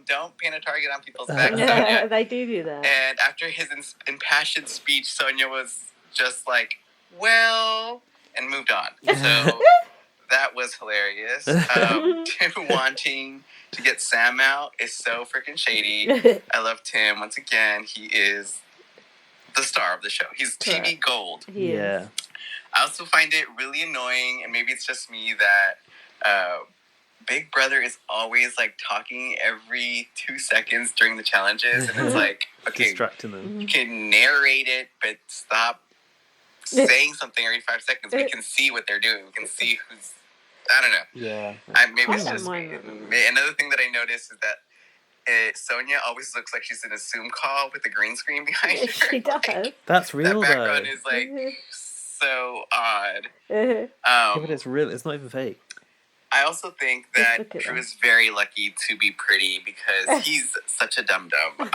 don't paint a target on people's backs, Sonia. They do that. And after his impassioned speech, Sonia was just like, well, and moved on. So that was hilarious. Tim wanting to get Sam out is so freaking shady. I love Tim. Once again, he is the star of the show. He's TV gold. Yeah. I also find it really annoying, and maybe it's just me, that Big Brother is always like talking every 2 seconds during the challenges, and it's like, okay, distracting them. You can narrate it, but stop saying something every 5 seconds. We can see what they're doing. We can see who's. I don't know. Yeah. Maybe it's just me. Another thing that I noticed is that Sonia always looks like she's in a Zoom call with a green screen behind her. She does. Like, that's real, that background is like so odd. But it's real. It's not even fake. I also think that Drew is very lucky to be pretty because he's such a dum-dum.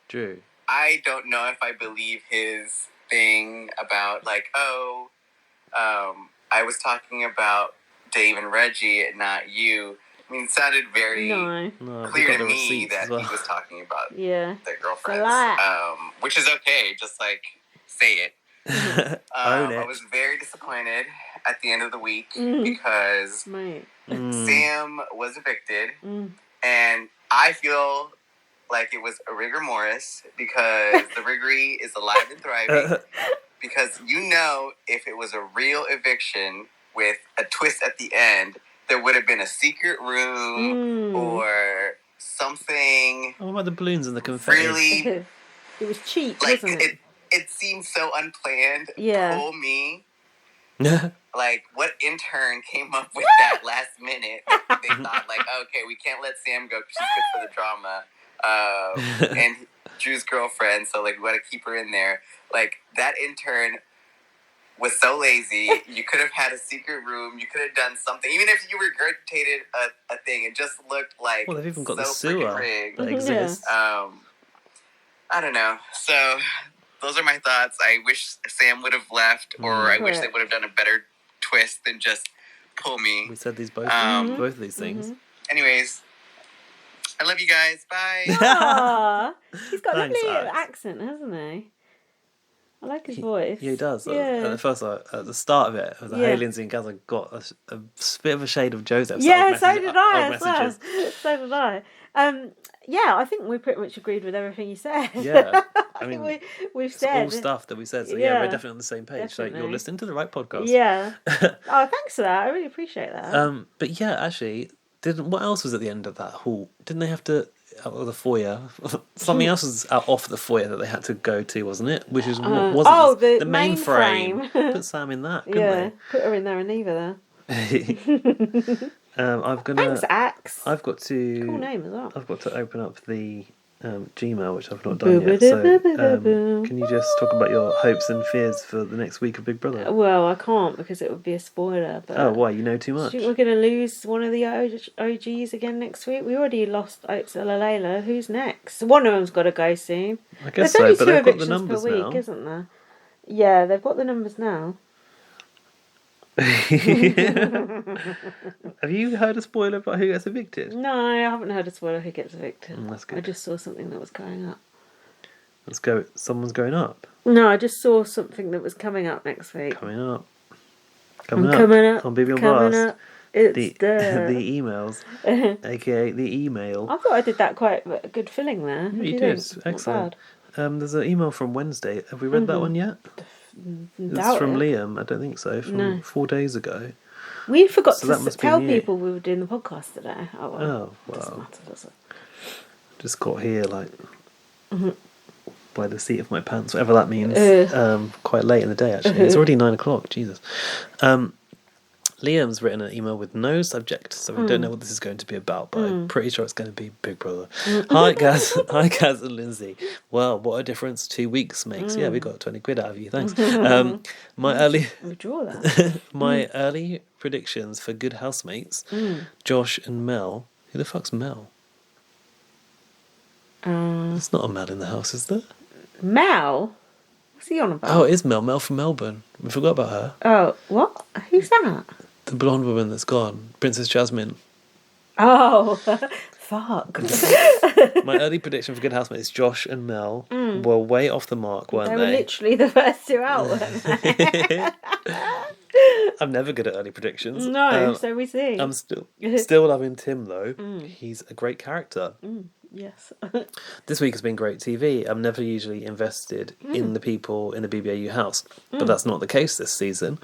Drew. I don't know if I believe his thing about like, I was talking about Dave and Reggie, not you. I mean, it sounded very clear to me that he was talking about their girlfriends. Which is okay, just like say it. I was very disappointed at the end of the week because Sam was evicted, and I feel like it was a rigor mortis because the Riggery is alive and thriving. Because if it was a real eviction with a twist at the end, there would have been a secret room or something. What about the balloons and the confetti? Really, it was cheap, like, wasn't it? It seemed so unplanned. Yeah. Pull me. Like, what intern came up with that last minute? They thought, like, okay, we can't let Sam go because she's good for the drama. And Drew's girlfriend, so, like, we got to keep her in there. Like, that intern was so lazy. You could have had a secret room. You could have done something. Even if you regurgitated a thing, it just looked like they've even got so the sewer rigged. that exists. I don't know. So those are my thoughts. I wish Sam would have left, or I wish they would have done a better twist than just pull me. We said these both of these things. Anyways, I love you guys. Bye. Aww, he's got a lovely accent, hasn't he? I like his voice. Yeah, he does. Yeah. At first, at the start of it, the Hayley and Gaz, I got a bit of a shade of Joseph. Yeah, so did I as well. So did I. Yeah, I think we pretty much agreed with everything you said. Yeah, I mean, we've said all stuff that we said. So yeah, we're definitely on the same page. Definitely. So you're listening to the right podcast. Yeah. Oh, thanks for that. I really appreciate that. But yeah, actually, what else was at the end of that hall? Didn't they have to? Out of the foyer, something else was out off the foyer that they had to go to, wasn't it? Which is wasn't the main frame. Put Sam in that, couldn't they? Put her in there and leave her there. Thanks, Axe. I've got to. Cool name as well. I've got to open up the Gmail, which I've not done yet. So, can you just talk about your hopes and fears for the next week of Big Brother? Well, I can't because it would be a spoiler. But why? You know too much. Do you think we're going to lose one of the OGs again next week? We already lost Oatzilla Layla. Who's next? One of them's got to go soon. I guess There's so, but they've got the numbers per week, now, isn't there? Yeah, they've got the numbers now. Have you heard a spoiler about who gets evicted? No, I haven't heard a spoiler who gets evicted. That's good. I just saw something that was going up. Let's go. Someone's going up. No, I just saw something that was coming up next week. Coming up coming up on BB Blast. It's the emails, aka the email. I thought I did that quite a good filling there. You did. Excellent. There's an email from Wednesday. Have we read that one yet? It's from Liam. I don't think so. From 4 days ago. We forgot to tell people we were doing the podcast today. Oh well. Doesn't matter, does it? Just got here by the seat of my pants, whatever that means. Quite late in the day actually. It's already 9 o'clock. Jesus. Liam's written an email with no subject, so we don't know what this is going to be about, but I'm pretty sure it's going to be Big Brother. Hi, Gaz. Hi, Gaz and Lindsay. Well, what a difference 2 weeks makes. Yeah, we got 20 quid out of you. Thanks. My early predictions for good housemates, Josh and Mel. Who the fuck's Mel? There's not a Mel in the house, is there? Mel? What's he on about? Oh, it is Mel. Mel from Melbourne. We forgot about her. Oh, what? Who's that? The blonde woman that's gone. Princess Jasmine. Oh, fuck. My early prediction for Good Housemate is Josh and Mel were way off the mark, weren't they? They were literally the first two out, weren't they? I'm never good at early predictions. No, so we see. I'm still loving Tim, though. He's a great character. Yes. This week has been great TV. I'm never usually invested in the people in the BBAU house, but that's not the case this season.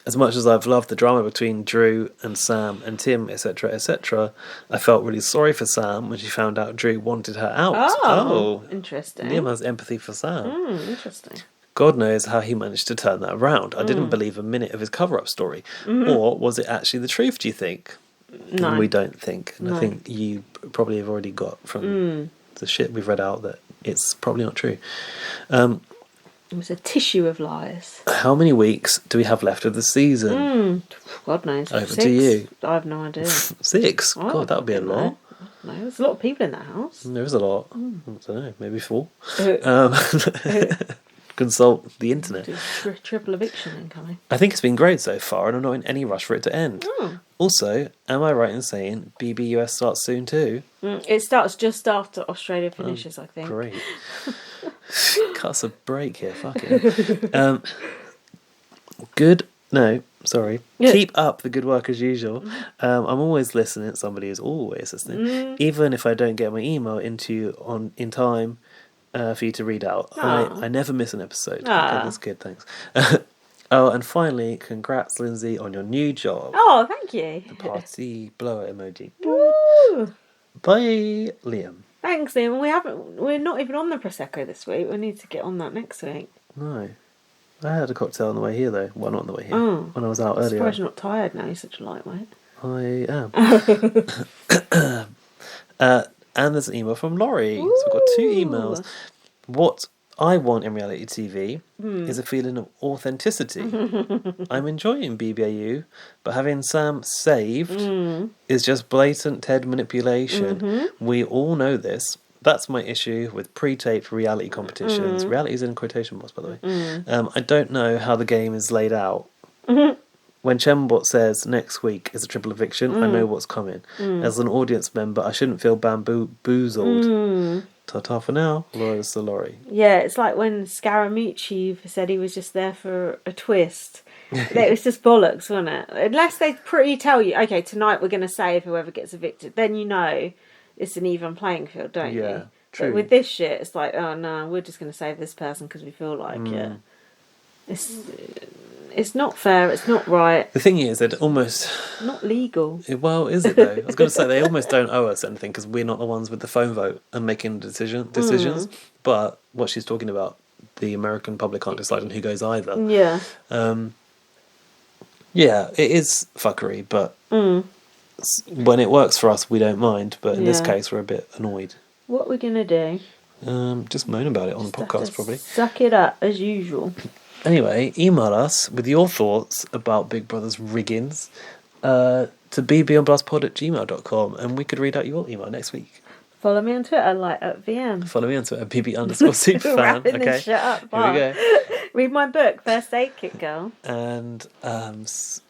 As much as I've loved the drama between Drew and Sam and Tim, etc., etc., I felt really sorry for Sam when she found out Drew wanted her out. Oh, interesting. Liam has empathy for Sam. Interesting. God knows how he managed to turn that around. I didn't believe a minute of his cover-up story. Or was it actually the truth, do you think? No. And we don't think. And I think you probably have already got from the shit we've read out that it's probably not true. It was a tissue of lies. How many weeks do we have left of the season? God knows. Over 6? to you. I have no idea. 6? Oh, God, that would be a lot. No, there's a lot of people in that house. There is a lot. I don't know, maybe 4. Consult the internet. Triple eviction incoming. I think it's been great so far, and I'm not in any rush for it to end. Also, am I right in saying BBUS starts soon too? It starts just after Australia finishes, I think. Great. Cut us a break here, fucking. Good. No, sorry. Keep up the good work as usual. I'm always listening. Somebody is always listening, even if I don't get my email into you in time. For you to read out. I never miss an episode. Okay, that's good, thanks. Oh, and finally, congrats, Lindsay, on your new job. Oh, thank you. The party blower emoji. Woo! Bye, Liam. Thanks, Liam. We're not even on the Prosecco this week. We need to get on that next week. No. I had a cocktail on the way here, though. Well, not on the way here. When I was out earlier. I'm surprised you're not tired now. You're such a lightweight. I am. And there's an email from Laurie. So we've got 2 emails. What I want in reality TV is a feeling of authenticity. I'm enjoying BBAU, but having Sam saved is just blatant Ted manipulation. We all know this. That's my issue with pre-taped reality competitions. Reality is in quotation marks, by the way. I don't know how the game is laid out. When Chembot says next week is a triple eviction, I know what's coming. As an audience member, I shouldn't feel bamboozled. Ta-ta for now, Laura Solari. Yeah, it's like when Scaramucci said he was just there for a twist. It was just bollocks, wasn't it? Unless they pretty tell you, okay, tonight we're going to save whoever gets evicted, then you know it's an even playing field, don't you? Yeah, true. But with this shit, it's like, oh no, we're just going to save this person because we feel like it. It's not fair. It's not right. The thing is, that almost not legal. Well, is it though? I was going to say they almost don't owe us anything because we're not the ones with the phone vote and making decisions. But what she's talking about, the American public can't decide on who goes either. Yeah. Yeah, it is fuckery, but when it works for us, we don't mind. But in this case, we're a bit annoyed. What are we gonna do? Just moan about it on the podcast, probably. Suck it up as usual. Anyway, email us with your thoughts about Big Brother's riggings to bbonblastpod@gmail.com and we could read out your email next week. Follow me on Twitter, like at VM. Follow me on Twitter, bb_superfan. Okay, this shit up, here we go. Read my book, First Aid Kit Girl. And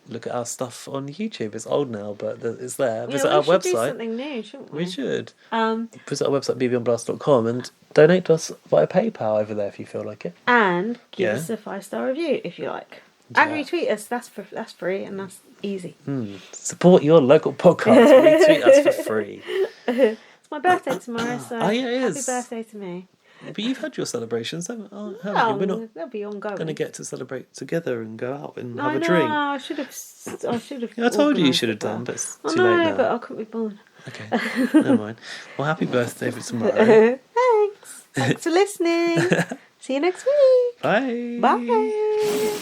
look at our stuff on YouTube. It's old now, but it's there. Yeah, Visit our website. We should do something new, shouldn't we? We should. Visit our website, bbonblast.com, and donate to us via PayPal over there if you feel like it. And give us a 5-star review if you like. Yeah. And retweet us. That's free and that's easy. Support your local podcast. Retweet us for free. It's my birthday tomorrow, so it is. Happy birthday to me. But you've had your celebrations, haven't you? We're not they'll be ongoing. going to get to celebrate together and go out and have a drink. drink. I should have. Yeah, I told you should have done, but it's too late now. But I couldn't be bothered. Okay, never mind. Well, happy birthday for tomorrow. Thanks for listening. See you next week. Bye. Bye.